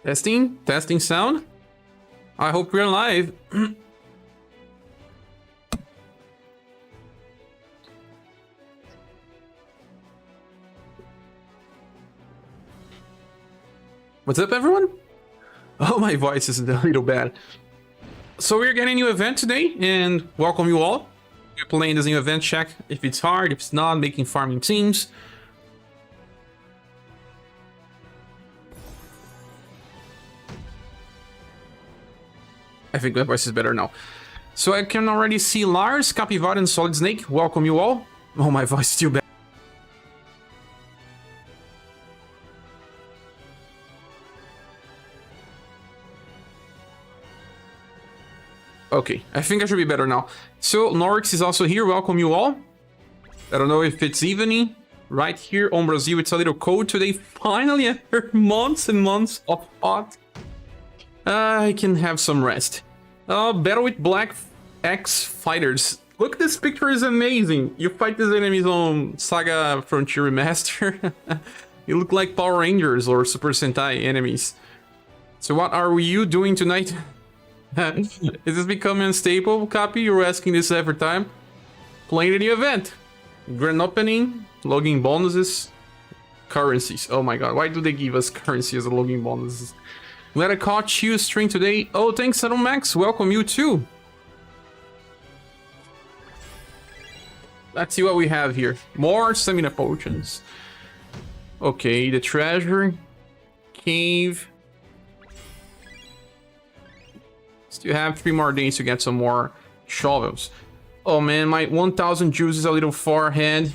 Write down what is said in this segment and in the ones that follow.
Testing sound. I hope we're live. What's up, everyone? Oh, my voice is a little bad. So we're getting a new event today, and welcome you all. We're playing this new event. Check if it's hard, if it's not, making farming teams. I think my voice is better now. So I can already see Lars, Capivara, and Solid Snake. Welcome you all. Oh, my voice is still bad. Okay, I think I should be better now. So Norix is also here. Welcome you all. I don't know if it's evening. Right here on Brazil, it's a little cold today. Finally, after months and months of hot, I can have some rest. Battle with Black X Fighters. Look, this picture is amazing. You fight these enemies on SaGa Frontier Remaster. You look like Power Rangers or Super Sentai enemies. So what are you doing tonight? Is this becoming a staple, Copy? You're asking this every time. Playing the new event. Grand opening, login bonuses, currencies. Oh my god, why do they give us currency as a login bonuses? Glad I caught you stream today. Oh, thanks, Settle Max. Welcome you too. Let's see what we have here. More stamina potions. Okay, the treasure. Cave. Still have 3 more days to get some more shovels. Oh man, my 1000 jewels is a little far ahead.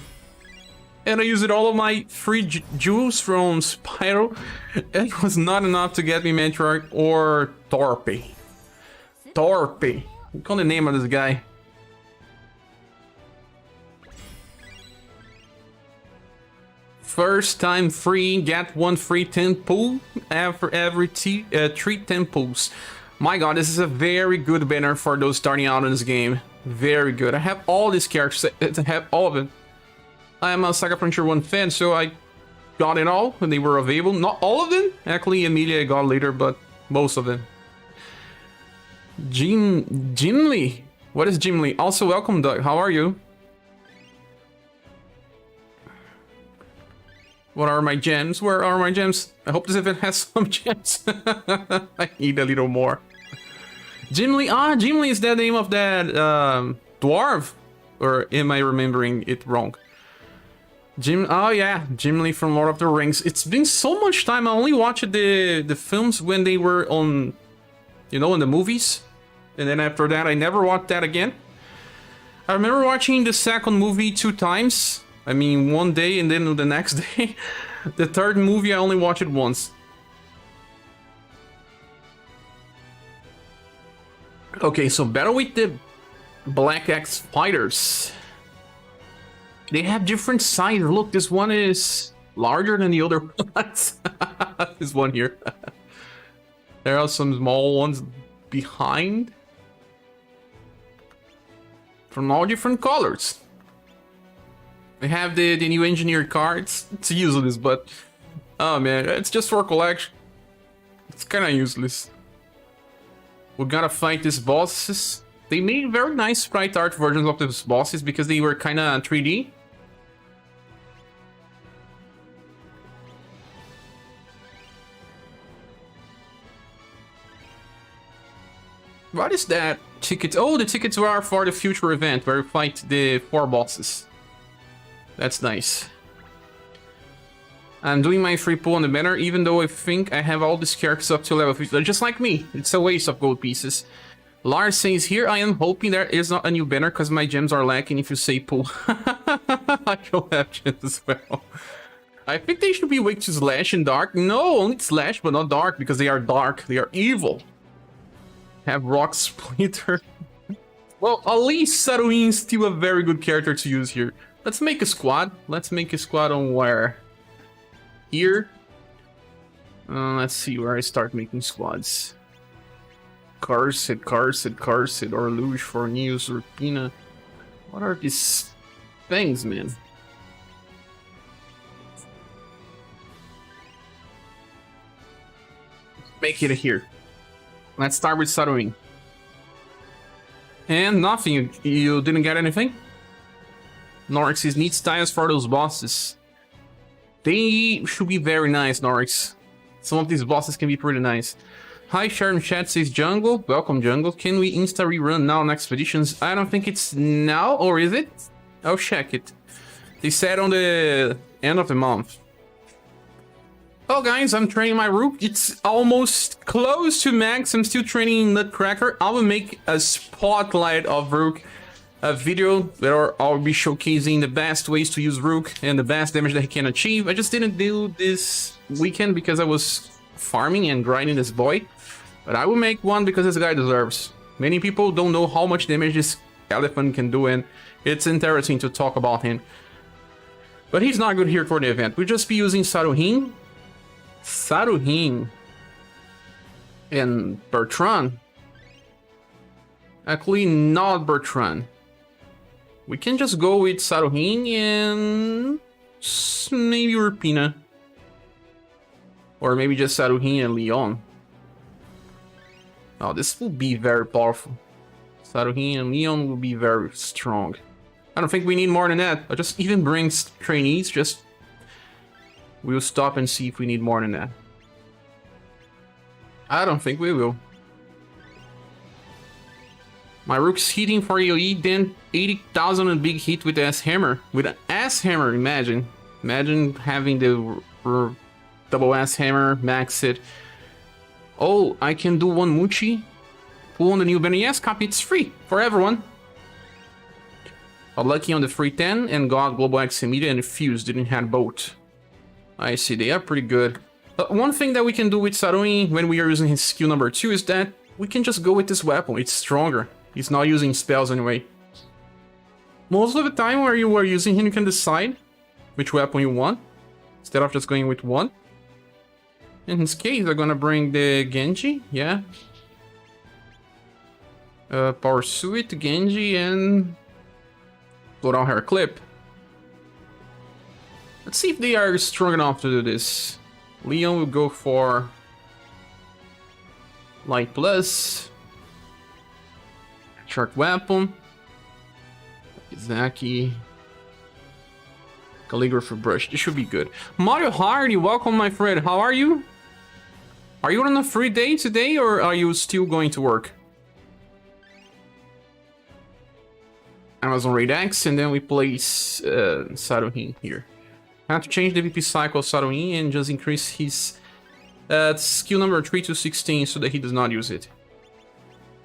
And I used all of my free jewels from Spiral. It was not enough to get me Matriarch or Torpe. Torpe. Look on the name of this guy. First time free, get 1 free temple after every 3 temples. My god, this is a very good banner for those starting out in this game. Very good. I have all these characters. I have all of them. I am a SaGa Frontier 1 fan, so I got it all when they were available. Not all of them. Actually, Emilia I got later, but most of them. Jimly. What is Jimly? Also, welcome, Doug. How are you? What are my gems? Where are my gems? I hope this event has some gems. I need a little more. Jimly. Ah, Jimly is the name of that dwarf. Or am I remembering it wrong? Oh yeah, Jimly from Lord of the Rings. It's been so much time. I only watched the films when they were on, you know, in the movies. And then after that, I never watched that again. I remember watching the second movie 2 times. I mean, one day and then the next day. The third movie, I only watched it once. Okay, so battle with the Black X Fighters. They have different sizes. Look, this one is larger than the other ones. This one here. There are some small ones behind. From all different colors. They have the new engineered cards. It's useless, but... oh man, it's just for collection. It's kind of useless. We gotta fight these bosses. They made very nice sprite art versions of these bosses because they were kind of 3D. What is that? Tickets? Oh, the tickets are for the future event where we fight the 4 bosses. That's nice. I'm doing my free pull on the banner, even though I think I have all these characters up to level 50. They're just like me. It's a waste of gold pieces. Lars says here, I am hoping there is not a new banner because my gems are lacking if you say pull. I don't have gems as well. I think they should be weak to Slash and Dark. No, only Slash, but not Dark because they are dark. They are evil. Have Rock Splinter. Well, at least Saruin is still a very good character to use here. Let's make a squad. Let's make a squad on where? Here. Let's see where I start making squads. Cursed, or Luge for News, Rupina. What are these things, man? make it here. Let's start with Saruin. And nothing, you didn't get anything? Norix needs styles for those bosses. They should be very nice, Norix. Some of these bosses can be pretty nice. Hi, Sharon Chat says Jungle. Welcome, Jungle. Can we insta rerun now on Expeditions? I don't think it's now, or is it? I'll check it. They said on the end of the month. Oh guys, I'm training my Rook. It's almost close to max. I'm still training Nutcracker. I will make a spotlight of Rook, a video where I'll be showcasing the best ways to use Rook and the best damage that he can achieve. I just didn't do this weekend because I was farming and grinding this boy. But I will make one because this guy deserves. Many people don't know how much damage this elephant can do, and it's interesting to talk about him. But he's not good here for the event. We'll just be using Saruhin, and Bertrand. Actually, not Bertrand. We can just go with Saruhin and maybe Urpina. Or maybe just Saruhin and Leon. Oh, this will be very powerful. Saruhin and Leon will be very strong. I don't think we need more than that. I'll just even bring trainees, just... We'll stop and see if we need more than that. I don't think we will. My Rook's hitting for AoE, then 80,000 and big hit with the S-Hammer. With an S-Hammer, imagine. Imagine having the double S-Hammer, max it. Oh, I can do one Muchi. Pull on the new banner. Yes, copy, it's free for everyone. Got lucky on the free 10 and got Global X immediate and Fuse didn't have both. I see, they are pretty good. One thing that we can do with Saruin when we are using his skill number 2 is that we can just go with this weapon. It's stronger. He's not using spells anyway. Most of the time where you are using him, you can decide which weapon you want, instead of just going with one. In his case, I'm gonna bring the Genji, yeah. Power Suit, Genji, and go down hair clip. Let's see if they are strong enough to do this. Leon will go for Light Plus. Shark Weapon. Izaki. Calligraphy Brush. This should be good. Mario Hardy, welcome my friend. How are you? Are you on a free day today or are you still going to work? Amazon Raid X, and then we place Saruhin here. I have to change the VP cycle of Saruhin and just increase his skill number 3 to 16 so that he does not use it.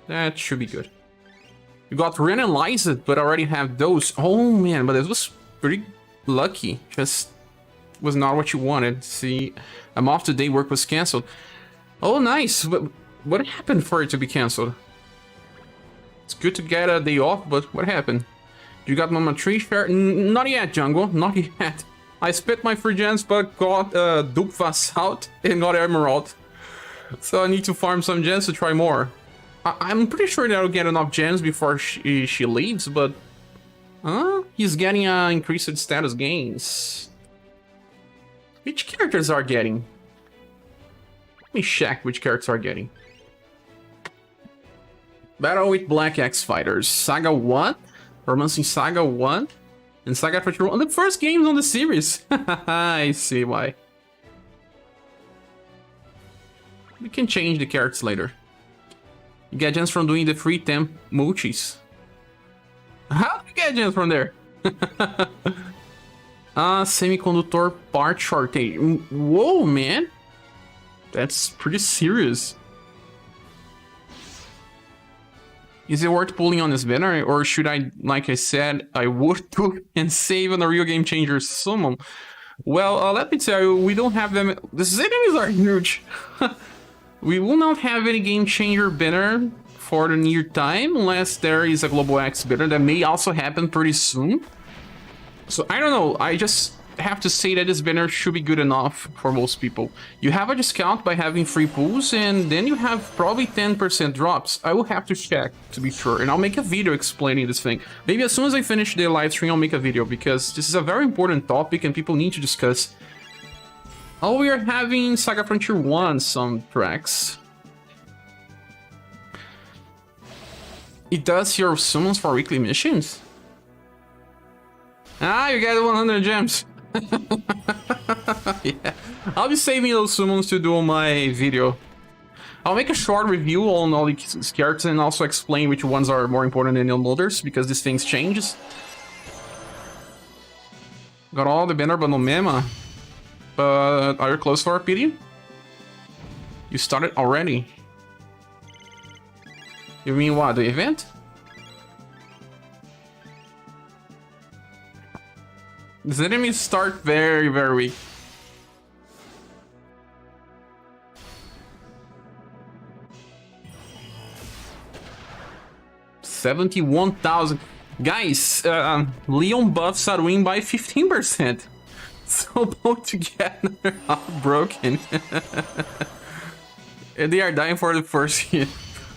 That should be good. You got Ren and Liza, but I already have those. Oh man, but this was pretty lucky. Just was not what you wanted. See, I'm off today, work was cancelled. Oh nice, what happened for it to be cancelled? It's good to get a day off, but what happened? You got Mama Tree share? Not yet, Jungle, not yet. I spent my free gems, but got Duke Vassalt and got Emerald. So I need to farm some gems to try more. I'm pretty sure that I'll get enough gems before she leaves, but... he's getting increased status gains. Which characters are getting? Let me check which characters are getting. Battle with Black X Fighters. SaGa 1? Romancing SaGa 1? And SaGa Patrol on the first games on the series. I see why. We can change the characters later. You get gems from doing the free temp multis. How do you get gems from there? Semiconductor part shortage. Whoa, man. That's pretty serious. Is it worth pulling on this banner, or should I, like I said, I would do and save on a real game changer summon? Well, let me tell you, we don't have them. These enemies are huge. We will not have any game changer banner for the near time, unless there is a Global X banner that may also happen pretty soon. So I don't know, I just have to say that this banner should be good enough for most people. You have a discount by having free pulls, and then you have probably 10% drops. I will have to check to be sure, and I'll make a video explaining this thing. Maybe as soon as I finish the live stream, I'll make a video, because this is a very important topic and people need to discuss. Oh, we are having Saga Frontier 1 some tracks. It does your summons for weekly missions? Ah, you get 100 gems. Yeah, I'll be saving those summons to do my video. I'll make a short review on all these characters and also explain which ones are more important than others, because these things changes. Got all the banner, but no mema. But are you close for a pity? You started already. You mean what, the event? These enemies start very, very weak. $71,000. Guys, Leon buffs are win by 15%. So both together are broken. And they are dying for the first hit.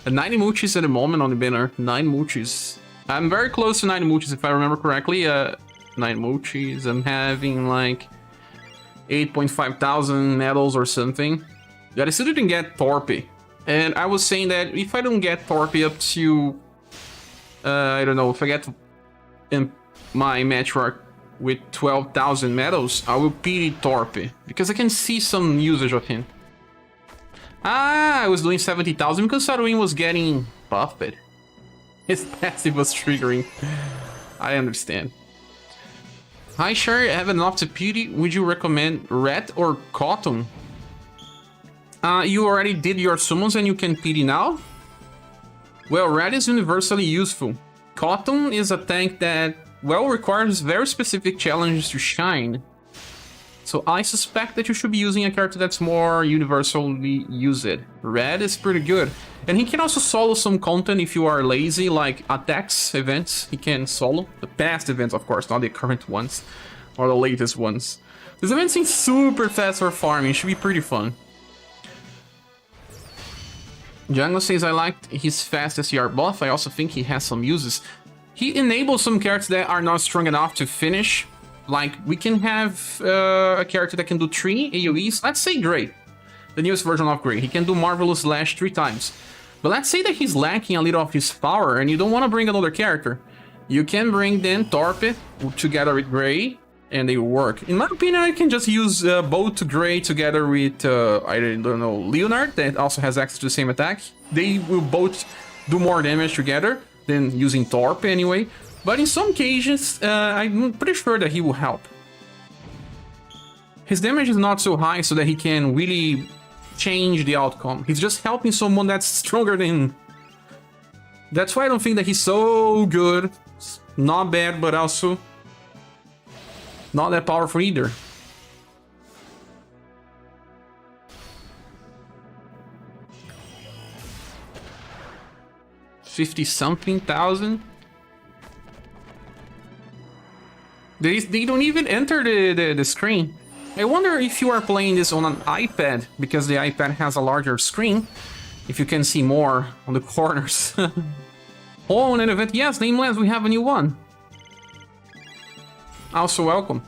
90 moochies at the moment on the banner. 9 moochies. I'm very close to 9 moochies if I remember correctly. 9 moochies. I'm having like 8.5 thousand medals or something. Yeah, I still didn't get Torpy. And I was saying that if I don't get Torpy up to... I don't know, if I get in my match arc with 12,000 medals, I will pity Torpy. Because I can see some usage of him. Ah, I was doing 70,000 because Sarwin was getting buffed. His passive was triggering. I understand. Hi, sure, I have enough to pity. Would you recommend Red or Cotton? You already did your summons and you can pity now? Well, Red is universally useful. Cotton is a tank that, well, requires very specific challenges to shine. So I suspect that you should be using a character that's more universally used. Red is pretty good. And he can also solo some content if you are lazy, like attacks events. He can solo. The past events, of course, not the current ones. Or the latest ones. This event seems super fast for farming. It should be pretty fun. Django says, I liked his fast SCR buff. I also think he has some uses. He enables some characters that are not strong enough to finish. Like, we can have a character that can do 3 AoEs. Let's say Grey, the newest version of Grey. He can do Marvelous Slash 3 times. But let's say that he's lacking a little of his power and you don't want to bring another character. You can bring then Torpy together with Grey and they work. In my opinion, I can just use both Grey together with, I don't know, Leonard, that also has access to the same attack. They will both do more damage together than using Torpy anyway. But in some cases, I'm pretty sure that he will help. His damage is not so high so that he can really change the outcome. He's just helping someone that's stronger than him. That's why I don't think that he's so good. It's not bad, but also not that powerful either. $50-something thousand. They don't even enter the screen. I wonder if you are playing this on an iPad, because the iPad has a larger screen. If you can see more on the corners. Oh, an event. Yes, Namelands, we have a new one. Also welcome.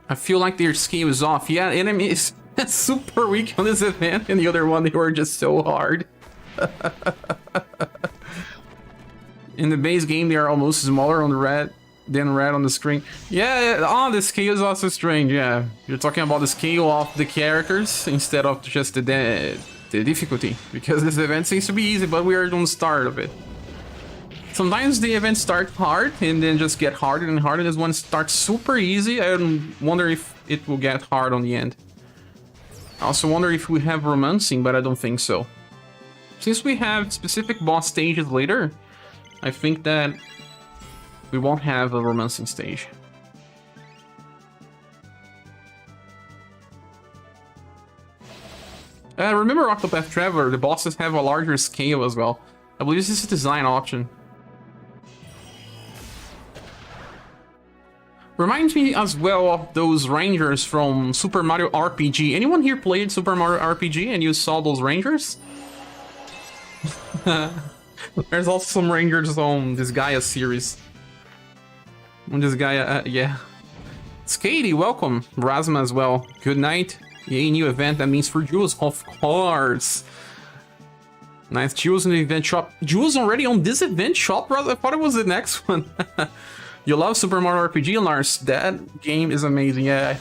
I feel like their scale is off. Yeah, enemy is super weak on this event, and the other one, they were just so hard. In the base game, they are almost smaller on the red than red on the screen. Yeah, oh, the scale is also strange, yeah. You're talking about the scale of the characters instead of just the difficulty. Because this event seems to be easy, but we are on the start of it. Sometimes the events start hard and then just get harder and harder. This one starts super easy. I wonder if it will get hard on the end. I also wonder if we have romancing, but I don't think so. Since we have specific boss stages later, I think that we won't have a romancing stage. Remember Octopath Traveler, the bosses have a larger scale as well. I believe this is a design option. Reminds me as well of those rangers from Super Mario RPG. Anyone here played Super Mario RPG and you saw those rangers? There's also some Rangers on this Gaia series. On this Gaia, yeah. Skady, welcome. Rasma as well. Good night. Yay, new event. That means for Jules, of course. Nice. Jules in the event shop. Jules already on this event shop, brother? I thought it was the next one. You love Super Mario RPG, Lars? That game is amazing, yeah.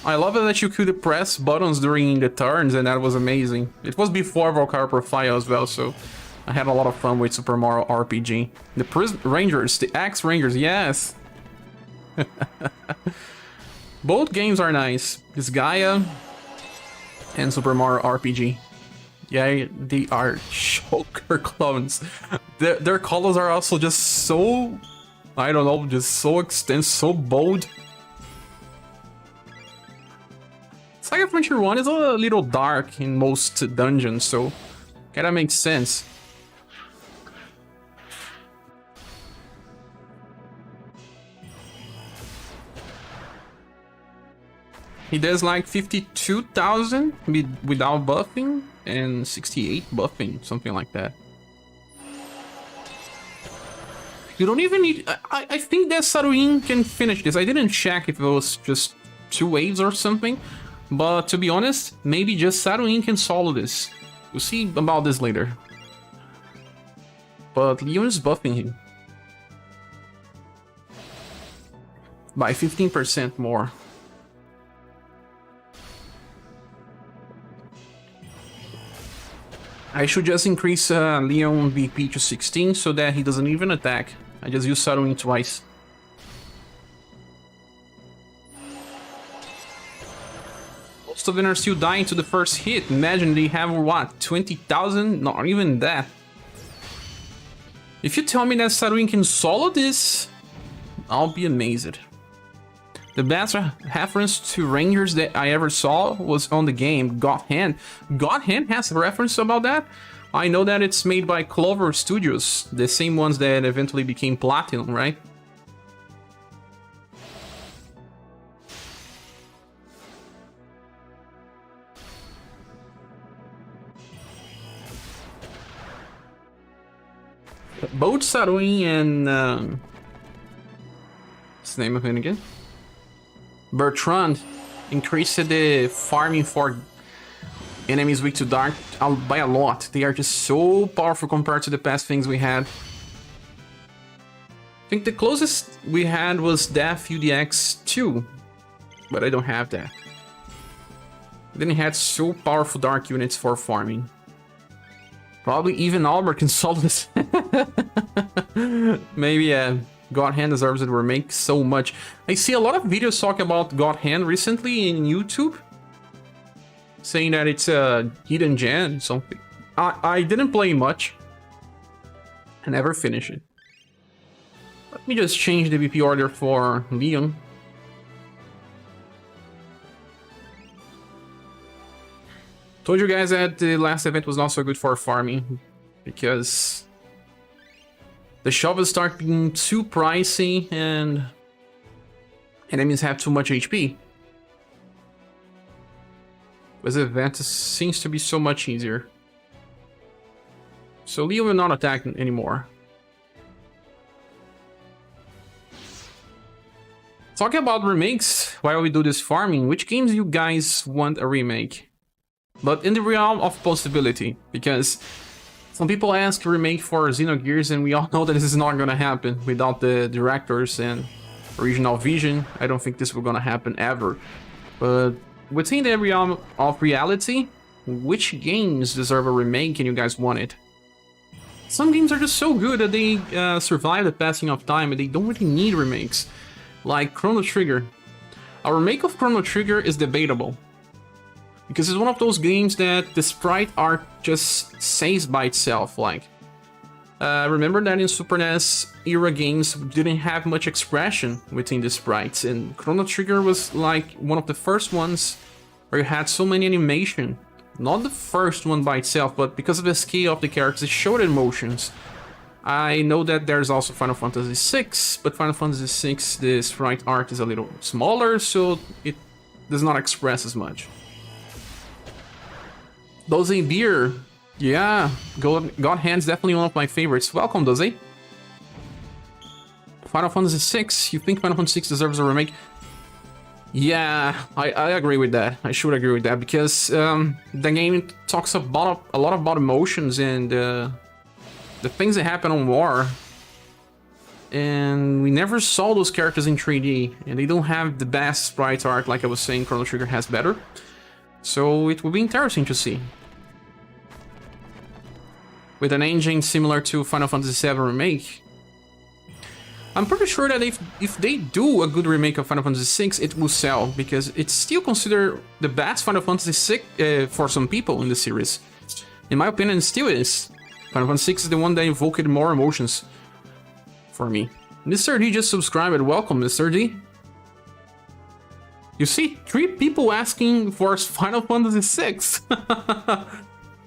I love it that you could press buttons during the turns, and that was amazing. It was before Volcar Profile as well, so I had a lot of fun with Super Mario RPG. The Rangers, the Axe Rangers, yes! Both games are nice. This Gaia and Super Mario RPG. Yeah, they are choker clones. Their colors are also just so... I don't know, just so extensive, so bold. SaGa Frontier 1 is a little dark in most dungeons, so kinda makes sense. He does like 52,000 without buffing and 68 buffing, something like that. You don't even need... I think that Saruin can finish this. I didn't check if it was just 2 waves or something, but to be honest, maybe just Saruin can solo this. We'll see about this later. But Leon is buffing him by 15% more. I should just increase Leon VP to 16 so that he doesn't even attack. I just use Saruin twice. Most of them are still dying to the first hit. Imagine they have, what, 20,000? Not even that. If you tell me that Saruin can solo this, I'll be amazed. The best reference to Rangers that I ever saw was on the game God Hand. God Hand has a reference about that? I know that it's made by Clover Studios, the same ones that eventually became Platinum, right? Both Saruin and... what's the name of it again? Bertrand increased the farming for enemies weak to dark by a lot. They are just so powerful compared to the past things we had. I think the closest we had was Death UDX 2, but I don't have that. Then he had so powerful dark units for farming. Probably even Albert can solve this. Maybe God Hand deserves it Remake so much. I see a lot of videos talking about God Hand recently in YouTube, saying that it's a hidden gem, something. I didn't play much. I never finished it. Let me just change the VP order for Leon. Told you guys that the last event was not so good for farming, because the shovels start being too pricey and enemies have too much HP. This event seems to be so much easier. So Leo will not attack anymore. Talking about remakes, while we do this farming, which games you guys want a remake? But in the realm of possibility, because some people ask remake for Xenogears, and we all know that this is not gonna happen without the directors and original vision. I don't think this will gonna happen ever. But within the realm of reality, which games deserve a remake and you guys want it? Some games are just so good that they survive the passing of time and they don't really need remakes. Like Chrono Trigger. A remake of Chrono Trigger is debatable, because it's one of those games that the sprite art just says by itself. Like, remember that in Super NES era games didn't have much expression within the sprites, and Chrono Trigger was like one of the first ones where you had so many animation. Not the first one by itself, but because of the scale of the characters, it showed emotions. I know that there's also Final Fantasy VI, but Final Fantasy VI, the sprite art is a little smaller, so it does not express as much. Though SaGa Yeah, God Hand's definitely one of my favorites. Welcome, does he? Final Fantasy VI. You think Final Fantasy VI deserves a remake? Yeah, I agree with that. I should agree with that because the game talks about a lot about emotions and the things that happen on war. And we never saw those characters in 3D, and they don't have the best sprite art, like I was saying. Chrono Trigger has better, so it will be interesting to see. With an engine similar to Final Fantasy VII Remake, I'm pretty sure that if they do a good remake of Final Fantasy VI, it will sell, because it's still considered the best Final Fantasy VI for some people in the series. In my opinion, it still is. Final Fantasy VI is the one that evoked more emotions for me. Mr. D just subscribed. Welcome, Mr. D. You see, 3 people asking for Final Fantasy VI.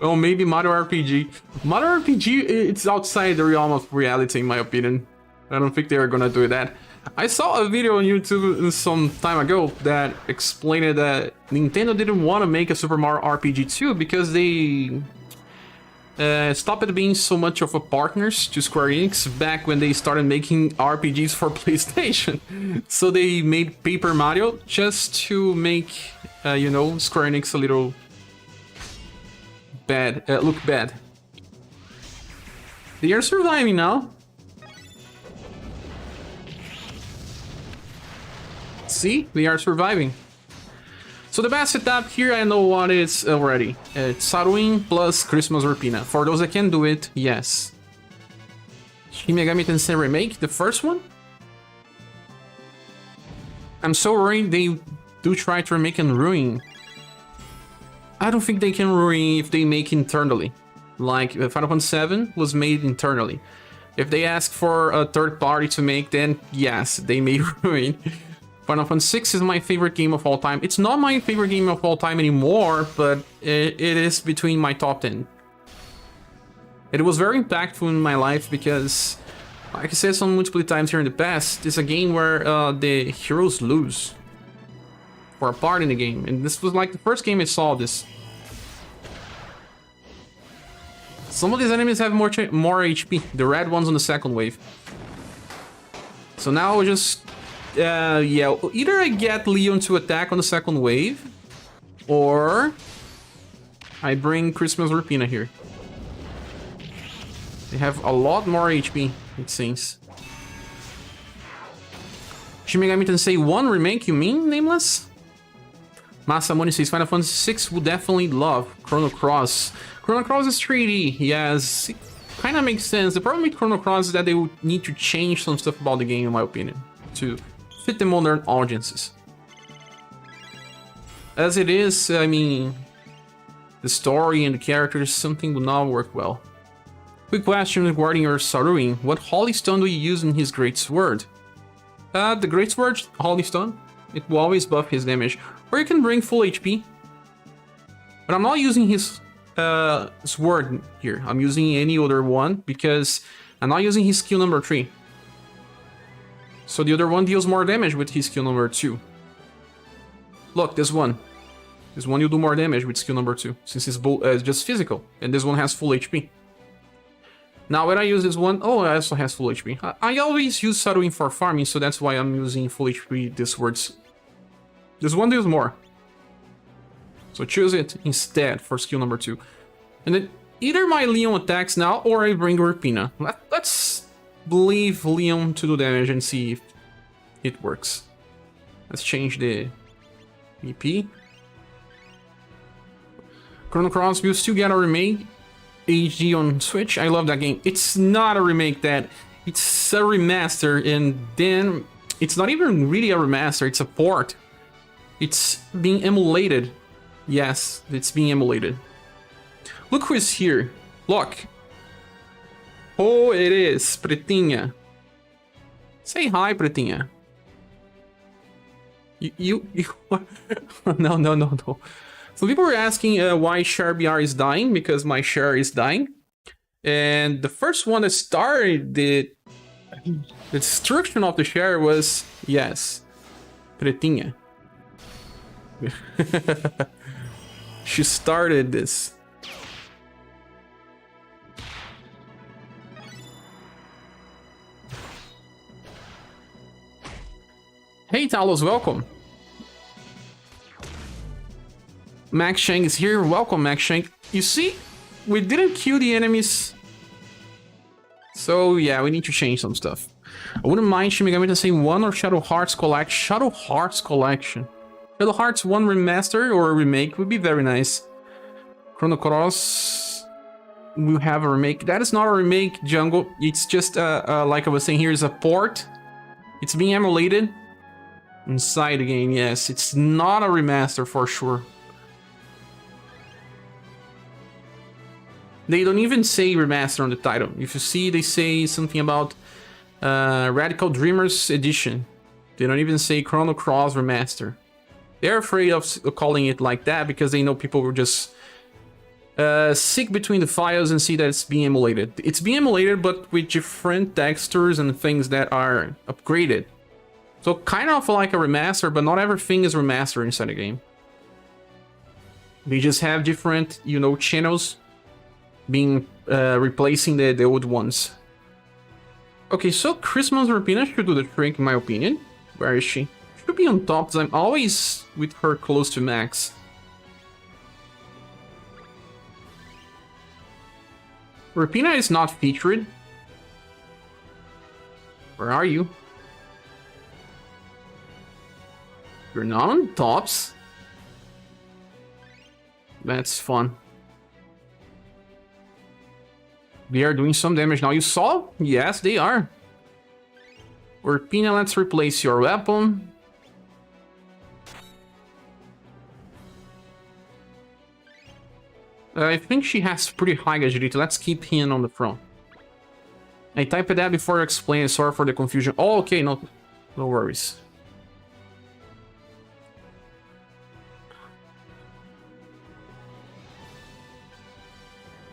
Oh, maybe Mario RPG. Mario RPG, it's outside the realm of reality, in my opinion. I don't think they are gonna do that. I saw a video on YouTube some time ago that explained that Nintendo didn't want to make a Super Mario RPG 2 because they stopped being so much of a partners to Square Enix back when they started making RPGs for PlayStation. So they made Paper Mario just to make, you know, Square Enix a little bad, look bad. They are surviving now. See, we are surviving. So the best setup here, I know what is already. It's Saruin plus Christmas Rapina. For those that can do it, yes. Shin Megami Tensei Remake, the first one? I'm so worried they do try to remake and ruin. I don't think they can ruin if they make internally. Like Final Fantasy VII was made internally. If they ask for a third party to make, then yes, they may ruin. Final Fantasy VI is my favorite game of all time. It's not my favorite game of all time anymore, but it is between my top 10. It was very impactful in my life because, like I said some multiple times here in the past, it's a game where the heroes lose for a part in the game. And this was like the first game I saw this. Some of these enemies have more HP, the red ones on the second wave. So now I just... yeah, either I get Leon to attack on the second wave, or I bring Christmas Rapina here. They have a lot more HP, it seems. Shin Megami Tensei 1 Remake, you mean, Nameless? Masamoni says Final Fantasy VI would definitely love Chrono Cross. Chrono Cross is 3D, yes, it kind of makes sense. The problem with Chrono Cross is that they would need to change some stuff about the game, in my opinion, to fit the modern audiences. As it is, I mean, the story and the characters, something would not work well. Quick question regarding your Saruin. What Holy Stone do you use in his Great Sword? The Great Sword, Holy Stone, it will always buff his damage. Or you can bring full HP. But I'm not using his sword here. I'm using any other one because I'm not using his skill number 3. So the other one deals more damage with his skill number 2. Look, this one. This one you do more damage with skill number 2, since it's just physical, and this one has full HP. Now when I use this one, oh, it also has full HP. I always use Saruin for farming, so that's why I'm using full HP this words. This one deals more. So choose it instead for skill number 2. And then either my Leon attacks now, or I bring Rapina. Let's leave Leon to do damage and see if it works. Let's change the EP. Chrono Cross will still get a remake HD on Switch. I love that game. It's not a remake, that it's a remaster, and then it's not even really a remaster, it's a port. It's being emulated. Yes, it's being emulated. Look who is here. Look. Oh, it is Pretinha. Say hi, Pretinha. You no. So people were asking why ScherBR is dying, because my share is dying. And the first one that started the destruction of the share was, yes, Pretinha. She started this. Hey, Talos, welcome. Max Shank is here. Welcome, Max Shank. You see, we didn't kill the enemies. So, yeah, we need to change some stuff. I wouldn't mind Shin Megami Tensei 1 or Shadow Hearts Collection. Shadow Hearts Collection. Shadow Hearts 1 Remaster or a remake would be very nice. Chrono Cross will have a remake. That is not a remake, Jungle. It's just, like I was saying here, is a port. It's being emulated inside the game, yes. It's not a remaster for sure. They don't even say remaster on the title. If you see, they say something about Radical Dreamers Edition. They don't even say Chrono Cross Remaster. They're afraid of calling it like that because they know people will just seek between the files and see that it's being emulated. It's being emulated, but with different textures and things that are upgraded. So kind of like a remaster, but not everything is remastered inside the game. They just have different, you know, channels being replacing the old ones. Okay, so Christmas Rapina should do the trick in my opinion. Where is she? She should be on top, because I'm always with her close to max. Rapina is not featured. Where are you? You're not on tops? That's fun. They are doing some damage now. You saw? Yes, they are. Rapina, let's replace your weapon. I think she has pretty high agility. Let's keep him on the front. I typed that before I explained. Sorry for the confusion. Oh, okay, no worries.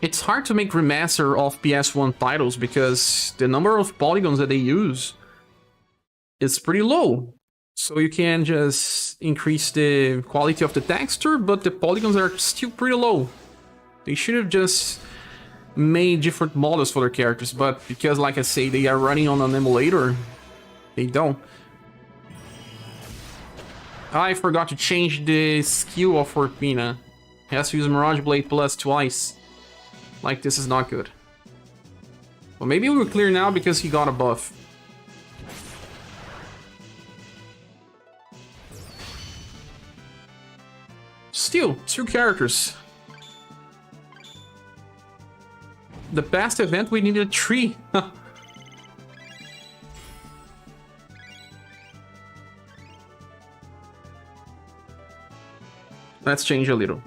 It's hard to make remaster of PS1 titles because the number of polygons that they use is pretty low. So you can just increase the quality of the texture, but the polygons are still pretty low. They should have just made different models for their characters, but because, like I say, they are running on an emulator, they don't. I forgot to change the skill of Rapina. He has to use Mirage Blade Plus twice. Like, this is not good. Well, maybe we're clear now because he got a buff. Still, 2 characters. The past event we needed 3. Let's change a little.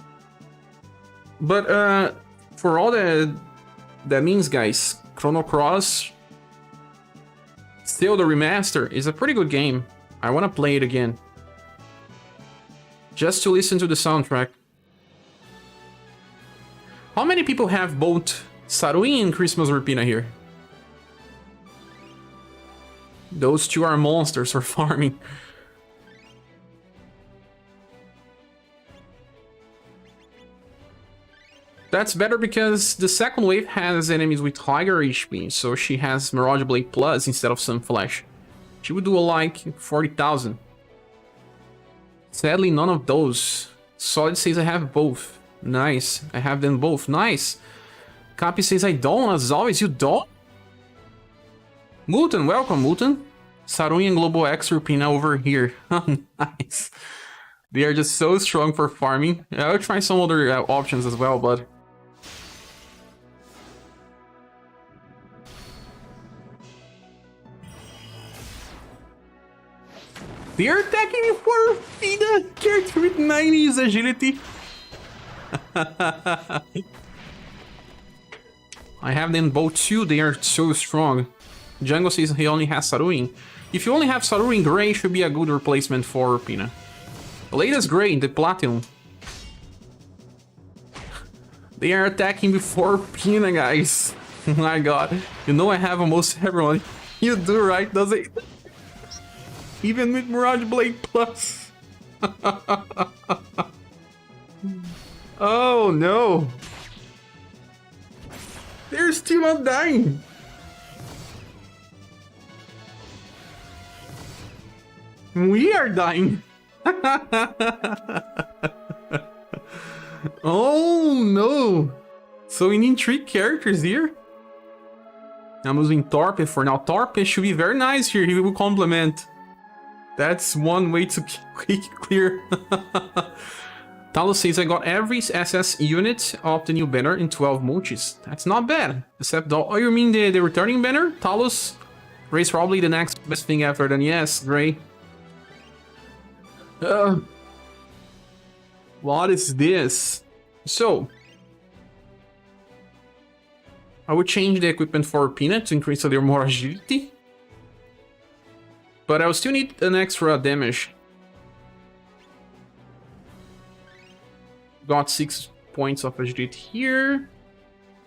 But, for all that means, guys, Chrono Cross, still the remaster, is a pretty good game. I want to play it again. Just to listen to the soundtrack. How many people have both Saruin and Christmas Rapina here? Those 2 are monsters for farming. That's better because the second wave has enemies with higher HP, so she has Mirage Blade Plus instead of Sun Flash. She would do like 40,000. Sadly, none of those. Solid says I have both. Nice. I have them both. Nice. Capi says I don't. As always, you don't? Mutan, welcome, Mutan. Saruin and Global X Rapina over here. Nice. They are just so strong for farming. I'll try some other options as well, but... They are attacking me for Fida, character with 90s agility. I have them both too, they are so strong. Django says he only has Saruin. If you only have Saruin, Grey should be a good replacement for Rapina. The latest Grey, the Platinum. They are attacking before Rapina, guys. My god. You know I have almost everyone. You do, right? Does it? Even with Mirage Blade Plus. Oh no. They're still not dying. We are dying. Oh no. So we need 3 characters here. I'm using Torpe for now. Torpe should be very nice here. He will complement. That's one way to quick clear. Talos says, I got every SS unit of the new banner in 12 mochis. That's not bad. Except, oh, you mean the returning banner? Talos? Ray's probably the next best thing after then. Yes, Ray. What is this? So, I would change the equipment for Peanut to increase a little more agility. But I will still need an extra damage. Got 6 points of agility here.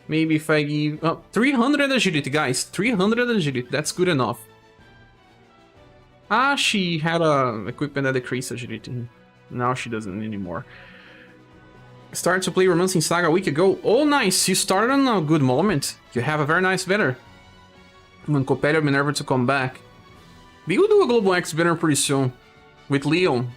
Maybe if I give... 300 agility, guys. 300 agility. That's good enough. Ah, she had a equipment that decreased agility. Now she doesn't anymore. Started to play Romancing Saga a week ago. Oh, nice. You started on a good moment. You have a very nice banner. When competitive Minerva to come back. We will do a Global X banner pretty soon. With Leon.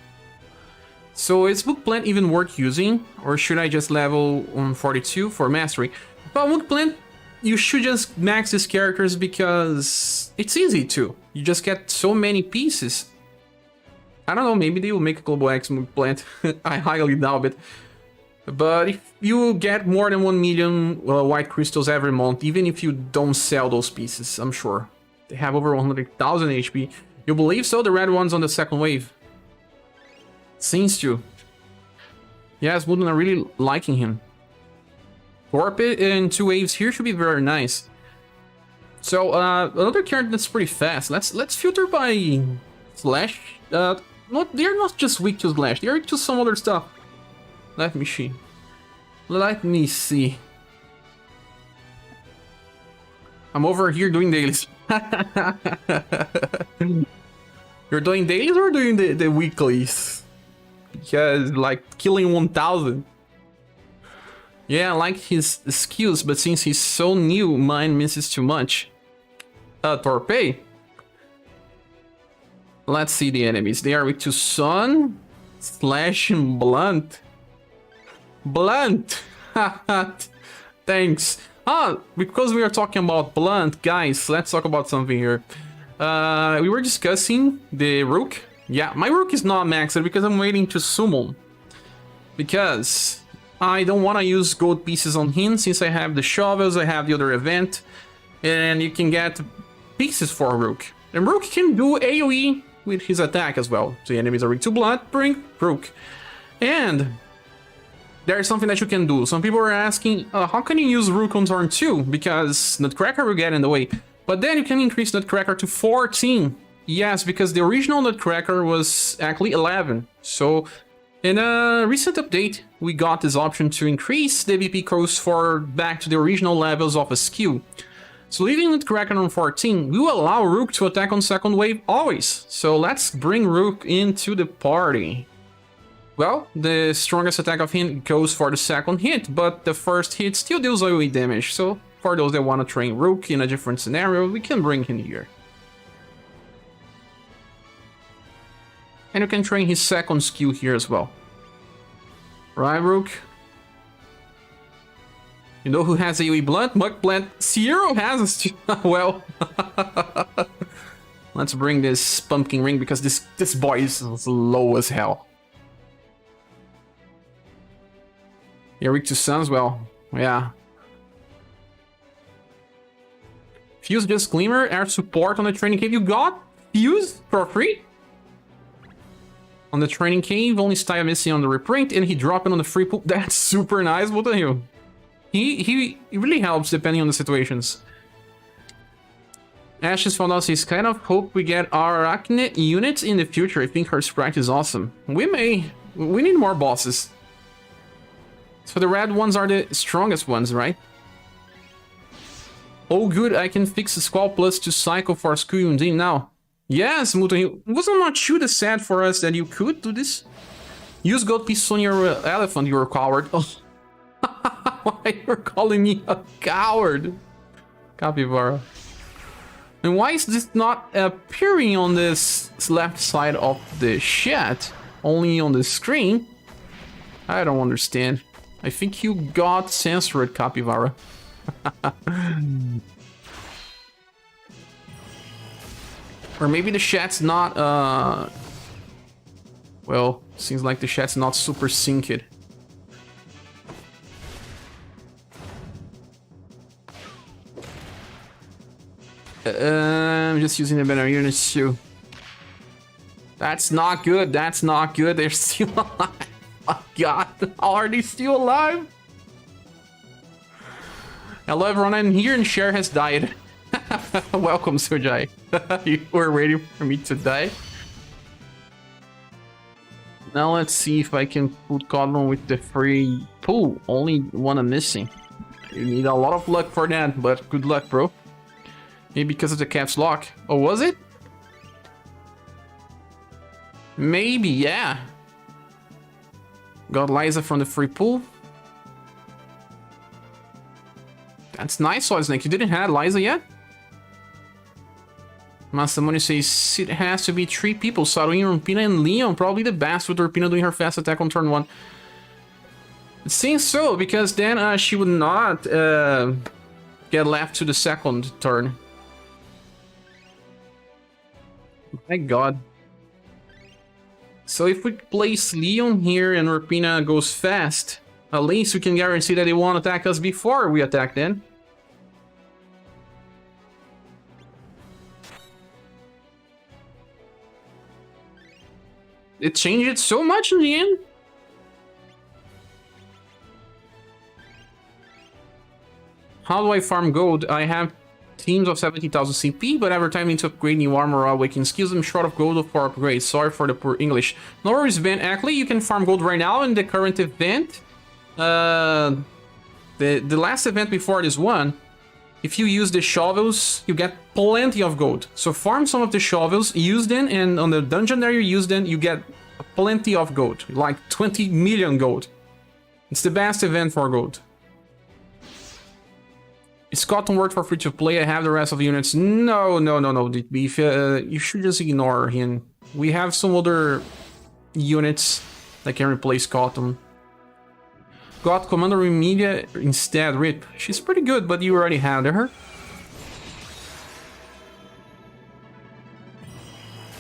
So is Book Plant even worth using? Or should I just level 42 for Mastery? Well, Book Plant, you should just max these characters because it's easy to. You just get so many pieces. I don't know, maybe they will make a Global X Book Plant. I highly doubt it. But if you get more than 1 million white crystals every month, even if you don't sell those pieces, I'm sure. They have over 100,000 HP. You believe so? The red ones on the second wave. Seems to. Yes, Wooden are really liking him. Torpe in 2 waves here should be very nice. So, another character that's pretty fast. Let's filter by Slash. They're not just weak to Slash, they're weak to some other stuff. Let me see. I'm over here doing dailies. You're doing dailies or doing the weeklies? Because, like, killing 1000. Yeah, I like his skills, but since he's so new, mine misses too much. Torpe. Let's see the enemies. They are weak to Sun, Slash, and Blunt. Blunt! Thanks. Because we are talking about Blunt, guys, let's talk about something here. We were discussing the Rook. Yeah, my Rook is not maxed because I'm waiting to summon. Because I don't want to use gold pieces on him since I have the shovels, I have the other event. And you can get pieces for Rook. And Rook can do AoE with his attack as well. So the enemies are weak to Blunt, bring Rook. And there's something that you can do. Some people are asking, how can you use Rook on turn 2? Because Nutcracker will get in the way. But then you can increase Nutcracker to 14. Yes, because the original Nutcracker was actually 11. So in a recent update, we got this option to increase the VP cost for back to the original levels of a skill. So leaving Nutcracker on 14, we will allow Rook to attack on second wave always. So let's bring Rook into the party. Well, the strongest attack of him goes for the second hit, but the first hit still deals AoE damage. So for those that want to train Rook in a different scenario, we can bring him here. And you can train his second skill here as well. Right, Rook? You know who has AoE Blunt? Mug Plant. Zero has a well. Let's bring this Pumpkin Ring because this boy is low as hell. Yeah, weak to Sun as well. Yeah. Fuse just Glimmer, air support on the training cave. You got Fuse for free? On the training cave, only style missing on the reprint, and he dropped it on the free pool. That's super nice, what the hell? He really helps depending on the situations. Ashes found out says, kind of hope we get our Arachne units in the future. I think her sprite is awesome. We may. We need more bosses. So the red ones are the strongest ones, right? Oh good, I can fix the Squall Plus to cycle for Skull Undine now. Yes, Muto, wasn't not too sad for us that you could do this? Use gold pieces on your elephant, you're a coward. Oh. Why you're calling me a coward? Capybara. And why is this not appearing on this left side of the chat? Only on the screen? I don't understand. I think you got censored, Capybara. Or maybe the chat's not, well, seems like the chat's not super synced. I'm just using the better units too. That's not good. That's not good. They're still alive. Oh God, how are they still alive? Hello everyone, I'm here and Cher has died. Welcome, Sujai. You were waiting for me to die. Now let's see if I can put Codlon with the free pool. Only one I'm missing. You need a lot of luck for that, but good luck, bro. Maybe because of the caps lock. Oh, was it? Maybe, yeah. Got Liza from the free pool. That's nice, Snake. You didn't have Liza yet? Masamune says it has to be 3 people. Saruin, Rumpina, and Leon. Probably the best with Rumpina doing her fast attack on turn 1. It seems so, because then she would not get left to the second turn. My God. So if we place Leon here and Rumpina goes fast, at least we can guarantee that they won't attack us before we attack them. It changed it so much in the end. How do I farm gold? I have teams of 70,000 CP, but every time I need to upgrade new armor or awaken skills, I'm short of gold for upgrades. Sorry for the poor English. No worries, Ben. Actually, you can farm gold right now in the current event. The last event before this one, if you use the shovels, you get plenty of gold. So farm some of the shovels, use them, and on the dungeon there you use them, you get plenty of gold. Like 20 million gold. It's the best event for gold. Is Cotton worth for free to play? I have the rest of the units. No. Beef. You should just ignore him. We have some other units that can replace Cotton. Got Commander Remake instead. Rip. She's pretty good, but you already had her.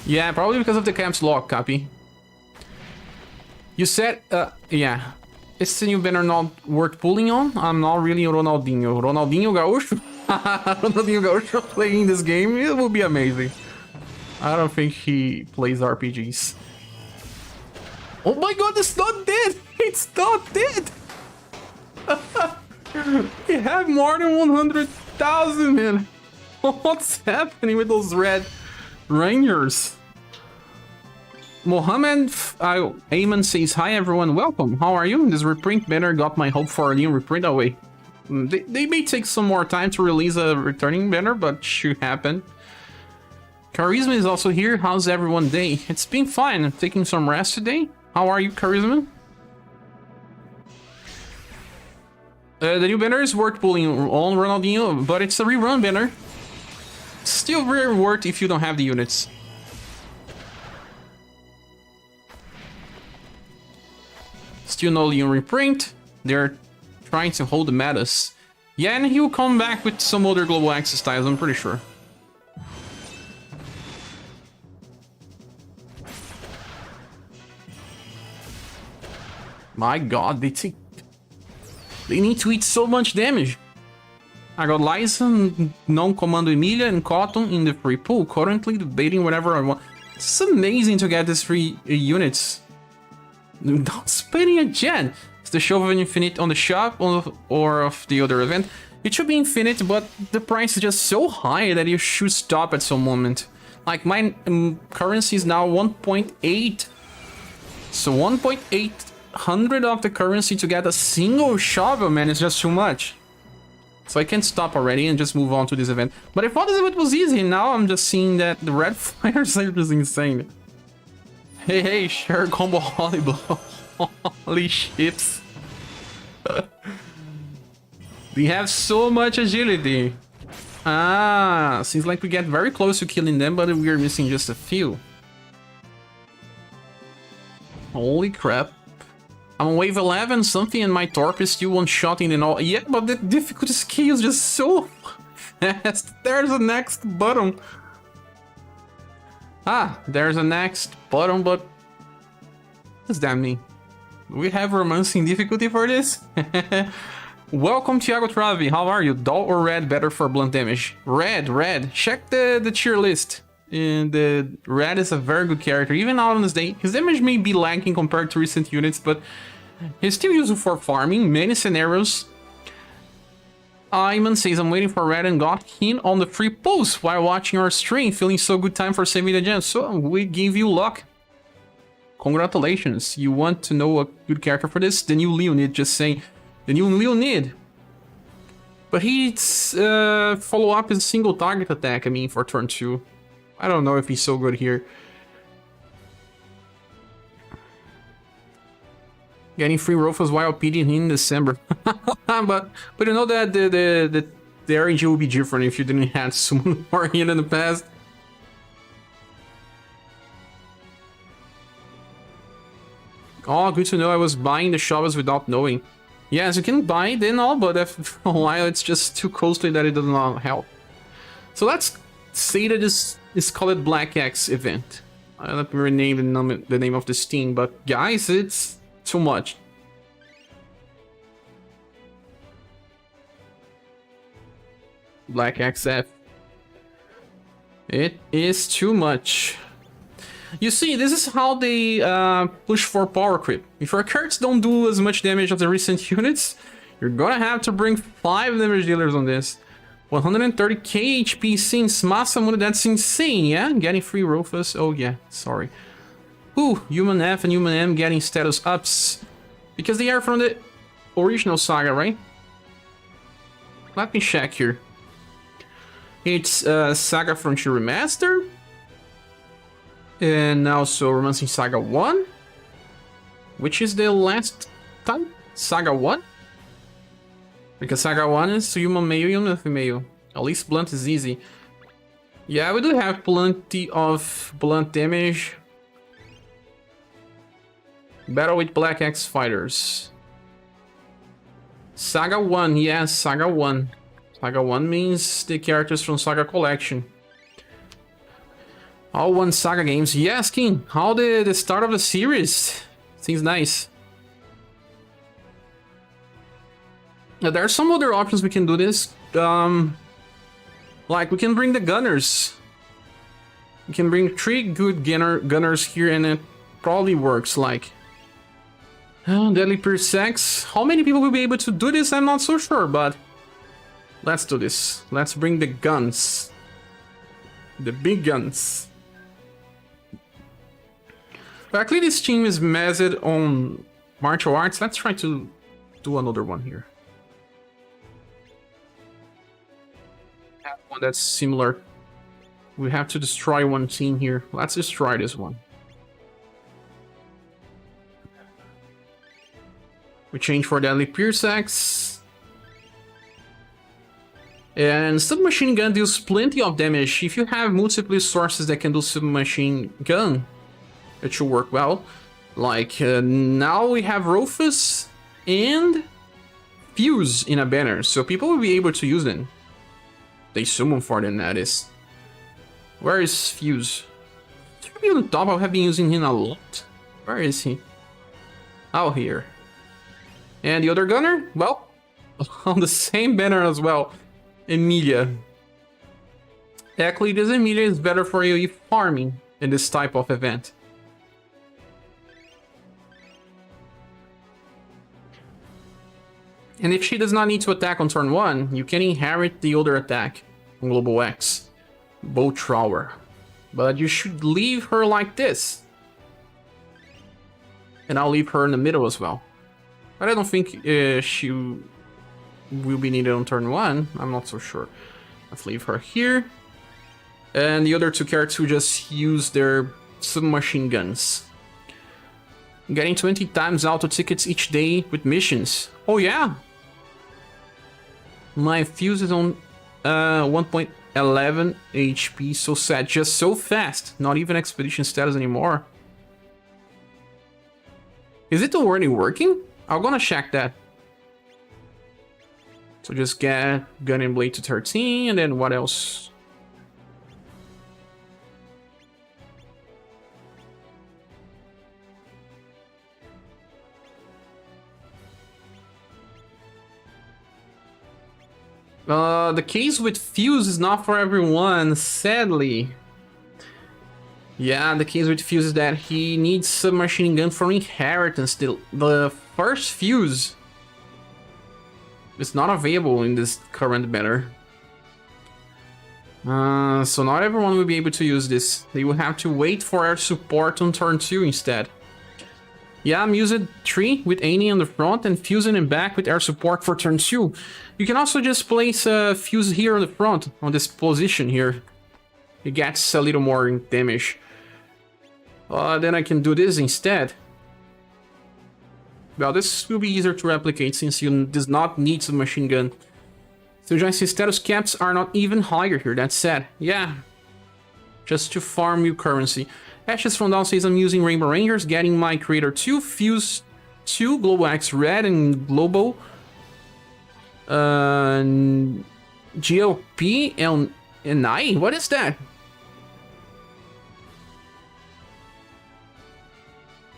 Yeah, probably because of the camp's lock, Cappy. You said, yeah. Is the new banner not worth pulling on? I'm not really Ronaldinho. Ronaldinho Gaúcho? Ronaldinho Gaúcho playing this game? It would be amazing. I don't think he plays RPGs. Oh my God, it's not dead! It's not dead! We have more than 100,000, man. What's happening with those red rangers? Mohammed Ayman says, hi everyone, welcome. How are you? This reprint banner got my hope for a new reprint away. They may take some more time to release a returning banner, but should happen. Charisma is also here. How's everyone day? It's been fine. I'm taking some rest today. How are you, Charisma? The new banner is worth pulling on Ronaldinho, but it's a rerun banner. Still very worth if you don't have the units. Still no Leon reprint. They're trying to hold the metas. Yeah, and he'll come back with some other global access styles, I'm pretty sure. My God, they need to eat so much damage. I got Liza, non-commando Emilia, and Cotton in the free pool. Currently debating whatever I want. It's amazing to get these 3 units. Not spending a gen. It's the show of infinite on the shop or of the other event. It should be infinite, but the price is just so high that you should stop at some moment. Like my currency is now 1.8. So 1.800 of the currency to get a single shovel, man, is just too much. So I can stop already and just move on to this event. But I thought this event was easy. Now I'm just seeing that the red fires are just insane. Hey, Cher combo Holy Blow. Holy ships. They have so much agility. Ah, seems like we get very close to killing them, but we are missing just a few. Holy crap. I'm on wave 11, something, and my Torp is still one-shotting and all. Yeah, but the difficulty scale is just so fast. There's the next button. Ah, there's a next button, but... what does that mean? We have romancing difficulty for this? Welcome, Thiago Travi. How are you? Dull or red better for blunt damage? Red, red. Check the tier list. And the red is a very good character, even out on this day. His damage may be lacking compared to recent units, but he's still useful for farming many scenarios. Iman says, I'm waiting for red and got him on the free post while watching our stream. Feeling so good time for saving the gems. So we give you luck. Congratulations. You want to know a good character for this? The new Leonid, just saying. The new Leonid. But his follow-up is a single target attack, I mean, for turn 2. I don't know if he's so good here. Getting free Rofus while beating him in December. but you know that the RNG will be different if you didn't have someone more here in the past. Oh, good to know I was buying the shovels without knowing. Yes, you can buy it and all, but after a while it's just too costly that it does not help. So let's say that this is called Black X event. Let me rename the name of this team, but guys, it's too much. Black XF. It is too much. You see, this is how they push for power creep. If your cards don't do as much damage as the recent units, you're gonna have to bring 5 damage dealers on this. 130k HP since Masamune, that's insane, yeah? Getting free Rofus, oh yeah, sorry. Ooh, Human F and Human M getting status ups. Because they are from the original SaGa, right? Let me check here. It's SaGa Frontier Remaster. And also Romancing SaGa 1. Which is the last time? SaGa 1? Because SaGa 1 is human male, human female. At least blunt is easy. Yeah, we do have plenty of blunt damage. Battle with Black X fighters. SaGa 1, yes, SaGa 1. SaGa 1 means the characters from SaGa Collection. All one SaGa games. Yes, King. How the start of the series? Seems nice. Now, there are some other options we can do this. Like, we can bring the gunners. We can bring 3 good gunners here, and it probably works. Like, Deadly Pierce Sex. How many people will be able to do this? I'm not so sure, but let's do this. Let's bring the guns. The big guns. Actually, this team is measured on martial arts. Let's try to do another one here. Have one that's similar. We have to destroy one team here. Let's destroy this one. We change for Deadly Pierce Axe. And Submachine Gun deals plenty of damage. If you have multiple sources that can do Submachine Gun, it should work well. Like, now we have Rofus and Fuse in a banner, so people will be able to use them. They summon for them, that is. Where is Fuse? Should be on the top. I have been using him a lot. Where is he? Oh, here. And the other gunner? Well, on the same banner as well. Emilia. Actually, this Emilia is better for you if farming in this type of event. And if she does not need to attack on turn 1, you can inherit the other attack on Global X. Bow Thrower. But you should leave her like this. And I'll leave her in the middle as well. But I don't think she will be needed on turn 1. I'm not so sure. Let's leave her here. And the other 2 characters will just use their submachine guns. Getting 20 times auto tickets each day with missions. Oh yeah! My Fuse is on 1.11 HP. So sad. Just so fast. Not even expedition status anymore. Is it already working? I'm gonna check that. So just get Gun and Blade to 13, and then what else? The case with Fuse is not for everyone, sadly. Yeah, the case with Fuse is that he needs submachine gun for inheritance. The first Fuse is not available in this current banner. So not everyone will be able to use this. They will have to wait for our support on turn 2 instead. Yeah, I'm using 3 with Annie on the front and fusing in back with air support for turn 2. You can also just place a fuse here on the front, on this position here. It gets a little more damage. Then I can do this instead. Well, this will be easier to replicate since you does not need a machine gun. So Joyce's status caps are not even higher here, that's sad. Yeah, just to farm new currency. Ashes from Down says I'm using Rainbow Rangers, getting my Creator 2, Fuse 2, Global X Red, and Global GLP and I? What is that?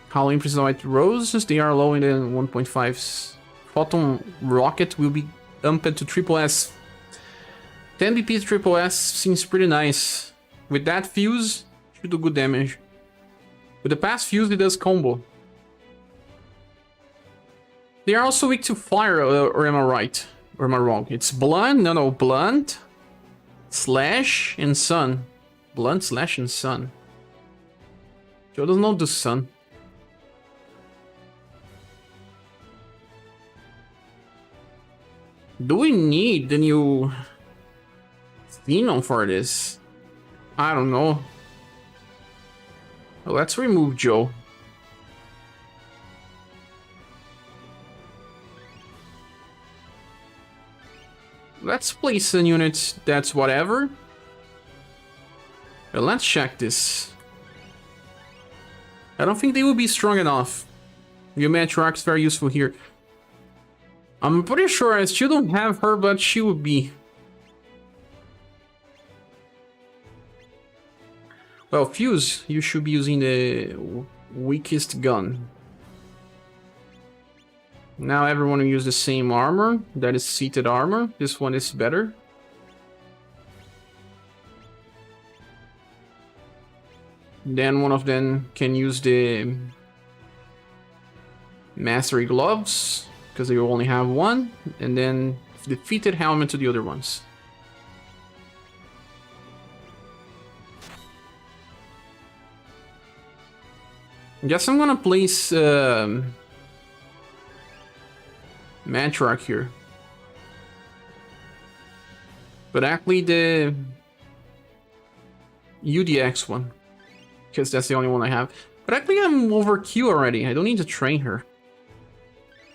Halloween Princess White Roses, they are low in the 1.5. Photon Rocket will be umped to triple S. 10 BP triple S seems pretty nice. With that fuse, should do good damage. With the past fuse, it does combo. They are also weak to fire, or am I right? Or am I wrong? It's blunt, no, blunt, slash, and sun. Blunt, slash, and sun. Joe doesn't know the sun. Do we need the new Phenom for this? I don't know. Well, let's remove Joe. Let's place a unit that's whatever. Well, let's check this. I don't think they will be strong enough. Geometric is very useful here. I'm pretty sure I still don't have her, but she would be. Well, Fuse, you should be using the weakest gun. Now everyone will use the same armor. That is seated armor. This one is better. Then one of them can use the Mastery Gloves, because they only have one. And then the fitted helmet to the other ones. I guess I'm gonna place Matriarch here. But actually the UDX one, because that's the only one I have. But actually I'm overkill already. I don't need to train her.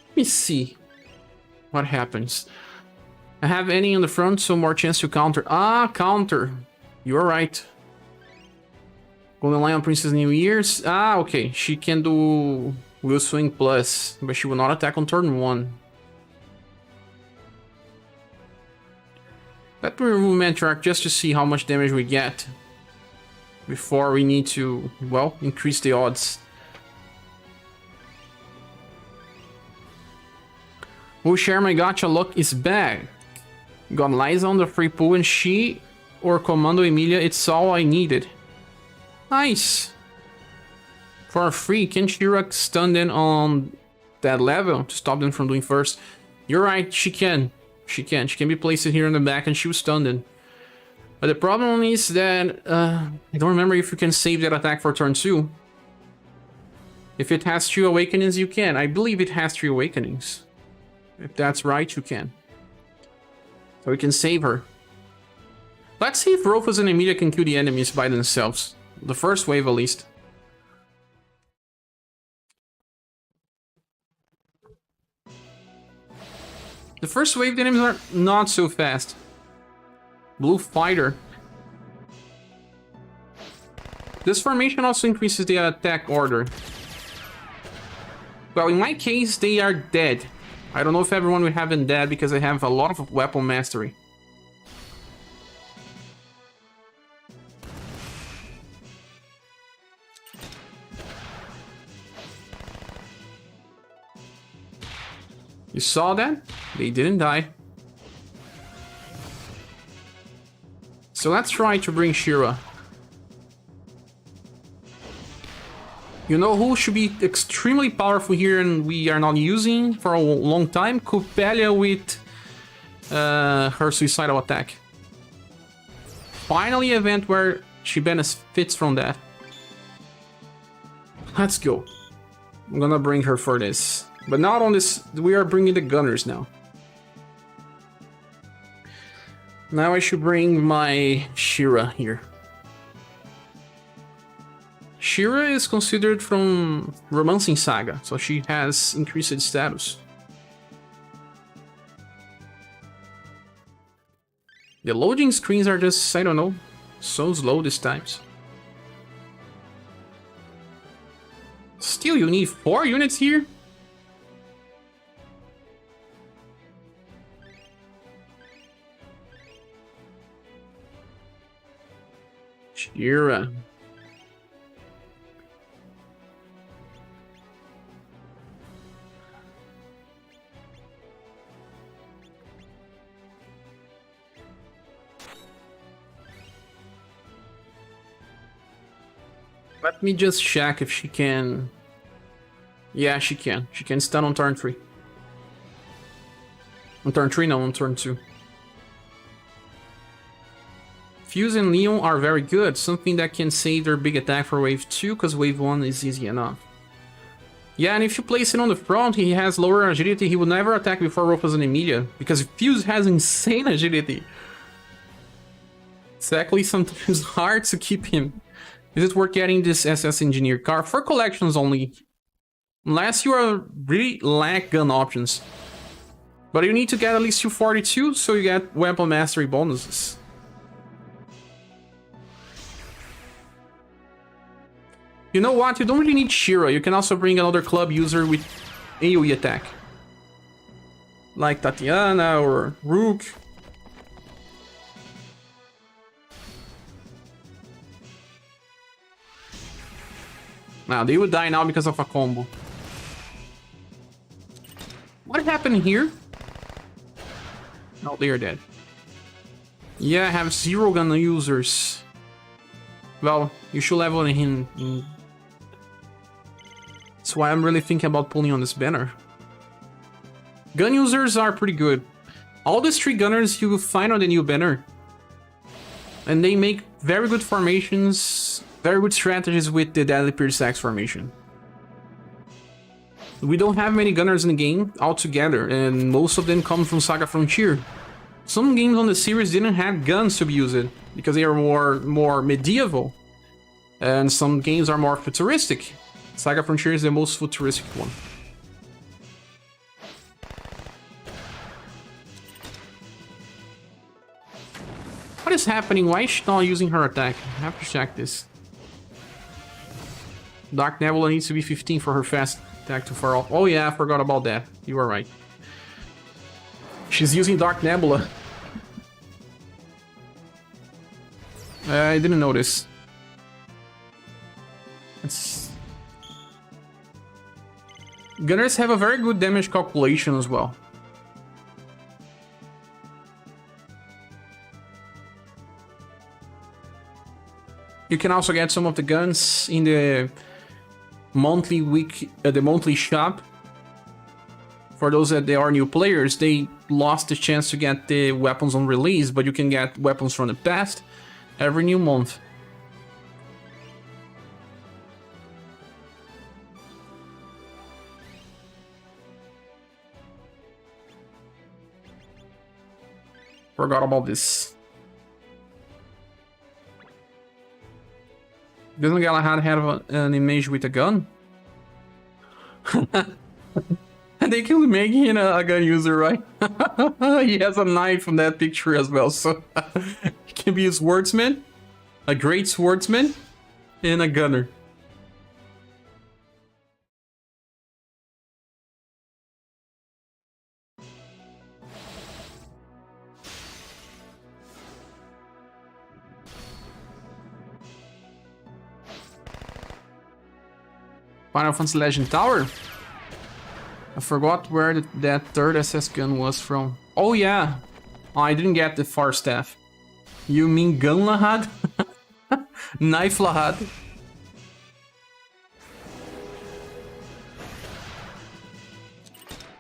Let me see what happens. I have Annie on the front, so more chance to counter. Ah, counter. You're right. Golden Lion Princess New Year's. Ah, okay. She can do Will Swing Plus, but she will not attack on turn 1. Let me remove Matriarch just to see how much damage we get before we need to, well, increase the odds. Oh, share my gacha luck is back. Got Liza on the free pool and she or Commando Emilia, it's all I needed. Nice. For free, can Shira stun them on that level to stop them from doing first? You're right, she can. She can be placed here in the back and she was stunned in. But the problem is that I don't remember if you can save that attack for turn 2. If it has 2 awakenings, you can. I believe it has 3 awakenings. If that's right, you can. So we can save her. Let's see if Rufus and Emilia can kill the enemies by themselves. The first wave, at least. The first wave, the enemies are not so fast. Blue fighter. This formation also increases the attack order. Well, in my case, they are dead. I don't know if everyone will have them dead because I have a lot of weapon mastery. You saw that? They didn't die. So let's try to bring Shira. You know who should be extremely powerful here and we are not using for a long time? Coppelia with her suicidal attack. Finally, an event where she benefits from that. Let's go. I'm gonna bring her for this. But not on this, we are bringing the gunners now. Now I should bring my Shira here. Shira is considered from Romancing Saga, so she has increased status. The loading screens are just, I don't know, so slow these times. Still, you need 4 units here? Shira. Let me just check if she can... Yeah, she can. She can stun on turn 3. On turn 3? No, on turn 2. Fuse and Leon are very good. Something that can save their big attack for wave 2, because wave 1 is easy enough. Yeah, and if you place it on the front, he has lower agility. He would never attack before Rufus and Emilia, because Fuse has insane agility. It's actually sometimes hard to keep him. Is it worth getting this SS Engineer car? For collections only. Unless you are really lack gun options. But you need to get at least 242, so you get weapon mastery bonuses. You know what? You don't really need Shira. You can also bring another club user with AoE attack. Like Tatiana or Rook. Now, they would die now because of a combo. What happened here? Oh, they are dead. Yeah, I have 0 gun users. Well, you should level him. That's why I'm really thinking about pulling on this banner. Gun users are pretty good. All these 3 gunners you will find on the new banner. And they make very good formations, very good strategies with the Deadly Pierce Axe formation. We don't have many gunners in the game altogether, and most of them come from SaGa Frontier. Some games on the series didn't have guns to be used, because they are more medieval. And some games are more futuristic. SaGa Frontier is the most futuristic one. What is happening? Why is she not using her attack? I have to check this. Dark Nebula needs to be 15 for her fast attack to far off. Oh yeah, I forgot about that. You are right. She's using Dark Nebula. I didn't notice. Gunners have a very good damage calculation as well. You can also get some of the guns in the monthly shop. For those that they are new players, they lost the chance to get the weapons on release, but you can get weapons from the past every new month. Forgot about this. Doesn't Galahad have an image with a gun? And they can make him a gun user, right? He has a knife from that picture as well, so can be a swordsman, a great swordsman, and a gunner. Final Fantasy Legend Tower? I forgot where that third SS gun was from. Oh yeah, I didn't get the far staff. You mean gun Lahad? Knife Lahad?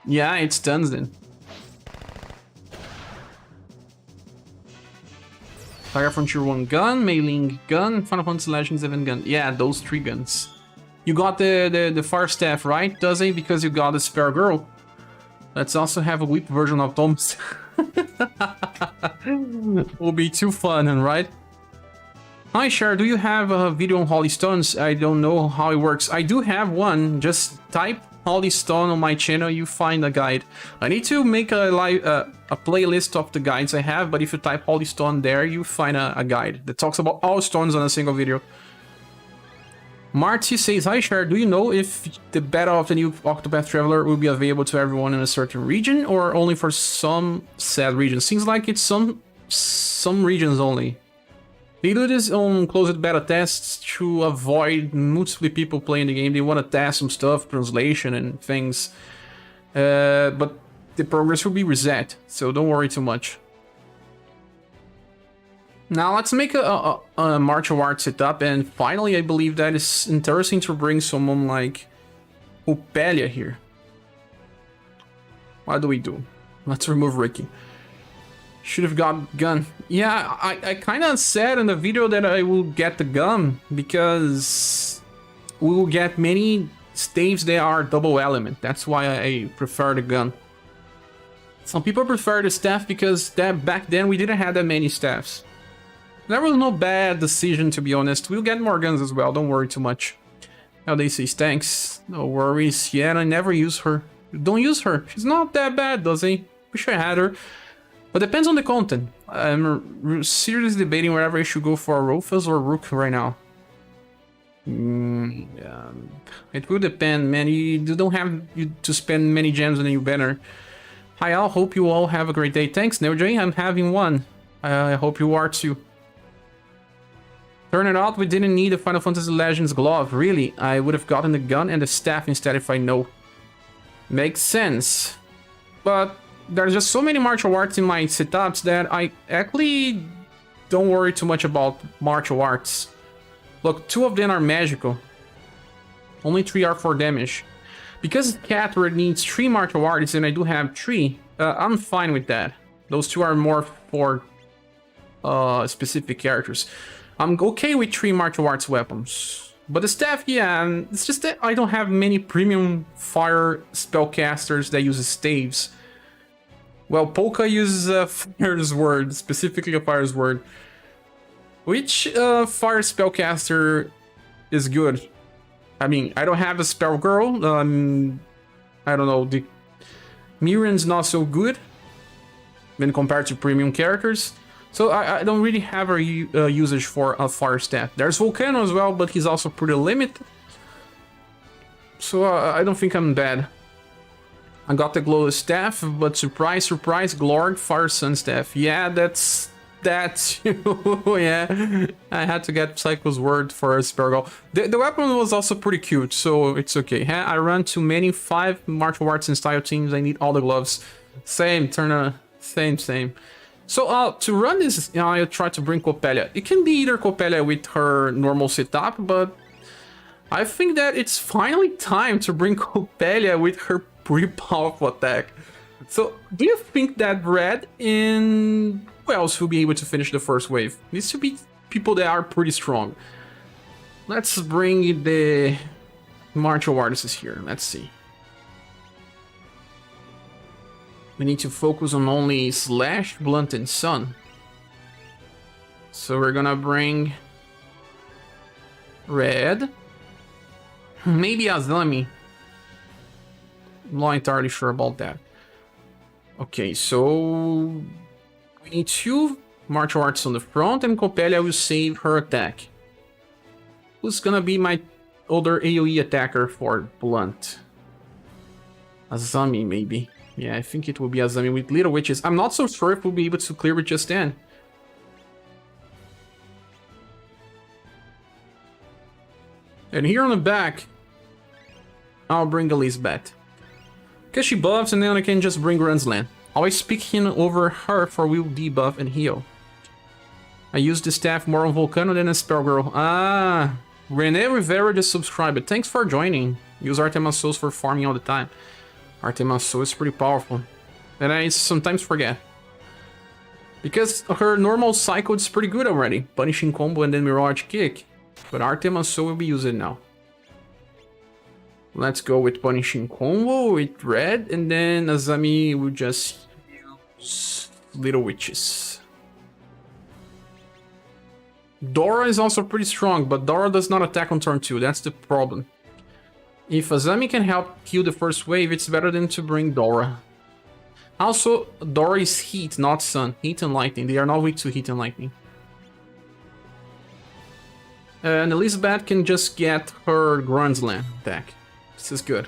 Yeah, it stuns then. Fire Frontier 1 gun, Mailing gun, Final Fantasy Legends 7 gun. Yeah, those 3 guns. You got the fire staff, right, does it? Because you got a spare girl. Let's also have a whip version of Tom's. Will be too fun, right? Hi, Cher, do you have a video on Holy Stones? I don't know how it works. I do have one. Just type Holy Stone on my channel, you find a guide. I need to make a playlist of the guides I have, but if you type Holy Stone there, you find a guide that talks about all stones on a single video. Marty says, hi Cher, do you know if the beta of the new Octopath Traveler will be available to everyone in a certain region or only for some sad regions? Seems like it's some regions only. They do this on closed beta tests to avoid multiple people playing the game. They want to test some stuff, translation and things. But the progress will be reset, so don't worry too much. Now let's make a martial arts setup, and finally I believe that it's interesting to bring someone like Upelia here. What do we do? Let's remove Ricky. Should have got gun. Yeah, I kind of said in the video that I will get the gun because we will get many staves that are double element. That's why I prefer the gun. Some people prefer the staff because back then we didn't have that many staffs. That was no bad decision, to be honest. We'll get more guns as well, don't worry too much. Now they say thanks. No worries. Yeah, I never use her. Don't use her. She's not that bad, does he? Wish I had her. But depends on the content. I'm seriously debating whether I should go for a Rufus or Rook right now. Yeah, it will depend, man. You don't have to spend many gems on a new banner. Hi, I hope you all have a great day. Thanks, NeoJ. I'm having one. I hope you are too. Turn it out, we didn't need a Final Fantasy Legends glove. Really, I would have gotten the gun and the staff instead if I know. Makes sense. But there's just so many martial arts in my setups that I actually don't worry too much about martial arts. Look, 2 of them are magical. Only 3 are for damage. Because Catherine needs 3 martial arts and I do have 3, I'm fine with that. Those 2 are more for specific characters. I'm okay with 3 martial arts weapons. But the staff, yeah, it's just that I don't have many premium fire spellcasters that use staves. Well, Polka uses a fire's word, specifically a fire's word. Which fire spellcaster is good? I mean, I don't have a spell girl. I don't know, the Miriam's not so good when compared to premium characters. So I don't really have a usage for a fire staff. There's Volcano as well, but he's also pretty limited. So I don't think I'm bad. I got the glow staff, but surprise, surprise, Glorg Fire Sun staff. Yeah, that's yeah. I had to get Psycho's word for a spare goal. The weapon was also pretty cute, so it's okay. I run too many 5 martial arts and style teams. I need all the gloves. Same, same. So to run this, I try to bring Copelia. It can be either Copelia with her normal setup, but I think that it's finally time to bring Copelia with her pretty powerful attack. So do you think that Red and who else will be able to finish the first wave? Needs to be people that are pretty strong. Let's bring the martial artists here. Let's see. We need to focus on only Slash, Blunt, and Sun. So we're gonna bring Red. Maybe Azami. I'm not entirely sure about that. Okay, so we need 2 martial arts on the front, and Coppelia will save her attack. Who's gonna be my other AoE attacker for blunt? Azami, maybe. Yeah, I think it will be Azami with Little Witches. I'm not so sure if we'll be able to clear it just then. And here on the back, I'll bring Elizabeth. Because she buffs, and then I can just bring Runsland. Always picking over her for will debuff and heal. I use the staff more on Volcano than a Spell Girl. Ah, Rene Rivera just subscribed. Thanks for joining. Use Artemis Souls for farming all the time. Artemis Soul is pretty powerful. And I sometimes forget. Because her normal cycle is pretty good already. Punishing Combo and then Mirage Kick. But Artemis Soul will be used now. Let's go with Punishing Combo with Red, and then Azami will just use Little Witches. Dora is also pretty strong, but Dora does not attack on turn 2, that's the problem. If Azami can help kill the first wave, it's better than to bring Dora. Also, Dora is Heat, not Sun. Heat and Lightning, they are not weak to Heat and Lightning. And Elizabeth can just get her Grundsland attack. This is good.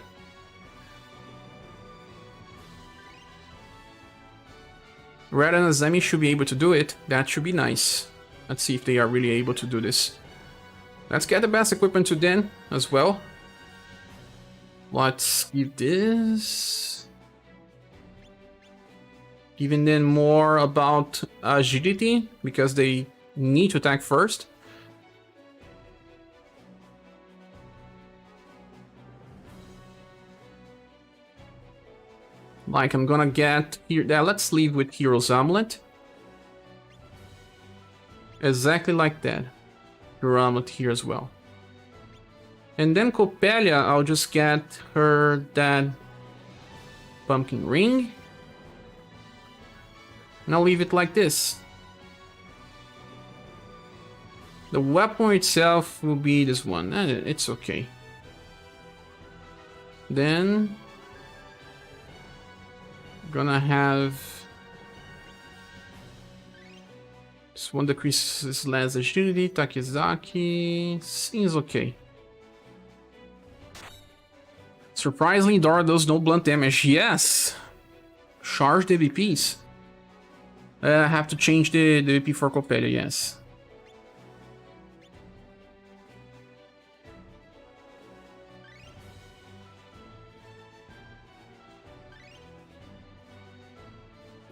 Red and Azami should be able to do it. That should be nice. Let's see if they are really able to do this. Let's get the best equipment to Den as well. Let's give this. Giving them more about agility, because they need to attack first. Like, I'm gonna get here. Yeah, let's leave with Hero's Amulet. Exactly like that. Hero Amulet here as well. And then Coppelia, I'll just get her that Pumpkin Ring. And I'll leave it like this. The weapon itself will be this one. It's okay. Then gonna have this one decreases less agility. Takizaki seems okay. Surprisingly, Dora does no blunt damage. Yes, charge the VPs. I have to change the VP for Coppelia. Yes.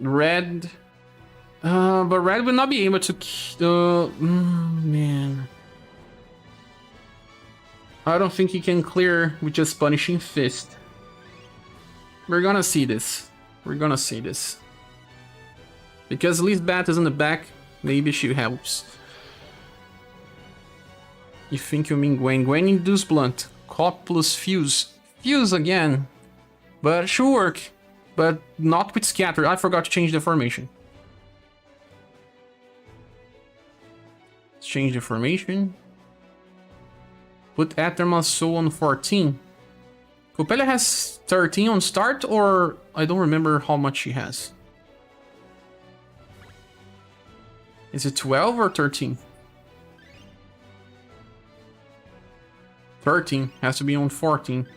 Red, but Red will not be able to. Man, I don't think he can clear with just Punishing Fist. We're gonna see this. We're gonna see this. Because Elizabeth is in the back, maybe she helps. You think you mean Gwen? Gwen induce blunt. Cop plus fuse. Fuse again. But it should work. But not with Scatter. I forgot to change the formation. Let's change the formation. Put Atherma's Soul on 14. Coppelia has 13 on start, or I don't remember how much she has. Is it 12 or 13? 13 has to be on 14.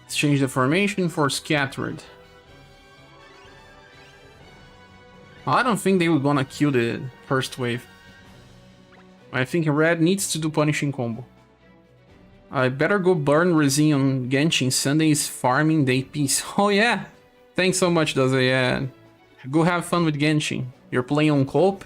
Let's change the formation for Scattered. I don't think they were gonna kill the first wave. I think Red needs to do Punishing Combo. I better go burn resin on Genshin. Sunday's farming day piece. Oh yeah! Thanks so much, Doze. Yeah. Go have fun with Genshin. You're playing on Cope?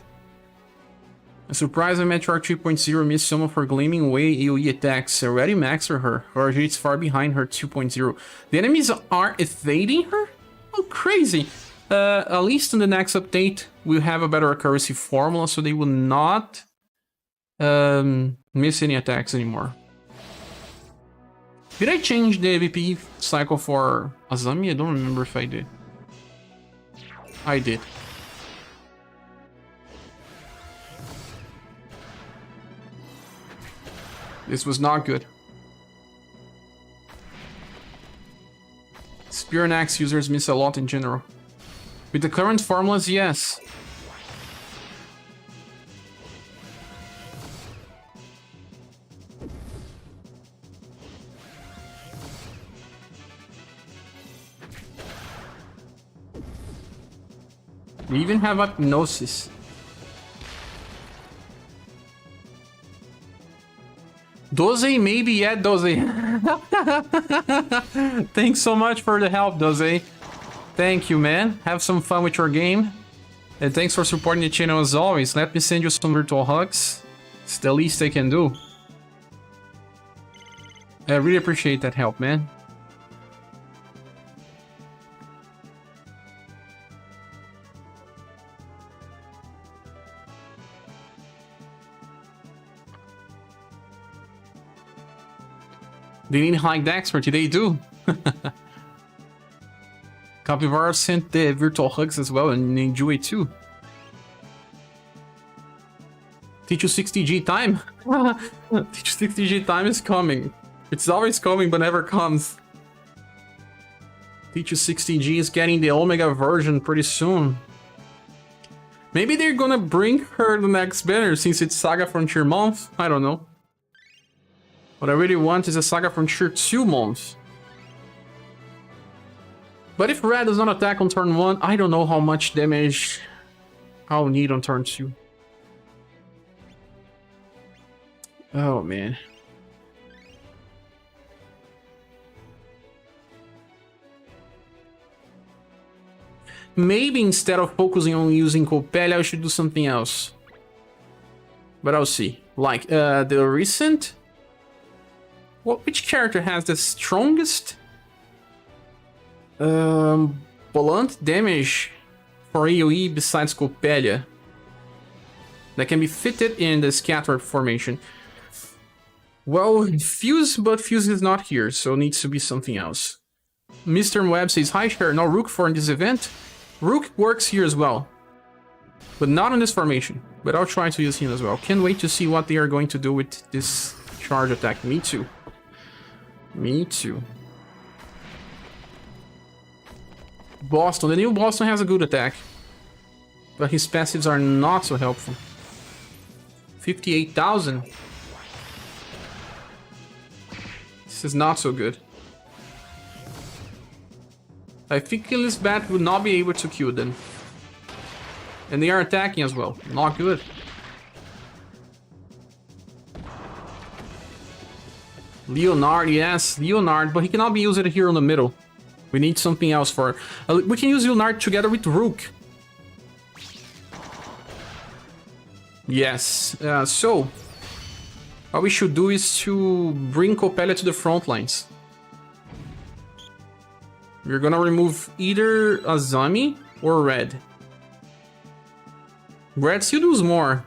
A surprise, I Metroid 3.0 missed some of her gleaming away AoE attacks. Already maxed her. Her agility is far behind her 2.0. The enemies are evading her? Oh, crazy! At least in the next update, we'll have a better accuracy formula, so they will not miss any attacks anymore. Did I change the VP cycle for Azami? I don't remember if I did. I did. This was not good. Spear and Axe users miss a lot in general. With the current formulas, yes. We even have Hypnosis. Doze, maybe, yeah, Doze. Thanks so much for the help, Doze. Thank you, man. Have some fun with your game. And thanks for supporting the channel as always. Let me send you some virtual hugs. It's the least I can do. I really appreciate that help, man. They need high dexterity, they do. Capivara sent the virtual hugs as well and enjoy it too. Teach you 60G time. Teach you 60G time is coming. It's always coming but never comes. Teach you 60G is getting the Omega version pretty soon. Maybe they're gonna bring her the next banner since it's SaGa Frontier month. I don't know. What I really want is a SaGa Frontier 2 month. But if Red does not attack on turn 1, I don't know how much damage I'll need on turn 2. Oh man. Maybe instead of focusing on using Copelia, I should do something else. But I'll see. Like, the recent... Which character has the strongest blunt damage for AoE besides Copelia that can be fitted in the scatter formation? Well, Fuse, but Fuse is not here, so it needs to be something else. Mr. Webb says, hi, Cher, no Rook for this event. Rook works here as well, but not in this formation. But I'll try to use him as well. Can't wait to see what they are going to do with this charge attack. Me too. Me too. Boston. The new Boston has a good attack, but his passives are not so helpful. 58,000. This is not so good. I think Elizabeth would not be able to kill them. And they are attacking as well. Not good. Leonard, yes, Leonard, but he cannot be used here in the middle. We need something else for... we can use Leonard together with Rook. Yes, so... what we should do is to bring Copelia to the front lines. We're gonna remove either Azami or Red. Red still does more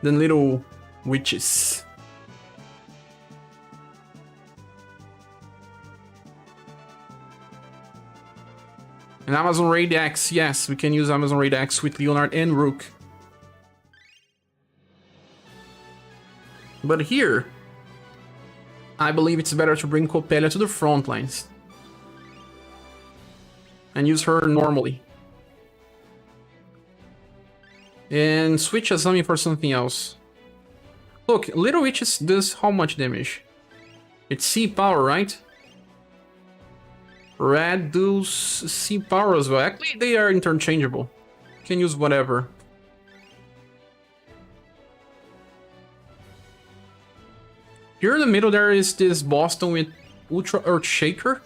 than little witches. And Amazon Raid X, yes, we can use Amazon Raid X with Leonard and Rook. But here, I believe it's better to bring Copelia to the front lines. And use her normally. And switch Azami for something else. Look, Little Witches does how much damage? It's C power, right? Red does C power as well. Actually, they are interchangeable. You can use whatever. Here in the middle there is this Boston with Ultra Earth Shaker.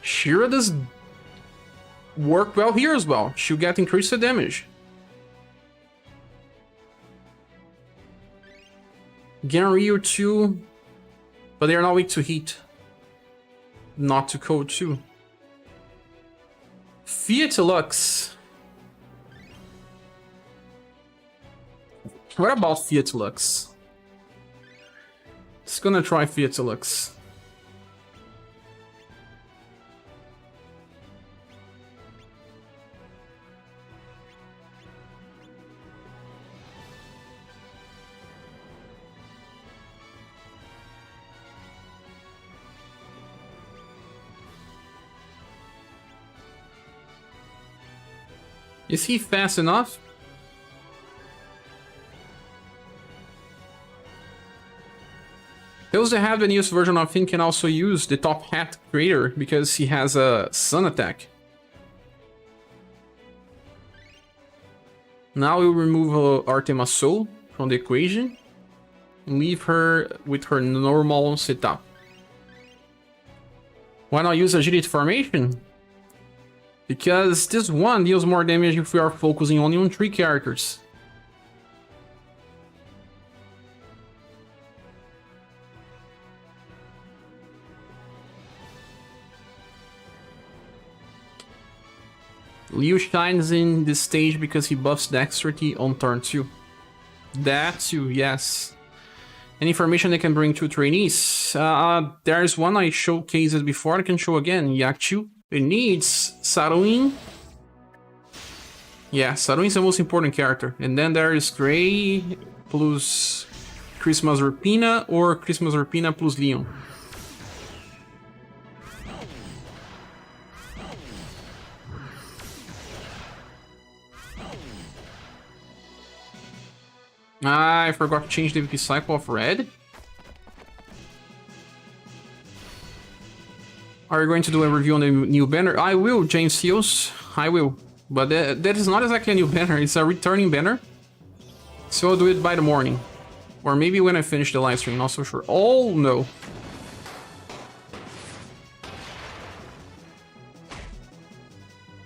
Shira does work well here as well. She'll get increased damage. Genryu too, but they are not weak to heat. Not to cold too. Fiat Lux. What about Fiat Lux? Just gonna try Fiat Lux. Is he fast enough? Those that have the newest version of him can also use the top hat creator because he has a sun attack. Now we'll remove Artemis Soul from the equation and leave her with her normal setup. Why not use Agility Formation? Because this one deals more damage if we are focusing only on 3 characters. Liu shines in this stage because he buffs Dexterity on turn 2. That too, yes. Any information they can bring to trainees. There's one I showcased before, I can show again. Yakchu. It needs Saruin. Yeah, Saruin is the most important character. And then there is Gray plus Christmas Rapina or Christmas Rapina plus Leon. I forgot to change the VP cycle of red. Are you going to do a review on the new banner? I will, James Hills. I will. But that is not exactly a new banner. It's a returning banner. So I'll do it by the morning. Or maybe when I finish the live stream. Not so sure. Oh, no.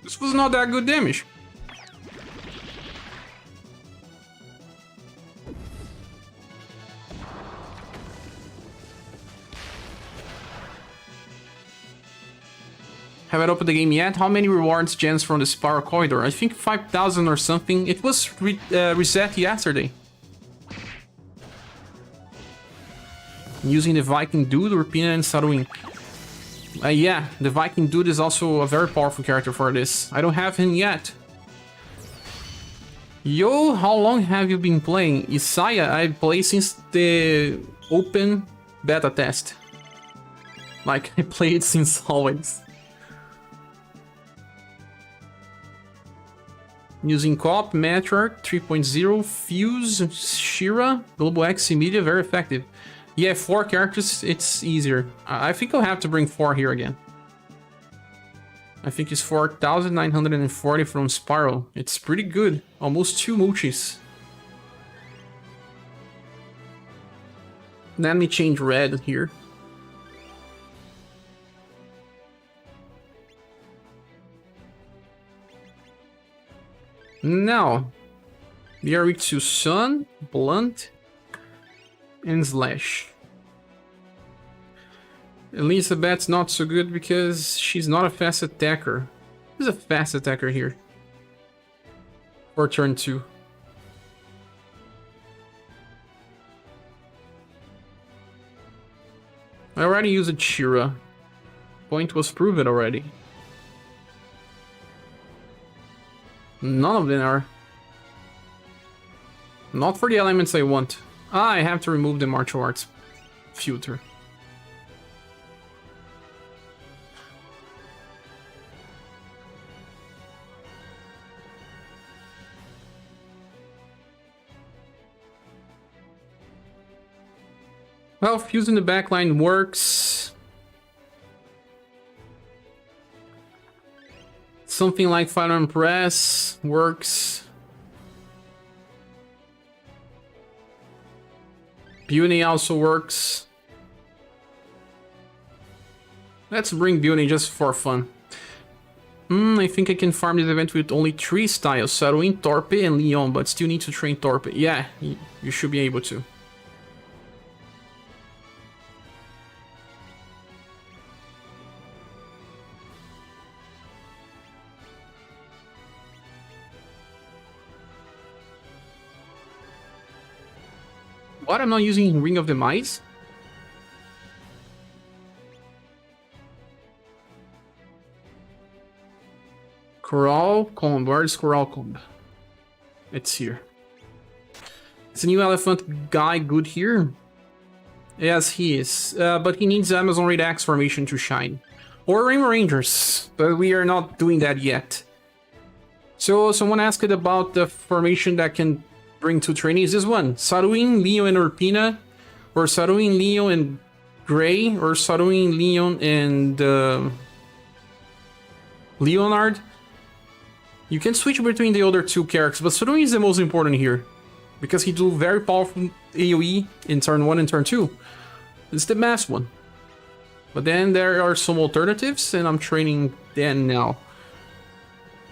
This was not that good damage. Haven't opened the game yet. How many rewards gems from the Spiral Corridor? I think 5,000 or something. It was reset yesterday. Using the Viking Dude, Rapina, and Saruin. Yeah, the Viking Dude is also a very powerful character for this. I don't have him yet. Yo, how long have you been playing? Isaiah, I play since the open beta test. Like, I played since always. Using Co-op, Matriarch, 3.0, Fuse, Shira, Global X Media, very effective. Yeah, 4 characters, it's easier. I think I'll have to bring 4 here again. I think it's 4,940 from Spiral. It's pretty good. Almost 2 multis. Let me change red here. Now, we are weak to Sun, Blunt, and Slash. Elizabeth's not so good because she's not a fast attacker. Who's a fast attacker here? For turn 2. I already used Shira. Point was proven already. None of them are. Not for the elements I want. I have to remove the martial arts filter. Well, fusing the backline works. Something like Fire and Press works. Beauty also works. Let's bring Beauty just for fun. I think I can farm this event with only 3 styles. Saruin, Torpe, and Leon, but still need to train Torpe. Yeah, you should be able to. What? I'm not using Ring of Demise? Coral Comb. Where's Coral Comb? It's here. Is a new elephant guy good here? Yes, he is. But he needs Amazon Raid X formation to shine. Or Rainbow Rangers, but we are not doing that yet. So someone asked about the formation that can bring 2 trainees. This one, Saruin, Leo, and Urpina, or Saruin, Leo, and Gray, or Saruin, Leon, and Leonard. You can switch between the other 2 characters, but Saruin is the most important here, because he do very powerful AoE in turn 1 and turn 2. It's the best one. But then there are some alternatives, and I'm training Dan now.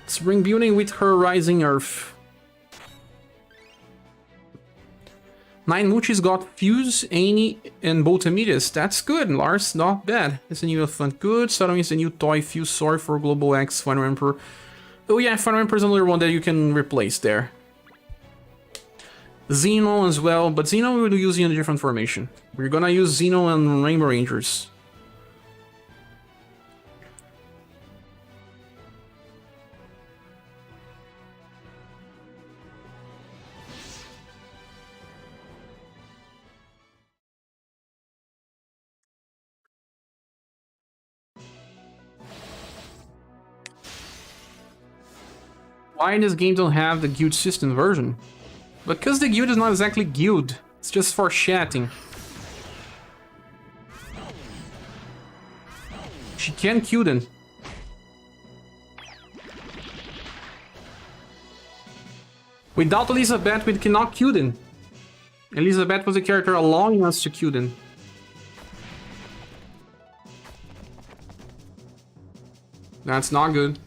Spring building with her Rising Earth. 9 Muchis got Fuse, Annie, and Boltamidas. That's good, Lars. Not bad. It's a new elephant. Good. Saturn is a new toy. Fuse, sorry for Global X, Final Emperor. Oh yeah, Final Emperor is another one that you can replace there. Xeno as well, but Xeno we will use in a different formation. We're gonna use Xeno and Rainbow Rangers. Why in this game don't have the guild system version? Because the guild is not exactly guild, it's just for chatting. She can kill them. Without Elizabeth, we cannot kill them. Elizabeth was the character allowing us to kill them. That's not good.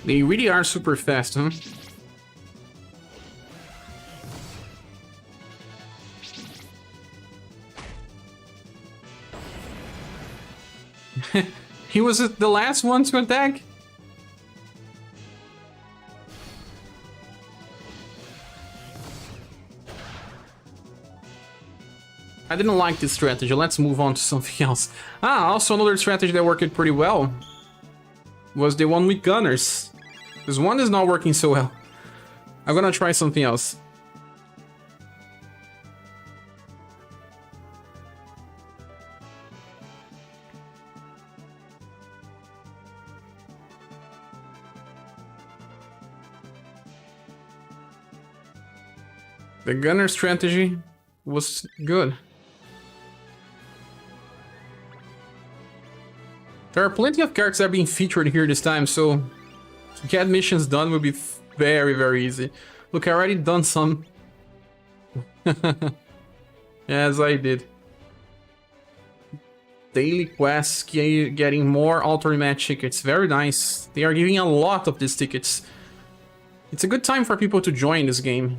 They really are super fast, huh? He was the last one to attack? I didn't like this strategy. Let's move on to something else. Also another strategy that worked pretty well was the one with gunners. This one is not working so well. I'm gonna try something else. The gunner strategy was good. There are plenty of characters that are being featured here this time, so to get missions done will be very, very easy. Look, I already done some. Yes, I did. Daily quests, getting more altar match tickets. Very nice. They are giving a lot of these tickets. It's a good time for people to join this game.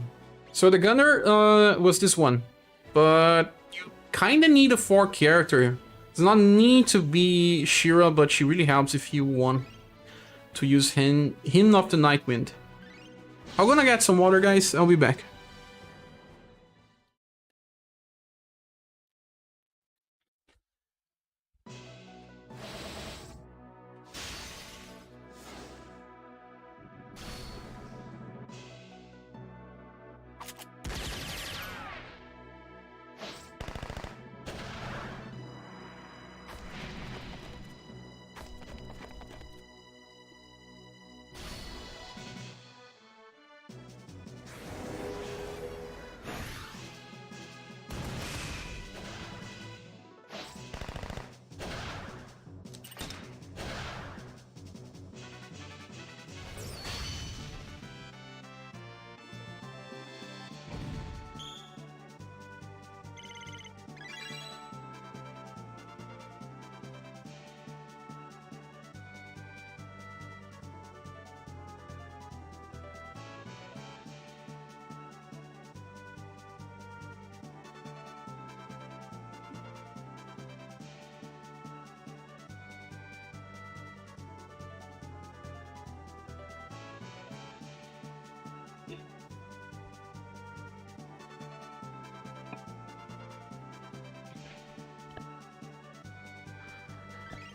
So the gunner was this one, but you kind of need a 4 character. Does not need to be Shira, but she really helps if you want to use Hymn of the Night Wind. I'm gonna get some water, guys. I'll be back.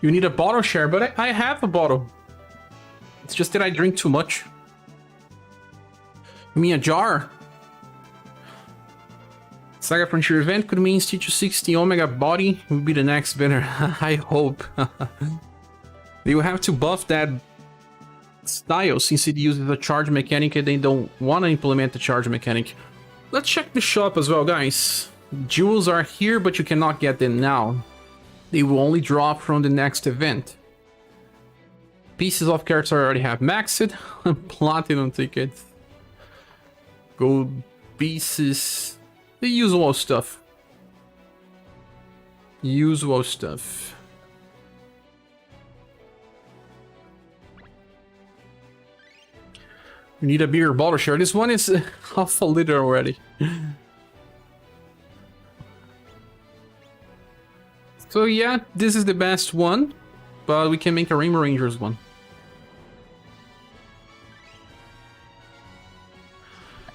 You need a bottle share, but I have a bottle. It's just that I drink too much. You mean a jar? SaGa Frontier event could mean Stitch 60 Omega body will be the next banner. I hope. They will have to buff that style since it uses a charge mechanic and they don't want to implement the charge mechanic. Let's check the shop as well, guys. Jewels are here, but you cannot get them now. They will only drop from the next event. Pieces of characters I already have maxed. Platinum tickets. Gold pieces. The usual stuff. Usual stuff. You need a bigger bottle share. This one is half a liter already. So yeah, this is the best one, but we can make a Rainbow Rangers one.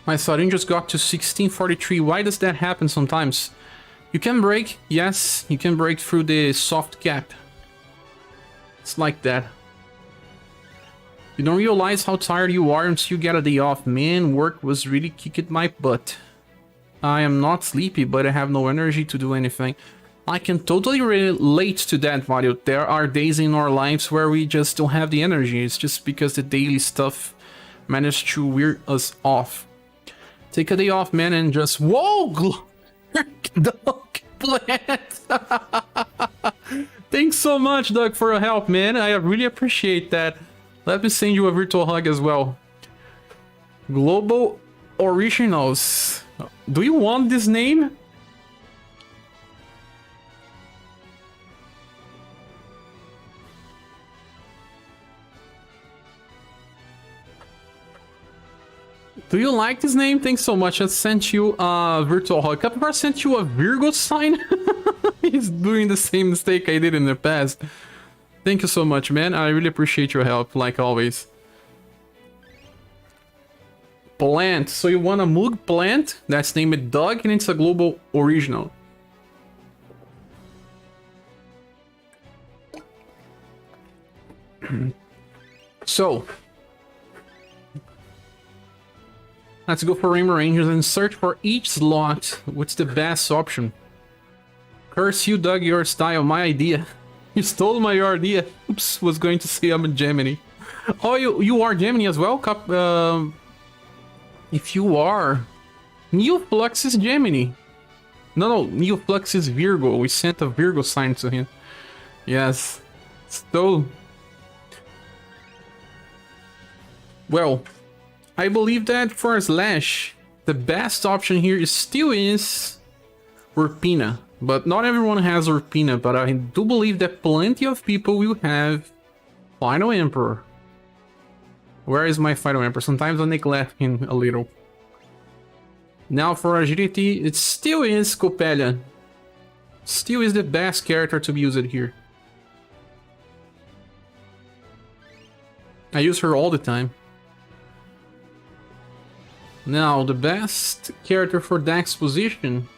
My Sarin just got to 1643. Why does that happen sometimes? You can break, yes, you can break through the soft cap. It's like that. You don't realize how tired you are until you get a day off. Man, work was really kicking my butt. I am not sleepy, but I have no energy to do anything. I can totally relate to that, Mario. There are days in our lives where we just don't have the energy. It's just because the daily stuff managed to wear us off. Take a day off, man, and just... Whoa! Doug plant! Thanks so much, Doug, for your help, man. I really appreciate that. Let me send you a virtual hug as well. Global Originals. Do you want this name? Do you like this name? Thanks so much. I sent you a virtual hug. Capra sent you a Virgo sign. He's doing the same mistake I did in the past. Thank you so much, man. I really appreciate your help, like always. Plant. So you want a Moog plant that's named Doug, and it's a global original. So let's go for Rainbow Rangers and search for each slot. What's the best option? Curse you, Doug, your style, my idea. You stole my idea. Oops, was going to say I'm a Gemini. Oh, you are Gemini as well? If you are... Neoflux is Gemini. No, Neoflux is Virgo. We sent a Virgo sign to him. Yes. Stole. Well, I believe that for Slash, the best option here still is Urpina. But not everyone has Urpina, but I do believe that plenty of people will have Final Emperor. Where is my Final Emperor? Sometimes I neglect him a little. Now for agility, it still is Copelia. Still is the best character to be used here. I use her all the time. Now, the best character for Dex position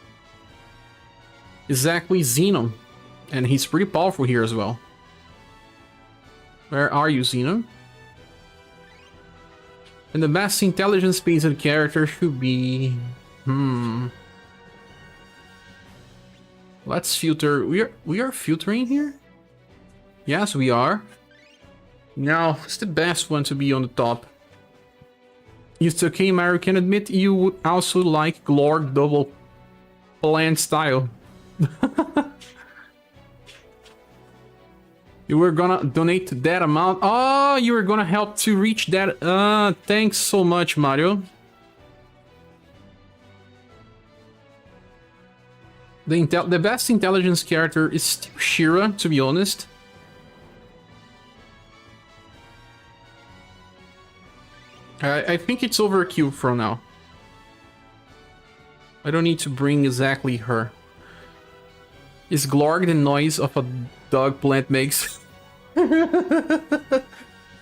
is exactly Xenon. And he's pretty powerful here as well. Where are you, Xenon? And the best intelligence-based character should be... Let's filter... We are filtering here? Yes, we are. Now, who's the best one to be on the top? It's okay, Mario, can admit you would also like Glorg double plant style. You were gonna donate that amount. Oh, you were gonna help to reach that. Thanks so much, Mario. The best intelligence character is still Shira, to be honest. I think it's overkill from now. I don't need to bring exactly her. Is Glorg the noise of a dog plant makes?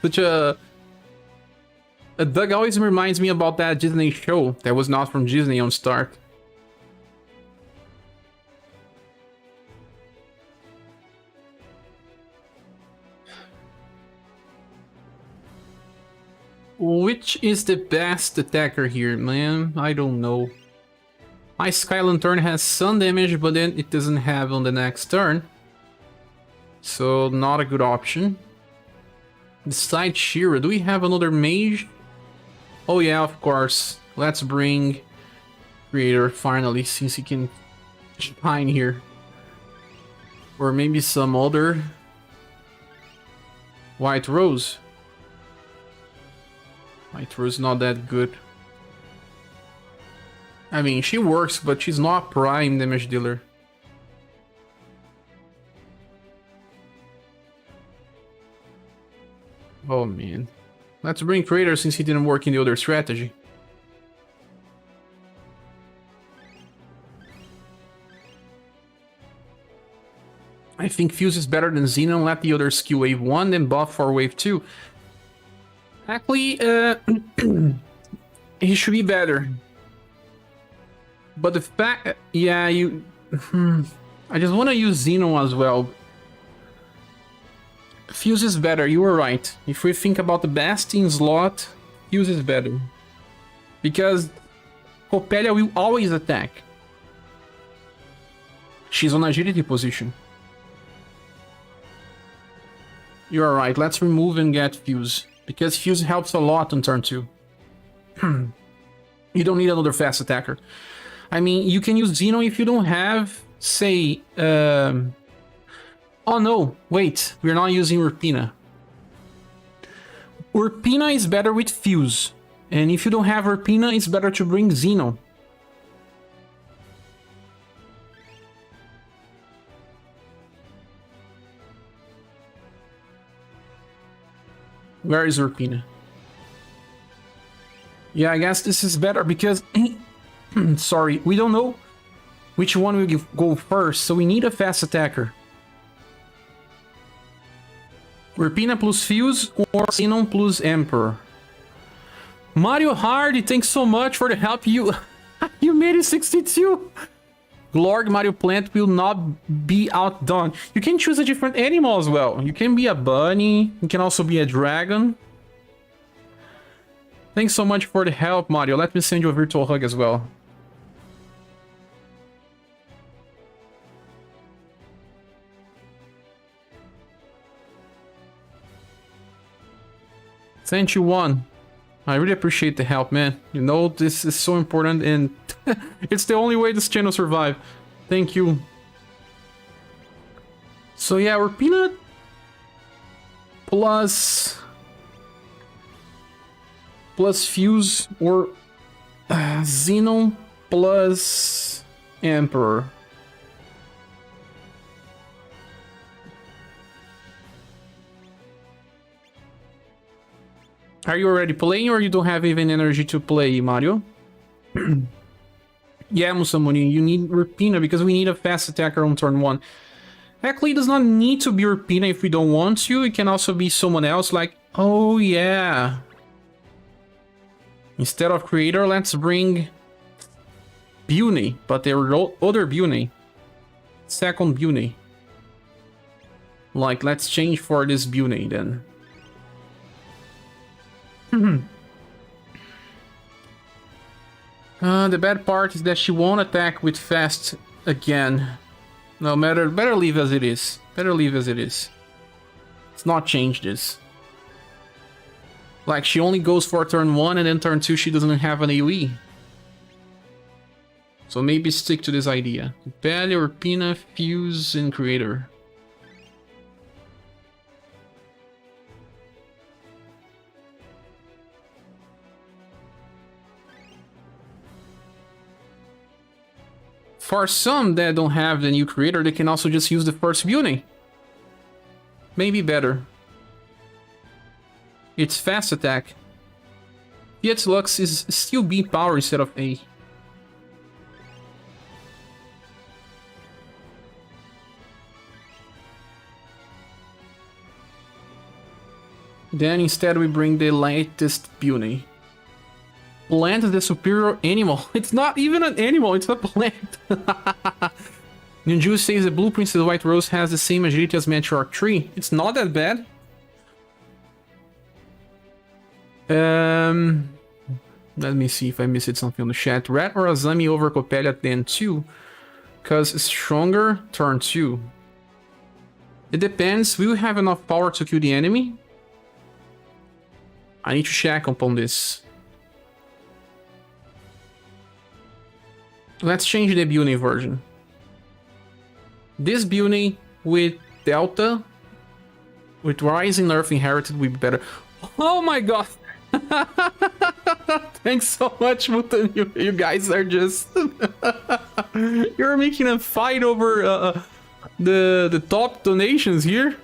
Such a dog always reminds me about that Disney show that was not from Disney on Start. Which is the best attacker here, man? I don't know. My Sky Lantern has some damage, but then it doesn't have on the next turn. So, not a good option. Besides Shira, do we have another mage? Oh yeah, of course. Let's bring Creator finally, since he can shine here. Or maybe some other... White Rose. White Rose not that good. I mean, she works, but she's not prime damage dealer. Oh man. Let's bring Creator since he didn't work in the other strategy. I think Fuse is better than Xenon. Let the other skill wave 1, then buff for wave 2. Actually, he should be better. But the fact... Yeah, you... I just want to use Xenon as well. Fuse is better, you were right. If we think about the best in slot, Fuse is better. Because Coppelia will always attack. She's on agility position. You are right, let's remove and get Fuse. Because Fuse helps a lot on turn 2. You don't need another fast attacker. I mean, you can use Xenon if you don't have, say... Oh no, wait, we're not using Urpina. Urpina is better with Fuse. And if you don't have Urpina, it's better to bring Xenon. Where is Urpina? Yeah, I guess this is better because... Sorry, we don't know which one will go first, so we need a fast attacker. Urpina plus Fuse or Xenon plus Emperor. Mario Hardy, thanks so much for the help. You made it 62. Lord Mario Plant will not be outdone. You can choose a different animal as well. You can be a bunny. You can also be a dragon. Thanks so much for the help, Mario. Let me send you a virtual hug as well. Sent you one. I really appreciate the help, man. You know, this is so important and it's the only way this channel survive. Thank you. So yeah, Urpina plus Fuse or Xenon plus Emperor. Are you already playing or you don't have even energy to play, Mario? Yeah, Musamuni, you need Urpina because we need a fast attacker on turn 1. Actually, it does not need to be Urpina if we don't want to. It can also be someone else like... Oh, yeah. Instead of Creator, let's bring... Bune, but there are other Bune. Second Bune. Like, let's change for this Bune then. The bad part is that she won't attack with fast again. No matter, better leave as it is. Better leave as it is. Let's not change this. Like, she only goes for turn 1 and then turn 2 she doesn't have an AoE. So maybe stick to this idea. Belly, Urpina, Fuse, and Creator. For some that don't have the new Creator, they can also just use the first Bune. Maybe better. It's fast attack. Fiat's Lux is still B power instead of A. Then instead we bring the latest Bune. Plant is the superior animal. It's not even an animal, it's a plant. Ninju says the Blue Princess White Rose has the same agility as Matriarch 3. It's not that bad. Let me see if I missed something on the chat. Rat or Azami over Coppelia at then 2? Because stronger, turn 2. It depends. Will we have enough power to kill the enemy? I need to check upon this. Let's change the Building version. This Building with Delta, with Rising Earth Inherited will be better. Oh my god! Thanks so much, Mutan. You guys are just... You're making a fight over the top donations here.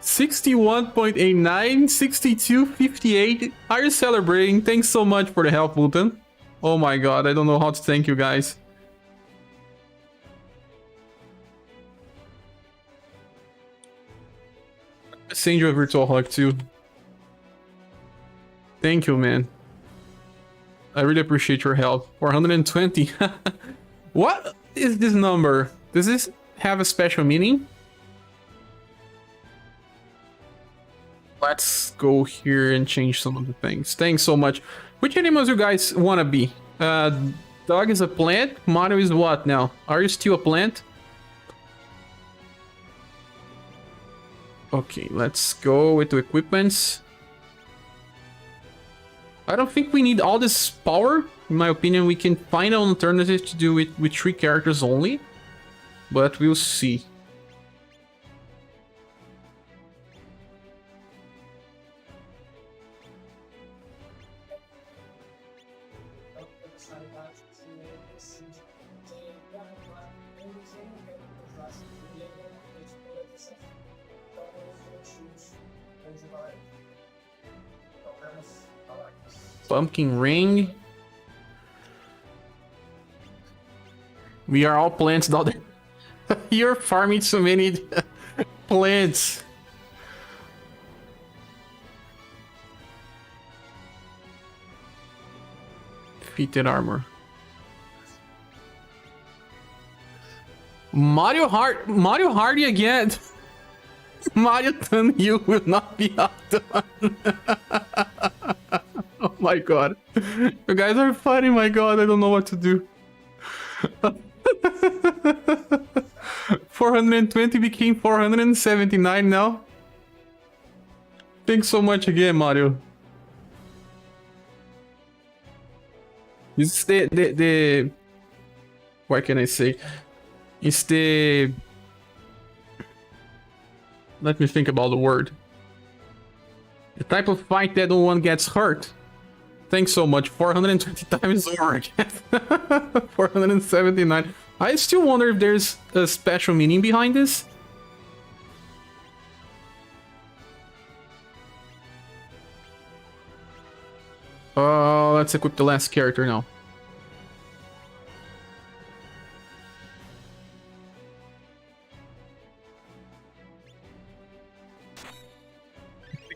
61.89, 62.58. Are you celebrating? Thanks so much for the help, Mutan. Oh my god, I don't know how to thank you guys. Send you a virtual hug too. Thank you, man. I really appreciate your help. 420. What is this number? Does this have a special meaning? Let's go here and change some of the things. Thanks so much. Which animals you guys want to be? Dog is a plant. Mario is what now? Are you still a plant? Okay, let's go with the equipments. I don't think we need all this power. In my opinion, we can find an alternative to do it with 3 characters only. But we'll see. Pumpkin ring. We are all plants down there. You're farming so many plants. Fitted armor. Mario Hardy again. Mario Tan, you will not be outdone. Oh my god. You guys are funny, my god, I don't know what to do. 420 became 479 now. Thanks so much again, Mario. This is the what can I say? It's the... Let me think about the word. The type of fight that no one gets hurt. Thanks so much. 420 times over again. 479. I still wonder if there's a special meaning behind this. Let's equip the last character now.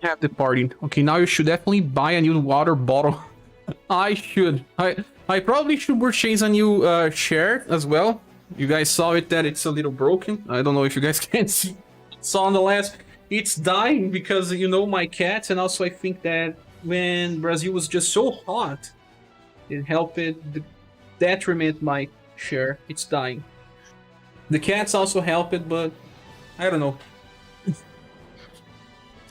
Have the party. Okay, now you should definitely buy a new water bottle. I should. I probably should purchase a new chair as well. You guys saw it that it's a little broken. I don't know if you guys can see. Saw on the last. It's dying because, you know, my cats, and also I think that when Brazil was just so hot, it helped it detriment my chair. It's dying. The cats also help it, but I don't know.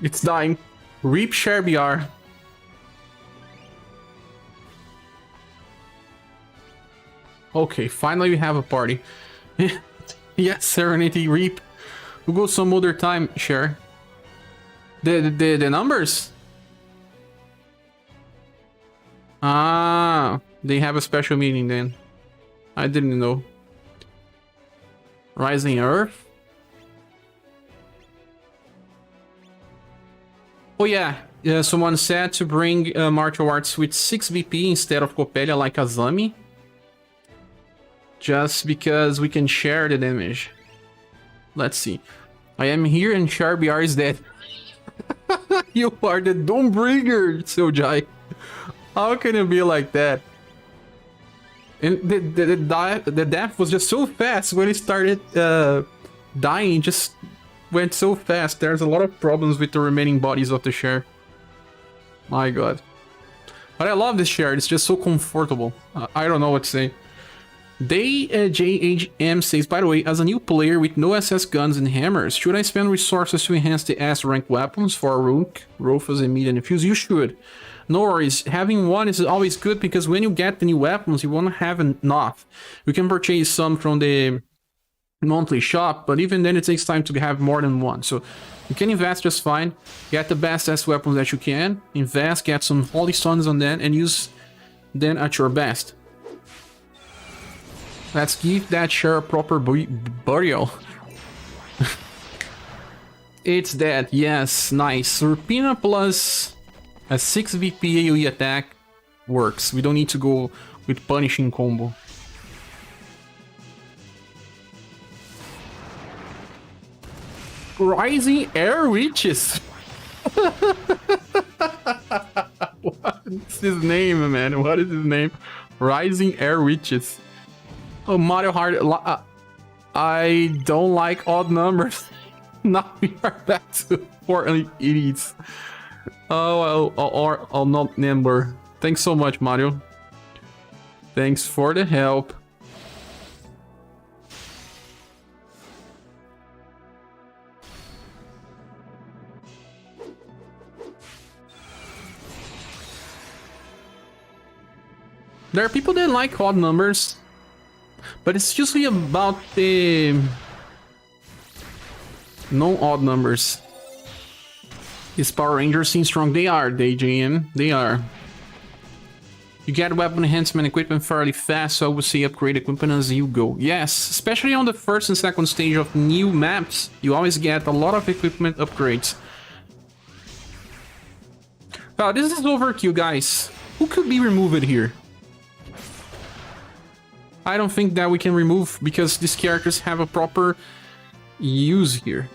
It's dying. Reap ScherBR. Okay, finally we have a party. Yes, Serenity, Reap. We'll go some other time, Cher. The numbers? Ah, they have a special meaning then. I didn't know. Rising Earth? Oh yeah, someone said to bring martial arts with 6 BP instead of Coppelia like Azami. Just because we can share the damage. Let's see. I am here and ScherBR is dead. You are the Doombringer, Sojai. How can it be like that? And the death was just so fast when it started dying. It just went so fast. There's a lot of problems with the remaining bodies of the Cher. My god. But I love this share, it's just so comfortable. I don't know what to say. They JHM says, by the way, as a new player with no SS guns and hammers, should I spend resources to enhance the S rank weapons for Rook, Rofus, and Median Fuse? You should. No worries, having one is always good because when you get the new weapons, you won't have enough. You can purchase some from the monthly shop, but even then it takes time to have more than one. So you can invest just fine, get the best S weapons that you can, invest, get some holy stones on them, and use them at your best. Let's give that share a proper burial. It's dead, yes, nice. Serpina plus a 6 VP AoE attack works. We don't need to go with punishing combo. Rising Air Witches. What's his name, man? What is his name? Rising Air Witches. Oh, Mario Hard. I don't like odd numbers. Now we are back to 4 idiots. Oh, I'll not number. Thanks so much, Mario. Thanks for the help. There are people that like odd numbers, but it's usually about the no odd numbers. Is Power Rangers seem strong? They are, DJM. They are. You get weapon enhancement equipment fairly fast, so I would say upgrade equipment as you go. Yes, especially on the first and second stage of new maps, you always get a lot of equipment upgrades. Oh, this is overkill, guys. Who could be removed here? I don't think that we can remove because these characters have a proper use here.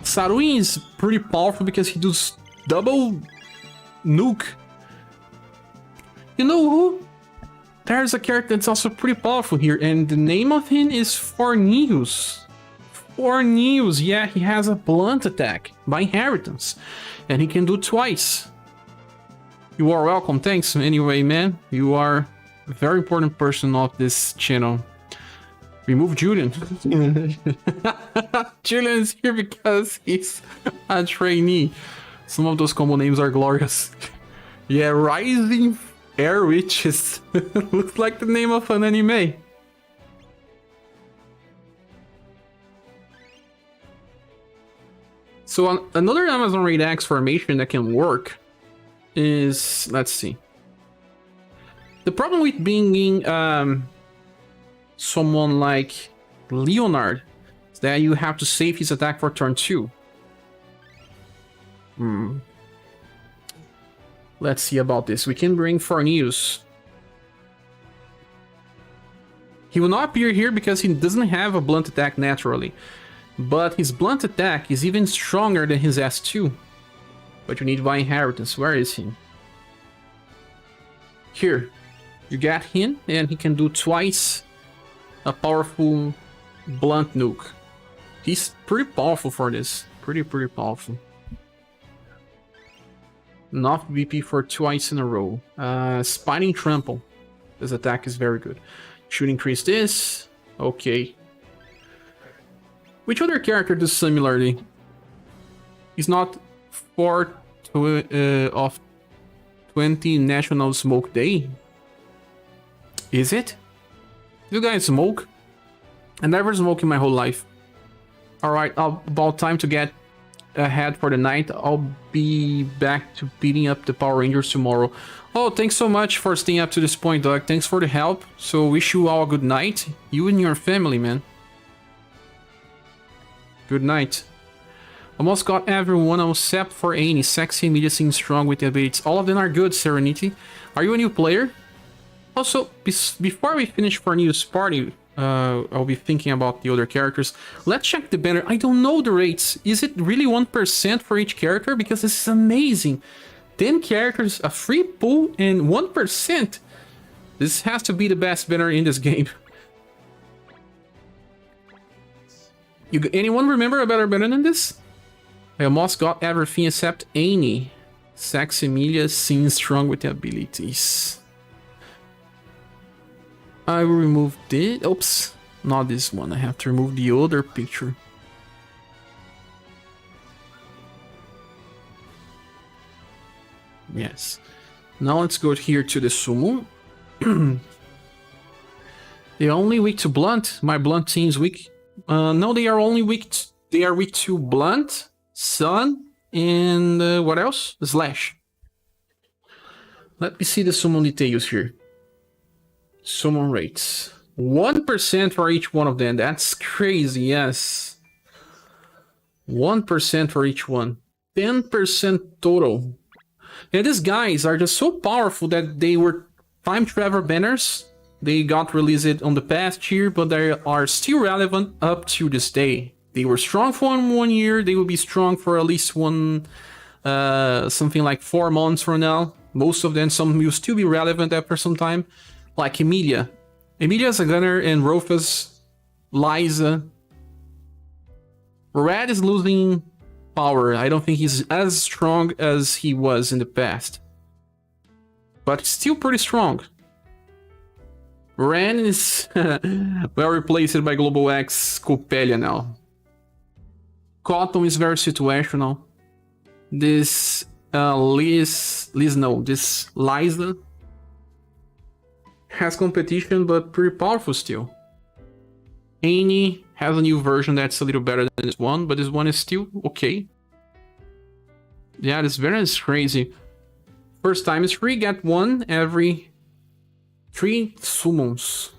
Saruin is pretty powerful because he does double nuke. You know who? There's a character that's also pretty powerful here, and the name of him is Forneus. Forneus, yeah, he has a blunt attack by inheritance, and he can do twice. You are welcome, thanks anyway, man. You are a very important person of this channel. Remove Julian. Julian is here because he's a trainee. Some of those combo names are glorious. Yeah, Rising Air Witches. Looks like the name of an anime. So another Amazon Raid X formation that can work is, let's see. The problem with being someone like Leonard is that you have to save his attack for turn 2. Let's see about this. We can bring Forneus. He will not appear here because he doesn't have a blunt attack naturally. But his blunt attack is even stronger than his S2. But you need by inheritance. Where is he? Here. You get him, and he can do twice a powerful blunt nuke. He's pretty powerful for this. Pretty powerful. Enough VP for twice in a row. Spining Trample. This attack is very good. Should increase this. Okay. Which other character does similarly? He's not 4 of 20 National Smoke Day. Is it? You guys smoke? I never smoked in my whole life. Alright, about time to get ahead for the night. I'll be back to beating up the Power Rangers tomorrow. Oh, thanks so much for staying up to this point, Doug. Thanks for the help. So wish you all a good night. You and your family, man. Good night. Almost got everyone except for Annie. Sexy, immediacy, and strong with the abilities. All of them are good, Serenity. Are you a new player? Also, before we finish for News Party, I'll be thinking about the other characters. Let's check the banner. I don't know the rates. Is it really 1% for each character? Because this is amazing. 10 characters, a free pool, and 1%. This has to be the best banner in this game. Anyone remember a better banner than this? I almost got everything except Annie. Sax Emilia seems strong with the abilities. I will remove this. Oops, not this one. I have to remove the other picture. Yes. Now let's go here to the sumo. They're only weak to blunt. My blunt seems weak. No, they are only weak. They are weak to blunt, sun, and what else? Slash. Let me see the summon details here. Summon rates. 1% for each one of them. That's crazy, yes. 1% for each one. 10% total. And these guys are just so powerful that they were time travel banners. They got released on the past year, but they are still relevant up to this day. They were strong for 1 year. They will be strong for at least something like 4 months from now. Most of them, some will still be relevant after some time. Like Emilia. Emilia is a gunner, and Rufus, Liza. Red is losing power. I don't think he's as strong as he was in the past. But still pretty strong. Ren is well replaced by Global X Coppelia now. Cotton is very situational. This this Liza has competition, but pretty powerful still. Annie has a new version that's a little better than this one, but this one is still okay. Yeah, this variant is crazy. First time is free, get 1 every 3 summons.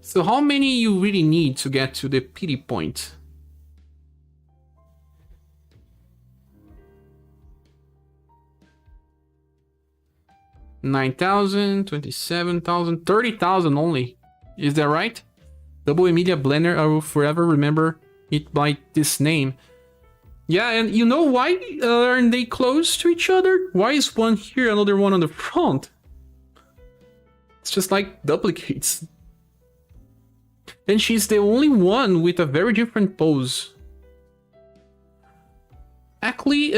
So how many you really need to get to the pity point? $9,000, $27,000, $30,000 only. Is that right? Double Emilia Blender, I will forever remember it by this name. Yeah, and you know why aren't they close to each other? Why is one here, another one on the front? It's just like duplicates. And she's the only one with a very different pose. Actually,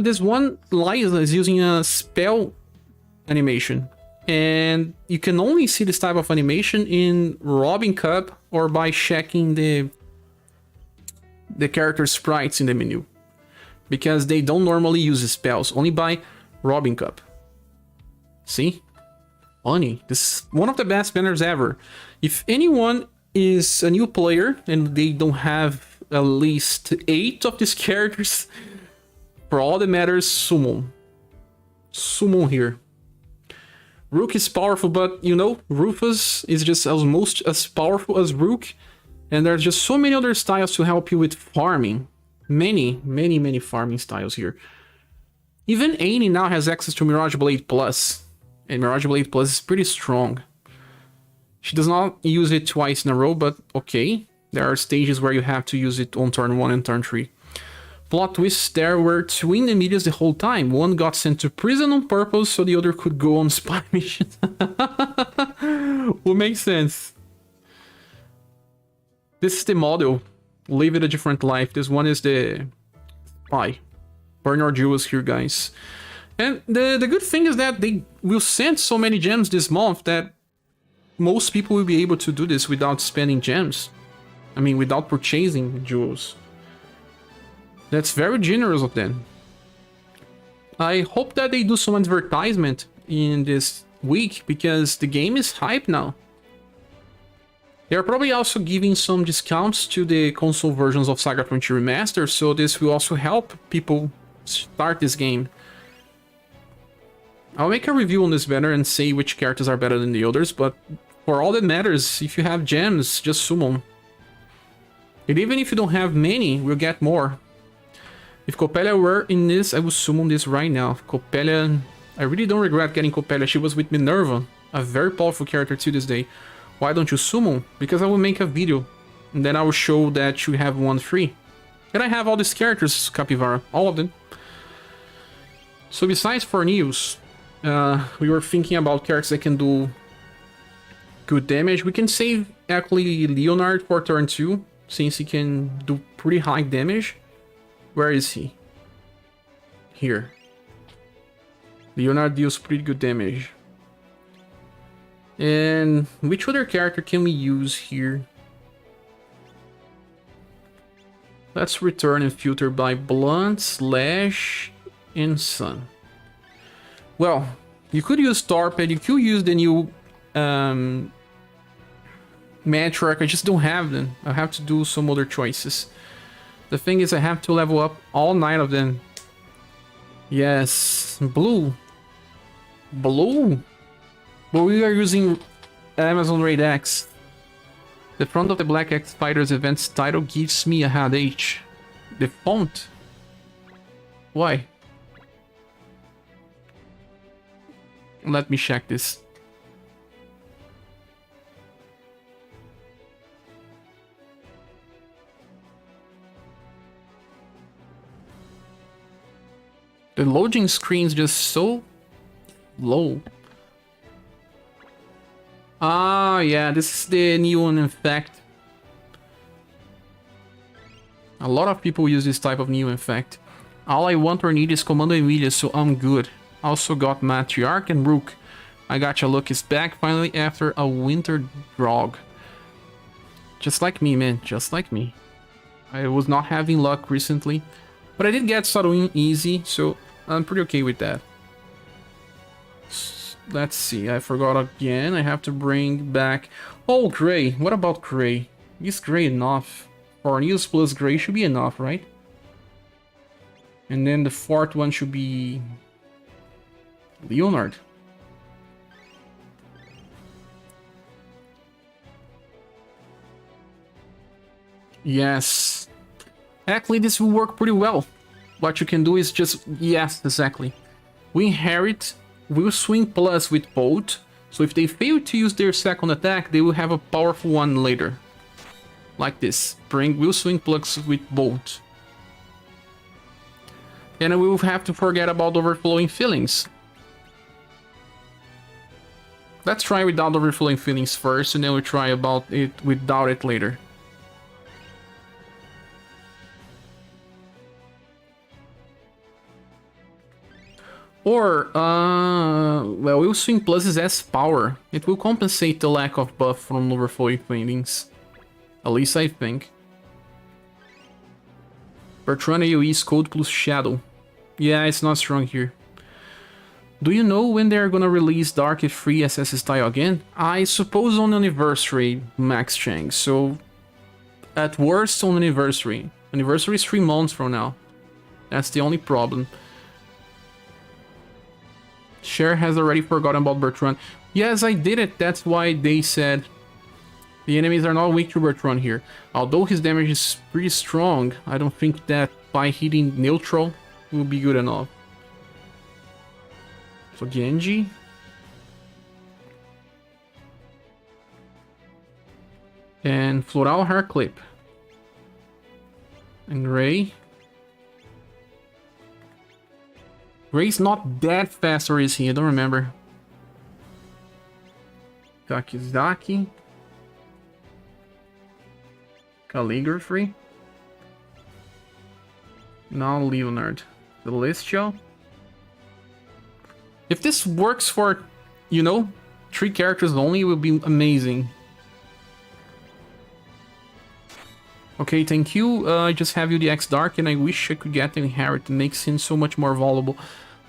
this one, Liza, is using a spell animation. And you can only see this type of animation in Robin Cup or by checking the character sprites in the menu. Because they don't normally use spells, only by Robin Cup. See? Funny. This is one of the best banners ever. If anyone is a new player and they don't have at least 8 of these characters, for all that matters, summon. Summon here. Rook is powerful, but you know, Rufus is just almost as powerful as Rook. And there's just so many other styles to help you with farming. Many farming styles here. Even Annie now has access to Mirage Blade Plus. And Mirage Blade Plus is pretty strong. She does not use it twice in a row, but okay. There are stages where you have to use it on turn 1 and turn 3. Plot twists, there were twin Emilias the whole time. One got sent to prison on purpose so the other could go on spy missions. Will make sense. This is the model. Live it a different life. This one is the spy. Burn your jewels here, guys. And the good thing is that they will send so many gems this month that most people will be able to do this without spending gems. I mean, without purchasing jewels. That's very generous of them. I hope that they do some advertisement in this week because the game is hype now. They are probably also giving some discounts to the console versions of SaGa 20 Remaster, so this will also help people start this game. I'll make a review on this banner and say which characters are better than the others, but for all that matters, if you have gems, just summon. And even if you don't have many, we'll get more. If Coppelia were in this, I would summon this right now. Coppelia, I really don't regret getting Coppelia. She was with Minerva, a very powerful character to this day. Why don't you summon? Because I will make a video, and then I will show that you have one free. And I have all these characters, Capivara, all of them. So besides for news, we were thinking about characters that can do good damage. We can save actually Leonard for turn 2, since he can do pretty high damage. Where is he? Here. Leonard deals pretty good damage. And which other character can we use here? Let's return and filter by Blunt, Slash, and Sun. Well, you could use Torped, you could use the new Matriarch, I just don't have them. I have to do some other choices. The thing is I have to level up all 9 of them. Yes, blue. Blue? But we are using Amazon Raid X. The front of the Black X Fighters event's title gives me a headache. The font? Why? Let me check this. The loading screen's just so low. Ah, yeah, this is the new one, in fact. A lot of people use this type of new, in fact. All I want or need is Commando Emilia, so I'm good. Also got Matriarch and Rook. I gotcha, Luck is back finally after a winter drought. Just like me, man, just like me. I was not having luck recently, but I did get Saruin easy, so I'm pretty okay with that. Let's see, I forgot again. I have to bring back... Oh, Gray. What about Gray? Is Gray enough? Forneus plus Gray should be enough, right? And then the fourth one should be... Leonard. Yes. Actually, this will work pretty well. What you can do is just... Yes, exactly. We inherit... Will Swing Plus with Bolt, so if they fail to use their second attack, they will have a powerful one later. Like this. Bring Will Swing Plus with Bolt. And we will have to forget about Overflowing Feelings. Let's try without Overflowing Feelings first, and then we'll try about it without it later. Or, well, Will Swing Plus is S power. It will compensate the lack of buff from Overflowing Feelings. At least I think. Bertrand AoE Code plus Shadow. Yeah, it's not strong here. Do you know when they're gonna release Dark Free SS style again? I suppose on Anniversary, Max Chang. So, at worst on Anniversary. Anniversary is 3 months from now. That's the only problem. Cher has already forgotten about Bertrand. Yes, I did it. That's why they said the enemies are not weak to Bertrand here. Although his damage is pretty strong, I don't think that by hitting neutral will be good enough. So Genji. And Floral Hair Clip. And Ray. Ray's not that fast, or is he? I don't remember. Kakizaki. Calligraphy. Now Leonard. Celestial. If this works for, you know, 3 characters only, it would be amazing. Okay, thank you. I just have you the X Dark, and I wish I could get the Inherit. It makes him so much more vulnerable.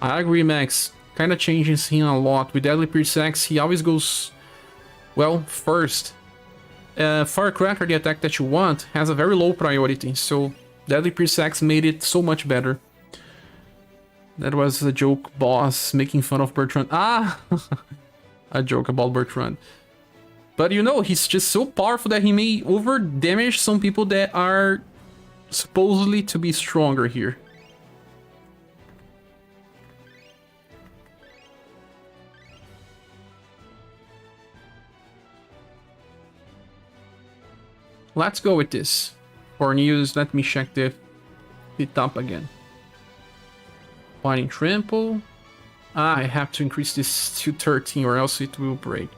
I agree, Max. Kinda changes him a lot. With Deadly Pierce X, he always goes, well, first. Firecracker, the attack that you want, has a very low priority, so Deadly Pierce X made it so much better. That was a joke, boss, making fun of Bertrand. Ah! A joke about Bertrand. But you know, he's just so powerful that he may over-damage some people that are supposedly to be stronger here. Let's go with this. For news, let me check the top again. Fighting Trample. Ah, I have to increase this to 13 or else it will break.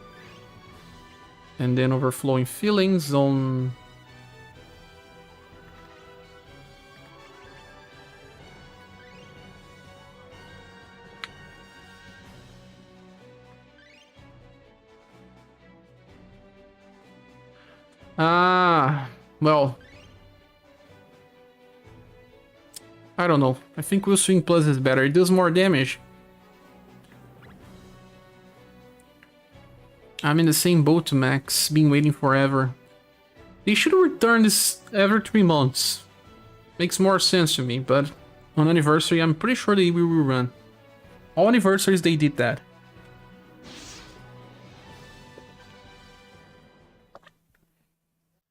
And then Overflowing Feelings on... Well, I don't know. I think Will Swing Plus is better. It does more damage. I'm in the same boat to Max, been waiting forever. They should return this every 3 months. Makes more sense to me, but on anniversary, I'm pretty sure they will rerun. All anniversaries, they did that.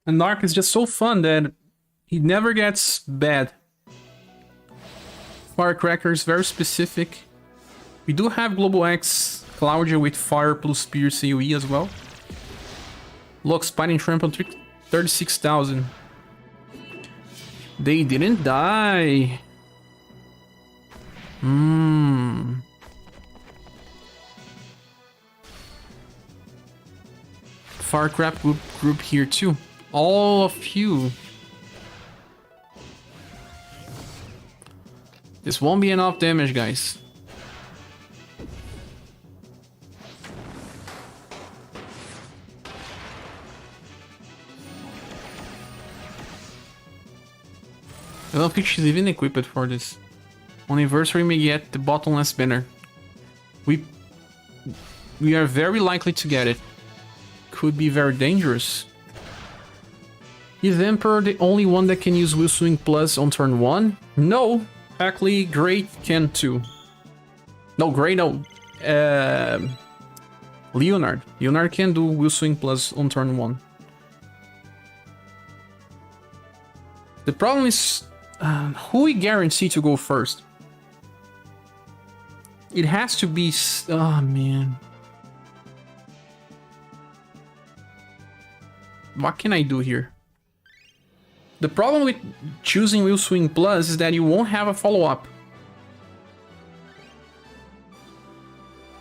And Narc is just so fun that he never gets bad. Firecracker is very specific. We do have Global X Claudia with Fire plus Spear COE as well. Look, Spining Trample 36,000. They didn't die. Firecraft group here too. All of you. This won't be enough damage, guys. I don't think she's even equipped for this. On anniversary may get the bottomless banner. We are very likely to get it. Could be very dangerous. Is Emperor the only one that can use Will Swing Plus on turn 1? No. Actually, Great can too. No, Great no. Leonard. Leonard can do Will Swing Plus on turn 1. The problem is, who we guarantee to go first? It has to be... Oh, man. What can I do here? The problem with choosing Will Swing Plus is that you won't have a follow-up.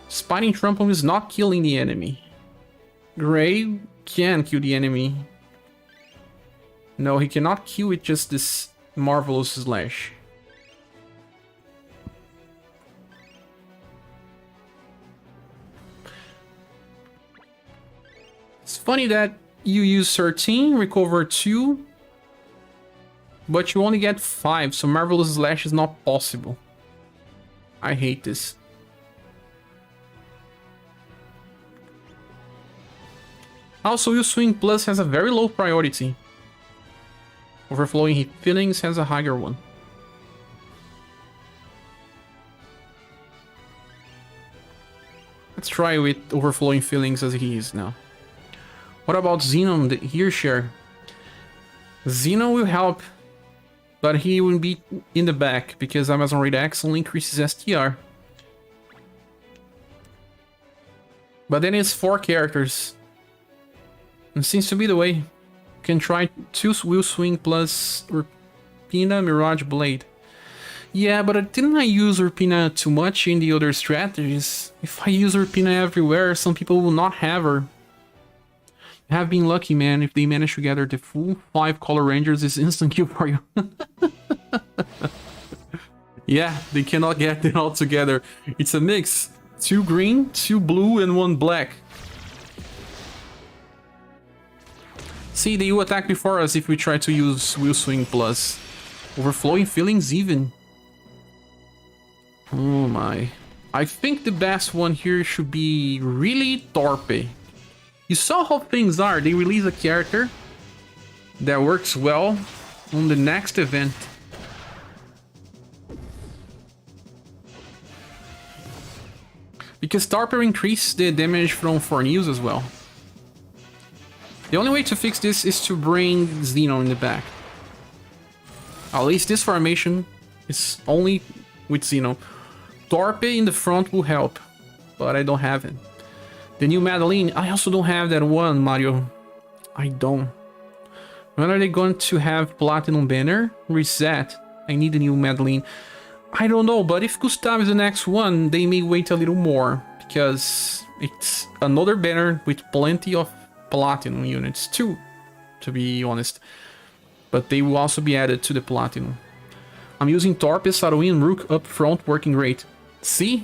Spining Trample is not killing the enemy. Gray can kill the enemy. No, he cannot kill with just this Marvelous Slash. It's funny that you use 13, recover 2, but you only get 5, so Marvelous Slash is not possible. I hate this. Also, Will Swing Plus has a very low priority. Overflowing Feelings has a higher one. Let's try with Overflowing Feelings as he is now. What about Xenon, the here share? Xenon will help, but he will be in the back because Amazon Raid X only increases STR. But then it's 4 characters. It seems to be the way. You can try 2 Will Swing plus Urpina Mirage Blade. Yeah, but didn't I use Urpina too much in the other strategies? If I use Urpina everywhere, some people will not have her. I have been lucky, man. If they manage to gather the full 5 Color Rangers, it's instant kill for you. Yeah, they cannot get it all together. It's a mix. 2 green, 2 blue, and 1 black. See, they will attack before us if we try to use Will Swing Plus. Overflowing Feelings even. Oh my. I think the best one here should be really Torpe. You saw how things are. They release a character that works well on the next event. Because Torpe increases the damage from Fornews as well. The only way to fix this is to bring Xenon in the back. At least this formation is only with Xenon. Torpe in the front will help, but I don't have it. The new Madeline, I also don't have that one, Mario. I don't. When are they going to have Platinum Banner? Reset. I need a new Madeline. I don't know, but if Gustav is the next one, they may wait a little more. Because it's another banner with plenty of Platinum units too, to be honest. But they will also be added to the Platinum. I'm using Torpe, Saruin, and Rook up front, working great. See?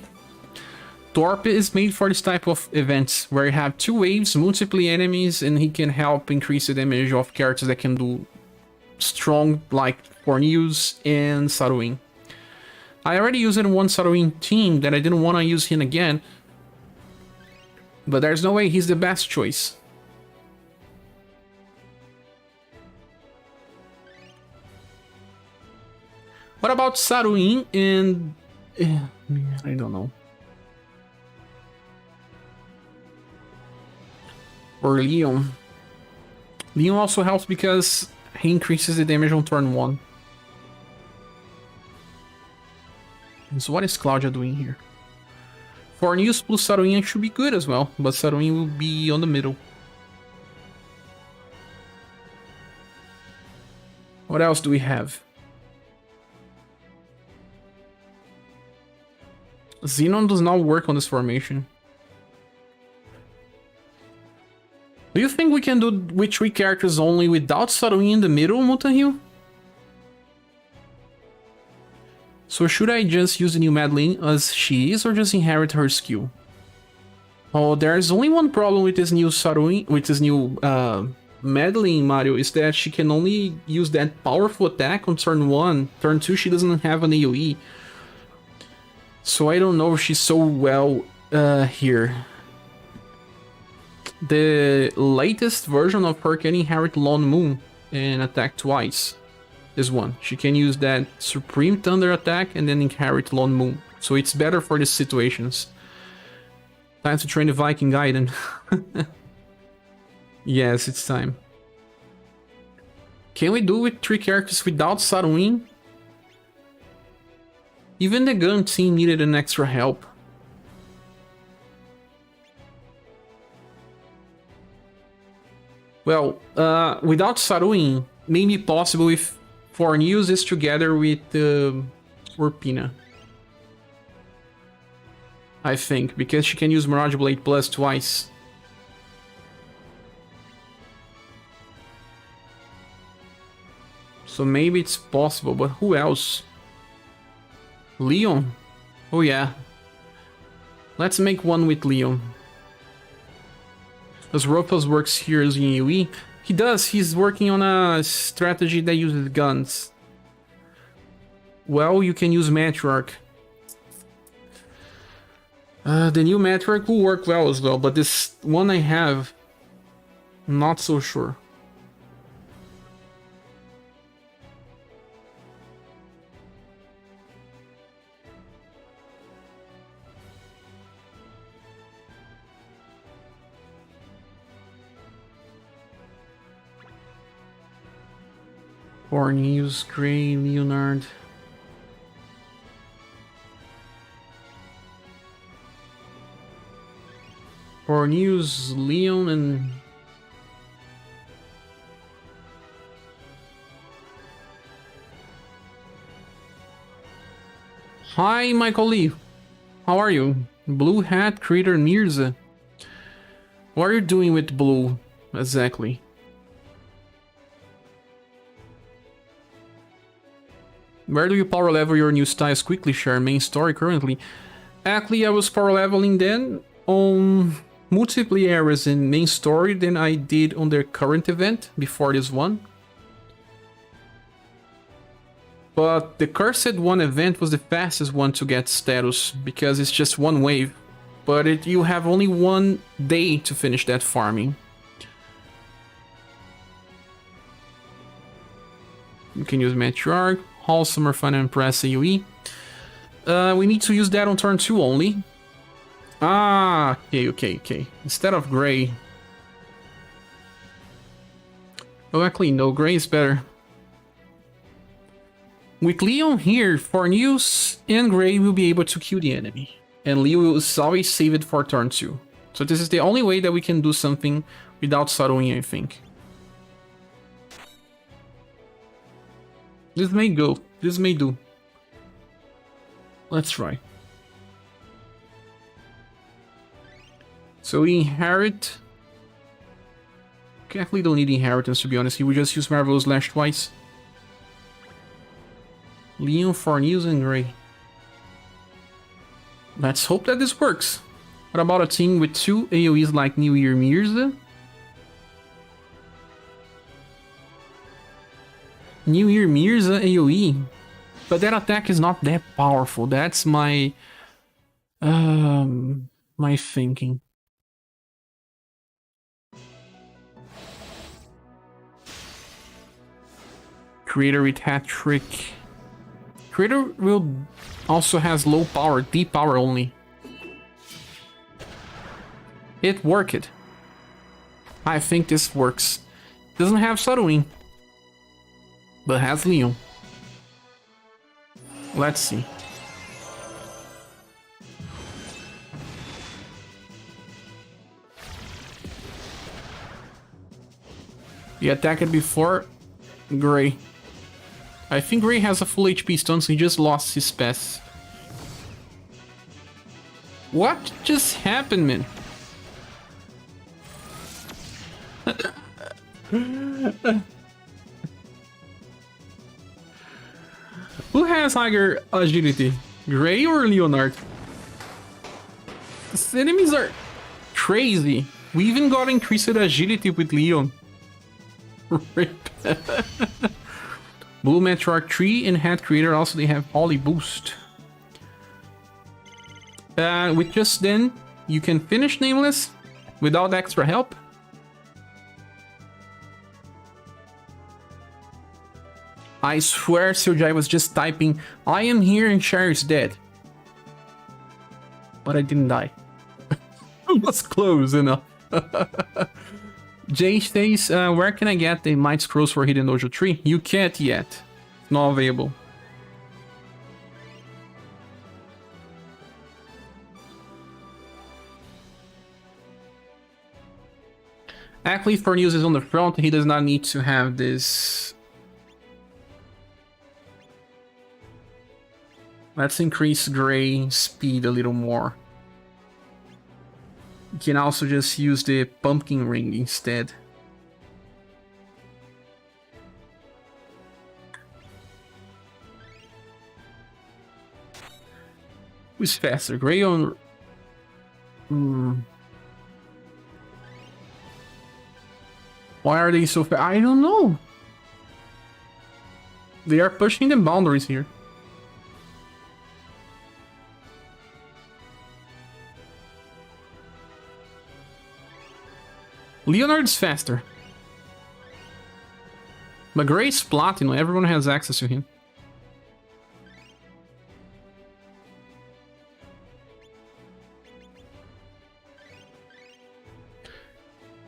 Torp is made for this type of events, where you have 2 waves, multiple enemies, and he can help increase the damage of characters that can do strong, like Forneus and Saruin. I already used it in one Saruin team that I didn't want to use him again, but there's no way he's the best choice. What about Saruin and... I don't know. Or Leon. Leon also helps because he increases the damage on turn 1. So what is Claudia doing here? Forneus plus Saruin should be good as well, but Saruin will be on the middle. What else do we have? Xenon does not work on this formation. Do you think we can do with 3 characters only without Saruin in the middle, Mutanil? So should I just use the new Madeline as she is, or just inherit her skill? Oh, there's only one problem with this new Saruin, with this new Madeline, Mario, is that she can only use that powerful attack on turn 1. Turn 2 she doesn't have an AoE. So I don't know if she's so well here. The latest version of her can inherit Lone Moon and attack twice. This one. She can use that Supreme Thunder attack and then inherit Lone Moon. So it's better for these situations. Time to train the Viking Gaiden. Yes, it's time. Can we do with 3 characters without Saruin? Even the gun team needed an extra help. Well, without Saruin, maybe possible if Forneus is together with Urpina. I think, because she can use Mirage Blade Plus twice. So maybe it's possible, but who else? Leon? Oh yeah. Let's make one with Leon. As Ropos works here as AoE. He does, he's working on a strategy that uses guns. Well, you can use Matriarch. The new Matriarch will work well as well, but this one I have, not so sure. Forneus, Gray, Leonard. Forneus, Leon, and... Hi, Michael Lee. How are you? Blue Hat Creator Mirza. What are you doing with Blue, exactly? Where do you power level your new styles quickly, share main story currently? Actually, I was power leveling then on multiple areas in main story than I did on the current event before this one. But the Cursed One event was the fastest one to get status because it's just one wave. But you have only 1 day to finish that farming. You can use Matriarch. Wholesome or Fun and Press AoE. We need to use that on turn 2 only. Ah, okay. Instead of Gray. Oh, actually, no, Gray is better. With Leon here, Forneus and Gray will be able to kill the enemy. And Leo will always save it for turn 2. So this is the only way that we can do something without Saruin, I think. This may go. This may do. Let's try. So we inherit... Actually don't need inheritance, to be honest. He will just use Marvelous Lash twice. Leon, Forneus, and Gray. Let's hope that this works. What about a team with 2 AoEs like New Year Mirza? New Year Mirza AoE. But that attack is not that powerful. That's my... my thinking. Creator with hat trick. Creator will also has low power, deep power only. It worked. I think this works. Doesn't have Shadowing, but has Leon. Let's see. He attacked before Gray. I think Gray has a full HP stun, so he just lost his pass. What just happened, man? Who has higher agility? Gray or Leonard? These enemies are crazy. We even got increased agility with Leon. Rip. Blue Metrarch 3 and Hat Creator also they have Holy Boost. With just then, you can finish Nameless without extra help. I swear SerGa was just typing, I am here and Cher is dead. But I didn't die. It was close enough. Jay says, where can I get the Might Scrolls for Hidden Dojo 3? You can't yet. It's not available. Actually, for news is on the front, he does not need to have this. Let's increase Gray speed a little more. You can also just use the pumpkin ring instead. Who's faster? Gray or... Why are they so fast? I don't know. They are pushing the boundaries here. Leonard's faster. But Gray's Platinum, everyone has access to him.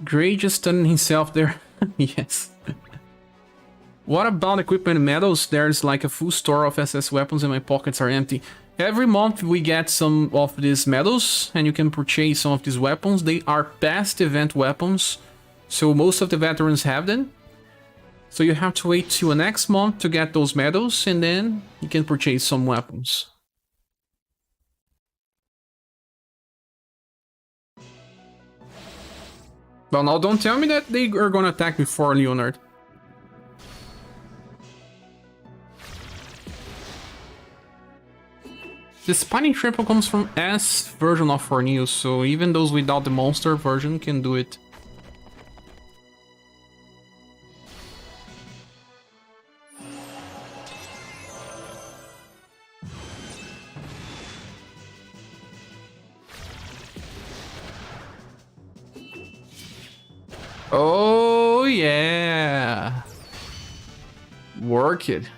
Gray just stunned himself there. Yes. What about equipment and medals? There's like a full store of SS weapons and my pockets are empty. Every month we get some of these medals and you can purchase some of these weapons. They are past event weapons, so most of the veterans have them. So you have to wait till next month to get those medals and then you can purchase some weapons. Well, now don't tell me that they are gonna attack before Leonard. The Spiny Triple comes from S version of Fornews, so even those without the monster version can do it. Oh yeah! Work it.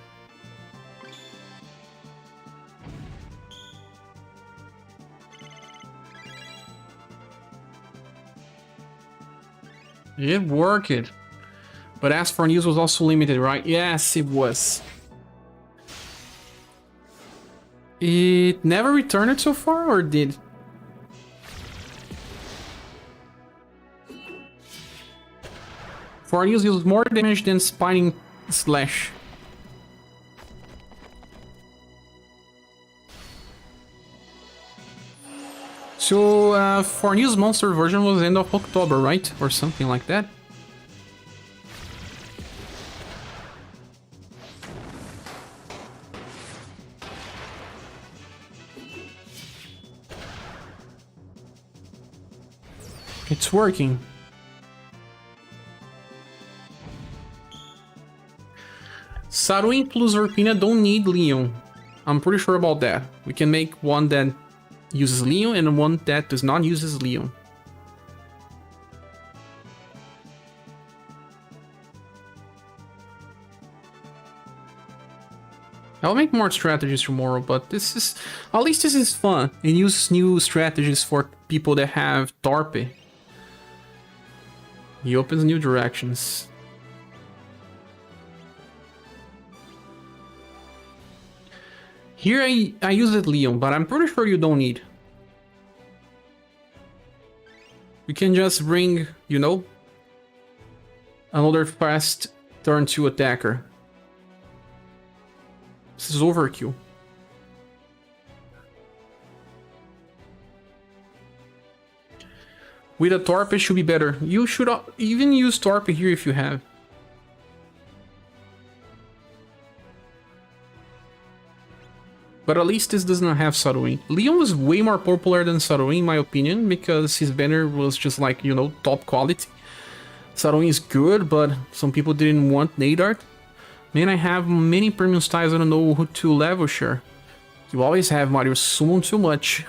It worked. But as for news was also limited, right? Yes, it was. It never returned so far, or did? For news deals more damage than Spinning Slash. So, Fornews monster version was end of October, right? Or something like that. It's working. Saruin plus Urpina don't need Leon. I'm pretty sure about that. We can make one that uses Leon and one that does not use Leon. I'll make more strategies tomorrow, but this is... At least this is fun. And use new strategies for people that have Torpe. He opens new directions. Here I used Leon, but I'm pretty sure you don't need. We can just bring, you know, another fast turn 2 attacker. This is overkill. With a Torpe it should be better. You should even use Torpe here if you have. But at least this does not have Saruin. Leon was way more popular than Saruin in my opinion, because his banner was just like, you know, top quality. Saruin is good, but some people didn't want Nadart. Man, I have many premium styles, I don't know who to level share. You always have, Mario, summon too much.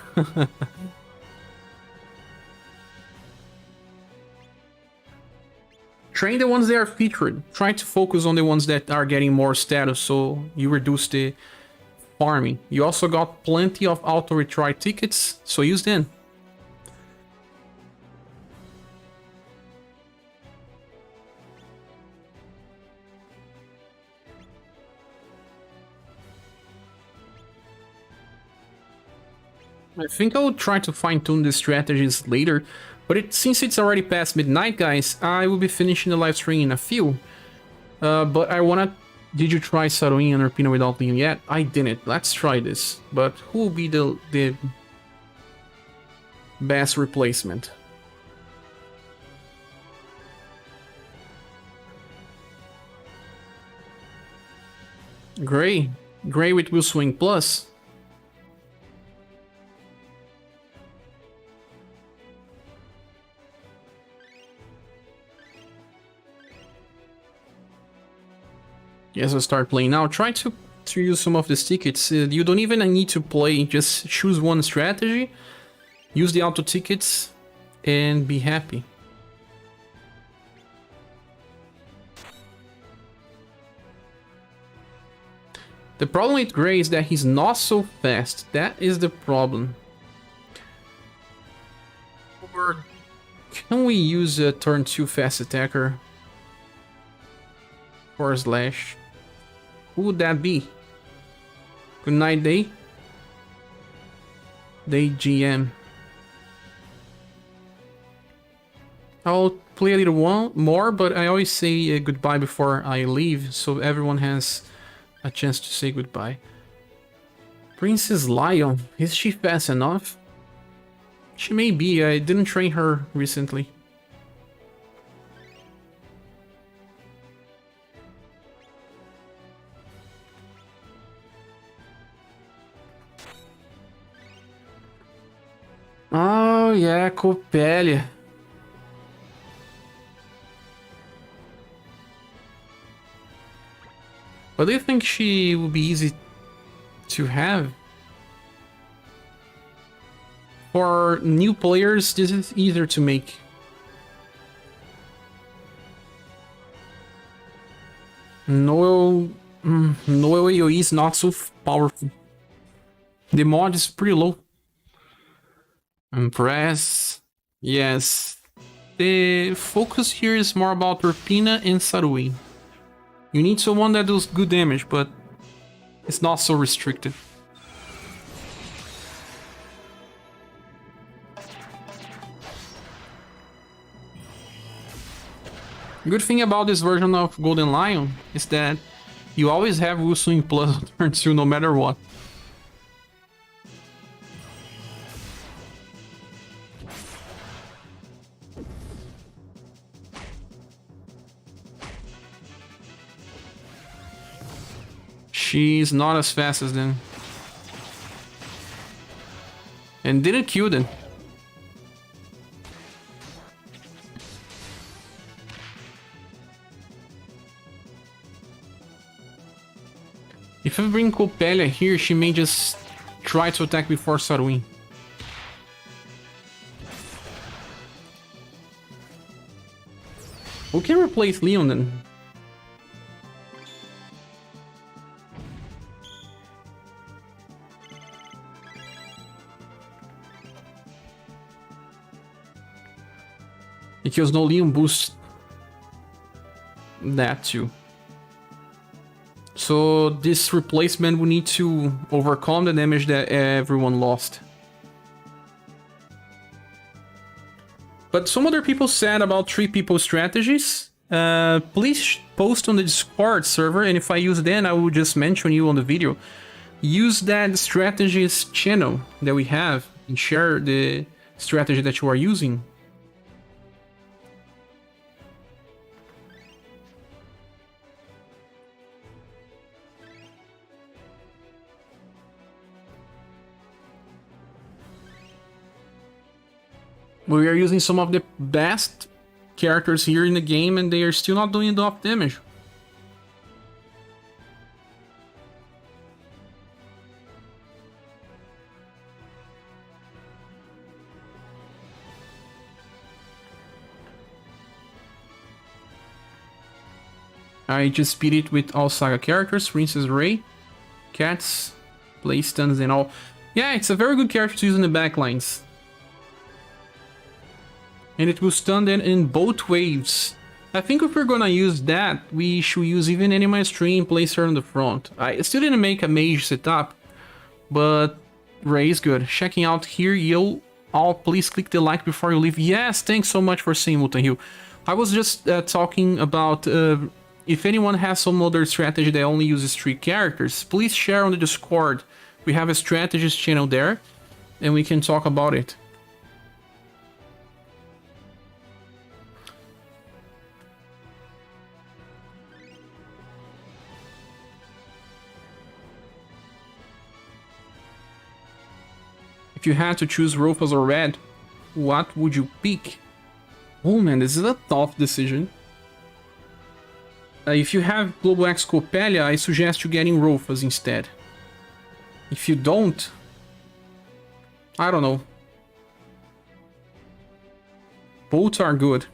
Train the ones that are featured. Try to focus on the ones that are getting more status, so you reduce the farming. You also got plenty of auto retry tickets, so use them. I think I'll try to fine-tune the strategies later, but since it's already past midnight, guys, I will be finishing the live stream in a few. But I wanna... Did you try Saruin and Urpina without Leon yet? I didn't. Let's try this. But who will be the best replacement? Gray. Gray with Will Swing Plus. Yes, I'll start playing now. Try to use some of these tickets. You don't even need to play, just choose one strategy, use the auto tickets, and be happy. The problem with Gray is that he's not so fast. That is the problem. Or can we use a turn 2 fast attacker? For a slash? Who would that be? Good night, Day? Day GM. I'll play a little more, but I always say goodbye before I leave, so everyone has a chance to say goodbye. Princess Lion, is she fast enough? She may be, I didn't train her recently. Oh yeah, Coppelia. But do you think she will be easy to have? For new players, this is easier to make. No AoE is not so powerful. The mod is pretty low. Impress. Yes. The focus here is more about Urpina and Saruin. You need someone that does good damage, but it's not so restricted. Good thing about this version of Golden Lion is that you always have Will Swing Plus on turn 2 no matter what. She's not as fast as them. And didn't kill them. If I bring Coppelia here, she may just try to attack before Saruin. Who can replace Leon then? Because no Leon boosts that too. So this replacement will need to overcome the damage that everyone lost. But some other people said about 3 people strategies. Please post on the Discord server, and if I use them, I will just mention you on the video. Use that strategies channel that we have and share the strategy that you are using. We are using some of the best characters here in the game and they are still not doing enough damage. I just speed it with all SaGa characters, Princess Ray, Cats, play stuns and all. Yeah, it's a very good character to use in the backlines. And it will stun them in both waves. I think if we're gonna use that, we should use even Anima Stream, place her on the front. I still didn't make a mage setup, but Ray is good. Checking out here, yo, all please click the like before you leave. Yes, thanks so much for saying Mutanhill. I was just talking about if anyone has some other strategy that only uses 3 characters, please share on the Discord. We have a strategies channel there, and we can talk about it. If you had to choose Rufus or Red, what would you pick? Oh man, this is a tough decision. If you have Global X Coppelia, I suggest you getting Rufus instead. If you don't, I don't know. Both are good.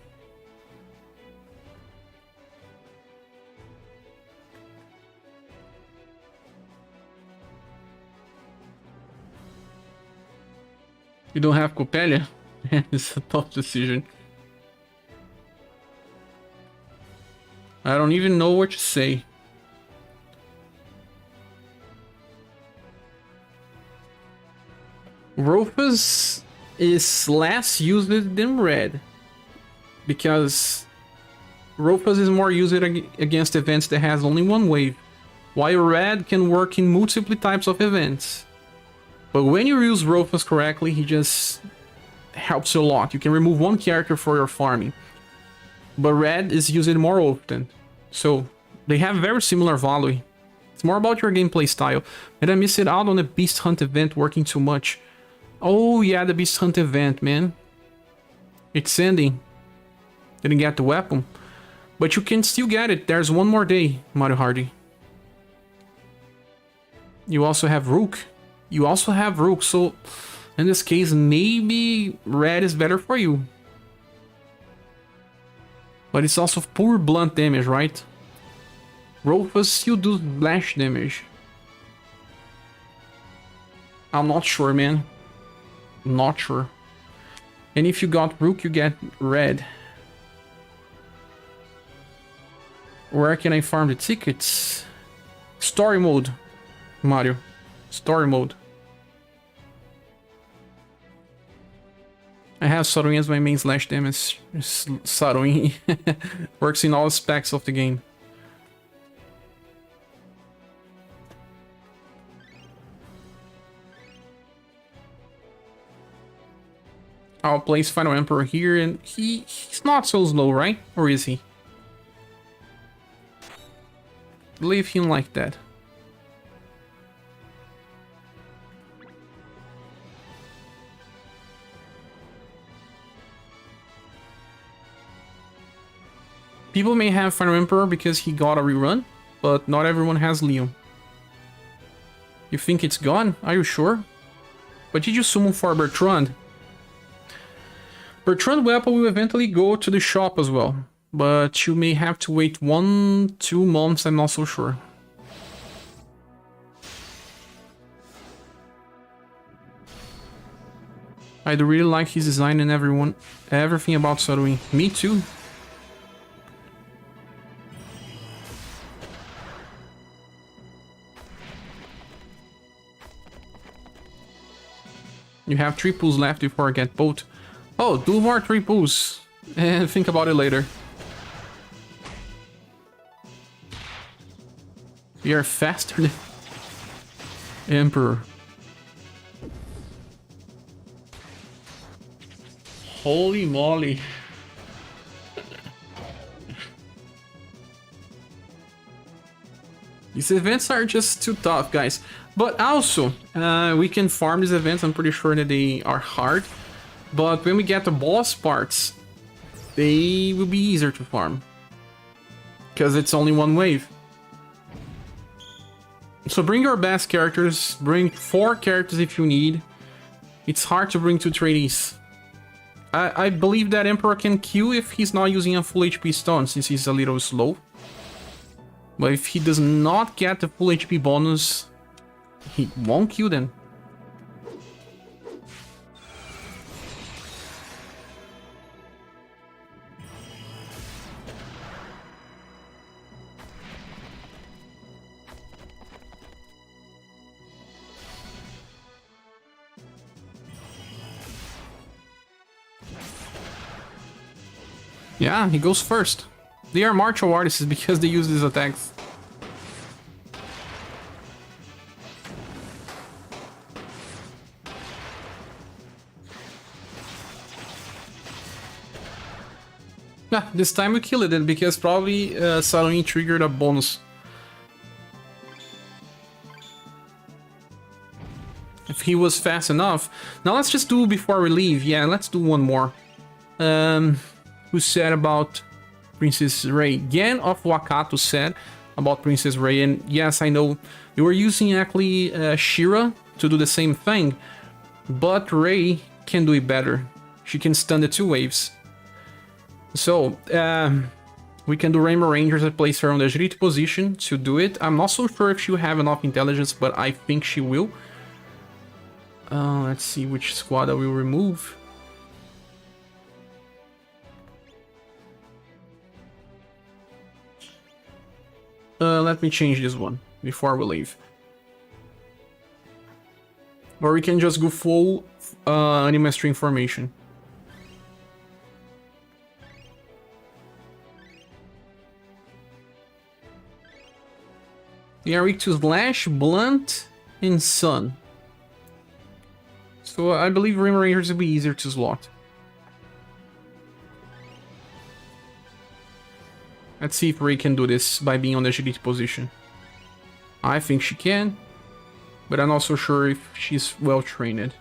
You don't have Coppelia? It's a tough decision. I don't even know what to say. Rufus is less used than Red, because Rufus is more used against events that has only one wave, while Red can work in multiple types of events. But when you use Rufus correctly, he just helps you a lot. You can remove one character for your farming. But Red is used more often. So they have very similar value. It's more about your gameplay style. And I missed out on the Beast Hunt event working too much. Oh yeah, the Beast Hunt event, man. It's ending. Didn't get the weapon. But you can still get it. There's one more day, Mario Hardy. You also have Rook. You also have Rook, so in this case, maybe Red is better for you. But it's also poor blunt damage, right? Rufus still does splash damage. I'm not sure, man. Not sure. And if you got Rook, you get Red. Where can I farm the tickets? Story mode, Mario. Story mode. I have Saruin as my main slash damage. Saruin works in all aspects of the game. I'll place Final Emperor here, and he's not so slow, right? Or is he? Leave him like that. People may have Final Emperor because he got a rerun, but not everyone has Leon. You think it's gone? Are you sure? But did you summon for Bertrand? Bertrand weapon will eventually go to the shop as well. But you may have to wait 1-2 months, I'm not so sure. I do really like his design and everything about Saruin. Me too. You have 3 pulls left before I get both. Oh, do more 3 pulls. And think about it later. We are faster than Emperor. Holy moly. These events are just too tough, guys. But also, we can farm these events. I'm pretty sure that they are hard. But when we get the boss parts, they will be easier to farm. Because it's only one wave. So bring your best characters. Bring 4 characters if you need. It's hard to bring 2 trainees. I believe that Emperor can Q if he's not using a full HP stone, since he's a little slow. But if he does not get the full HP bonus, he won't Q then. Yeah, he goes first. They are martial artists because they use these attacks. Yeah, this time we killed it because probably Saruin triggered a bonus. If he was fast enough. Now let's just do before we leave. Yeah, let's do one more. Who said about Princess Ray? Gen of Wakato said about Princess Ray, and yes, I know they were using actually Shira to do the same thing, but Ray can do it better. She can stun the 2 waves. So, we can do Rainbow Rangers and place her on the agility position to do it. I'm not so sure if she'll have enough intelligence, but I think she will. Let's see which squad I will remove. Let me change this one before we leave. Or we can just go full anime string formation. They are weak to Slash, Blunt, and Sun. So I believe Rainbow Rangers will be easier to slot. Let's see if Ray can do this by being on the agility position. I think she can, but I'm not so sure if she's well trained.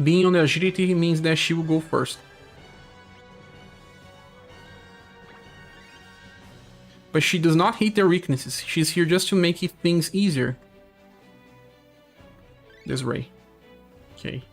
Being on the agility means that she will go first. But she does not hate their weaknesses. She's here just to make things easier. There's Ray. Okay.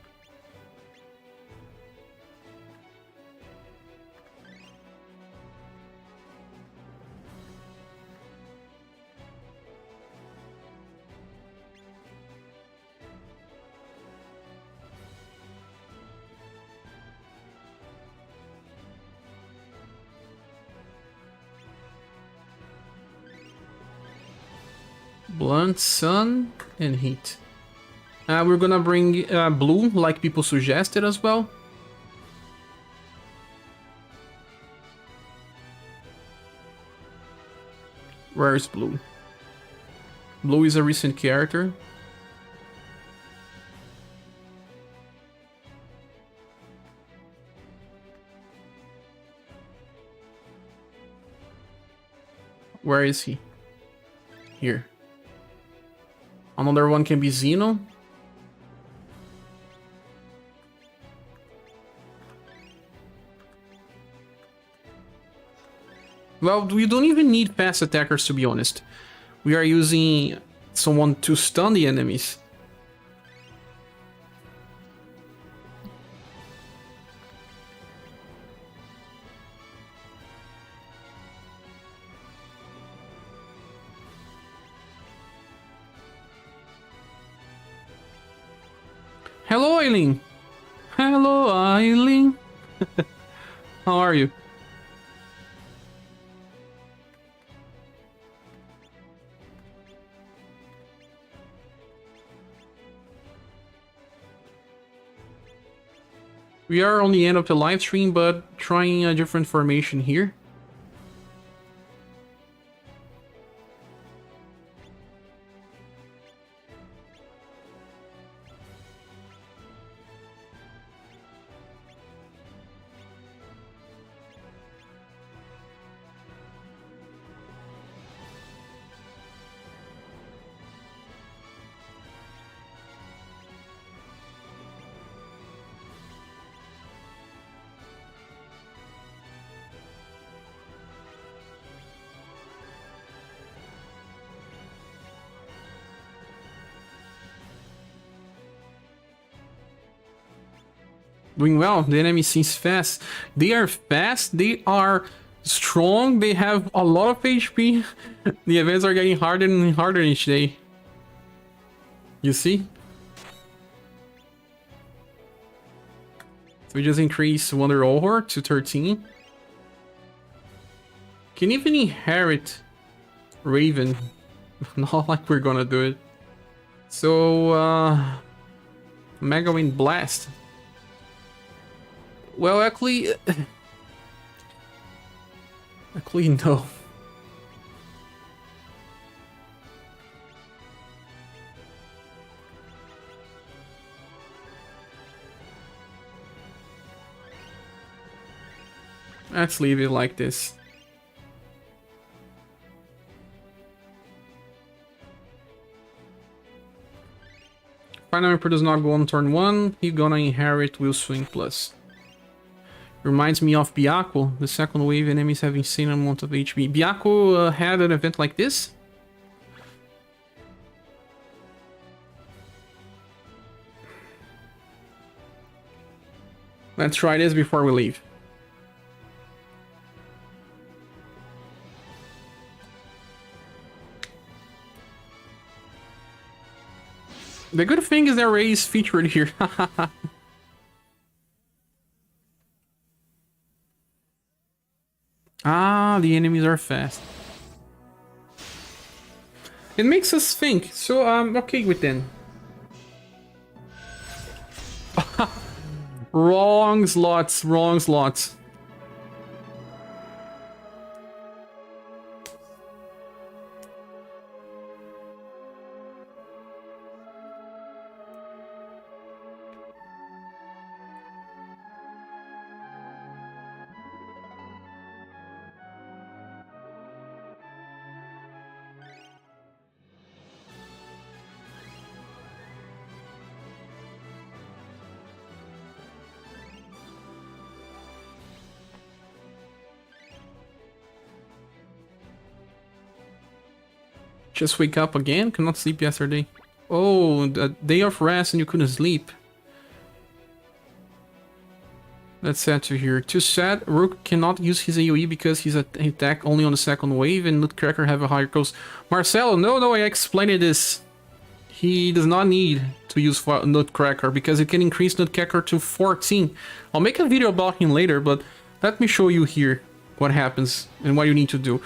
Blunt, Sun, and Heat. We're gonna bring Blue, like people suggested as well. Where is Blue? Blue is a recent character. Where is he? Here. Another one can be Xeno. Well, we don't even need fast attackers, to be honest. we are using someone to stun the enemies. Hello, Eileen. Hello, Eileen. How are you? We are on the end of the live stream, but trying a different formation here. Doing well. The enemy seems fast. They are fast. They are strong. They have a lot of HP. The events are getting harder and harder each day. You see? So we just increase Wonder Ohor to 13. Can even inherit Raven. Not like we're gonna do it. So, Mega Wind Blast. Well, actually, no. Let's leave it like this. Final Emperor does not go on turn 1. He's gonna inherit Will Swing Plus. Reminds me of Byaku, the second wave enemies have insane amount of HP. Byaku had an event like this. Let's try this before we leave. The good thing is that Ray is featured here. Ah, the enemies are fast. It makes us think, so I'm okay with them. Wrong slots, wrong slots. Just wake up again? Cannot sleep yesterday. Oh, the day of rest and you couldn't sleep. Let's set to here. Too sad, Rook cannot use his AoE because he's attack only on the second wave and Nutcracker have a higher cost. Marcelo, no, I explained this. He does not need to use Nutcracker because you can increase Nutcracker to 14. I'll make a video about him later, but let me show you here what happens and what you need to do.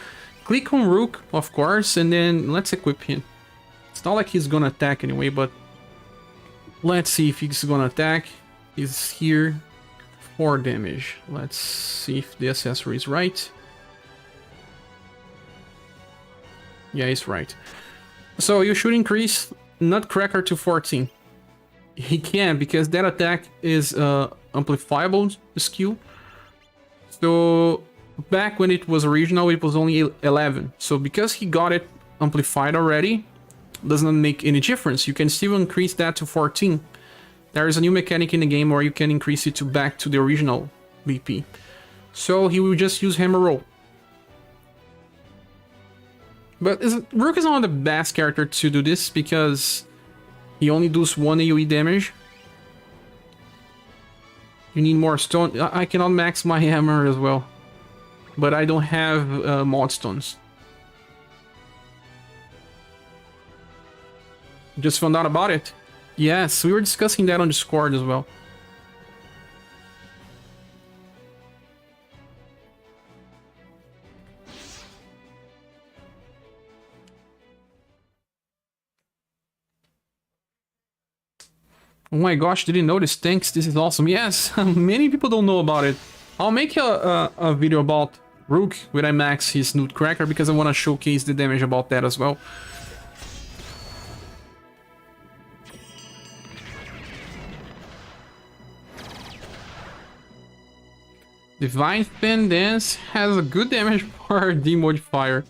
Click on Rook, of course, and then let's equip him. It's not like he's gonna attack anyway, but let's see if he's gonna attack. He's here. 4 damage. Let's see if the accessory is right. Yeah, it's right. So you should increase Nutcracker to 14. He can, because that attack is amplifiable skill. So back when it was original, it was only 11. So because he got it amplified already, doesn't make any difference. You can still increase that to 14. There is a new mechanic in the game where you can increase it to back to the original BP. So he will just use Hammer Roll. But Rook is not the best character to do this because he only does 1 AoE damage. You need more stone. I cannot max my hammer as well. But I don't have mod stones. Just found out about it. Yes, we were discussing that on Discord as well. Oh my gosh, didn't notice. Thanks, this is awesome. Yes, many people don't know about it. I'll make a video about Rook when I max his Nutcracker because I want to showcase the damage about that as well. Divine Spin Dance has a good damage for demodifier.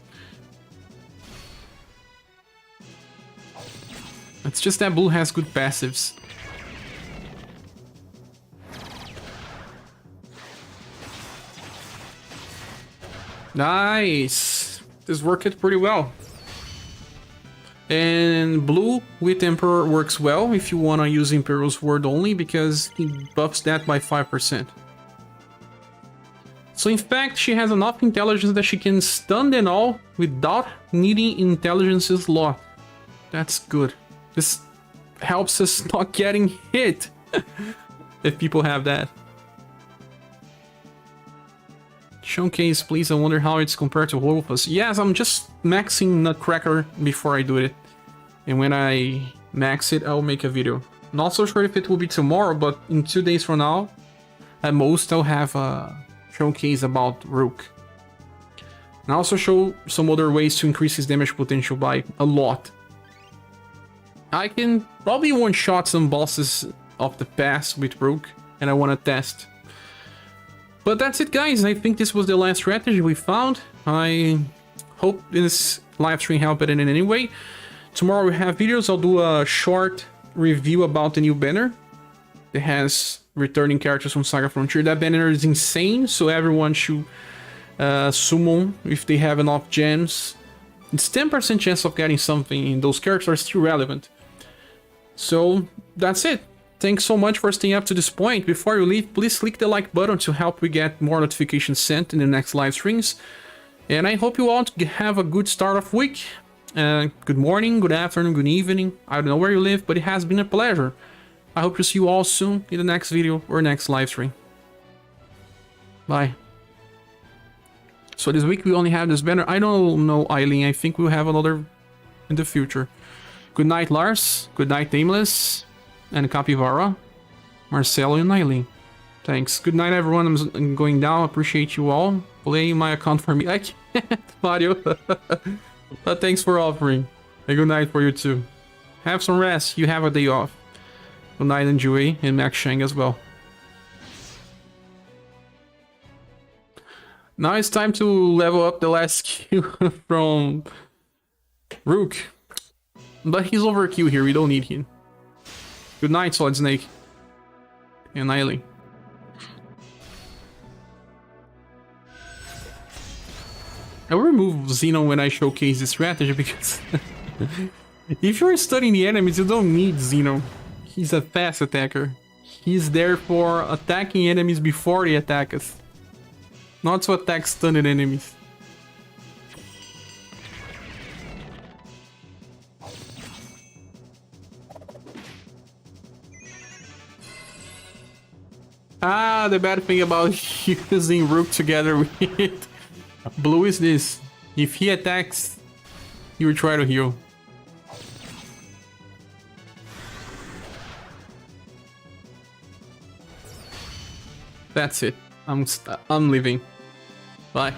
It's just that blue has good passives. Nice! This worked pretty well. And blue with Emperor works well if you want to use Imperial's Word only because he buffs that by 5%. So in fact, she has enough intelligence that she can stun them all without needing intelligence's law. That's good. This helps us not getting hit if people have that. Showcase, please. I wonder how it's compared to Wolfus. Yes, I'm just maxing Nutcracker before I do it. And when I max it, I'll make a video. Not so sure if it will be tomorrow, but in 2 days from now, at most, I'll have a showcase about Rook. And I'll also show some other ways to increase his damage potential by a lot. I can probably one-shot some bosses of the past with Rook, and I want to test. But that's it, guys. I think this was the last strategy we found. I hope this live stream helped in any way. Tomorrow we have videos. I'll do a short review about the new banner that has returning characters from SaGa Frontier. That banner is insane, so everyone should summon if they have enough gems. It's 10% chance of getting something, and those characters are still relevant. So that's it. Thanks so much for staying up to this point. Before you leave, please click the like button to help we get more notifications sent in the next live streams. And I hope you all have a good start of week. Good morning, good afternoon, good evening. I don't know where you live, but it has been a pleasure. I hope to see you all soon in the next video or next live stream. Bye. So this week we only have this banner. I don't know Eileen. I think we'll have another in the future. Good night, Lars. Good night, Nameless. And Capivara, Marcelo, and Eileen. Thanks. Good night, everyone. I'm going down. Appreciate you all. Play my account for me. I can't, Mario. But thanks for offering. And good night for you too. Have some rest. You have a day off. Good night, and Jui, and Max Shang as well. Now it's time to level up the last Q from Rook. But he's overkill here. We don't need him. Good night, Solid Snake. And Eileen. I will remove Xeno when I showcase the strategy because if you're studying the enemies, you don't need Xeno. He's a fast attacker. He's there for attacking enemies before they attack us. Not to attack stunned enemies. Ah, the bad thing about using Rook together with Blue is this. If he attacks, he will try to heal. That's it. I'm leaving. Bye.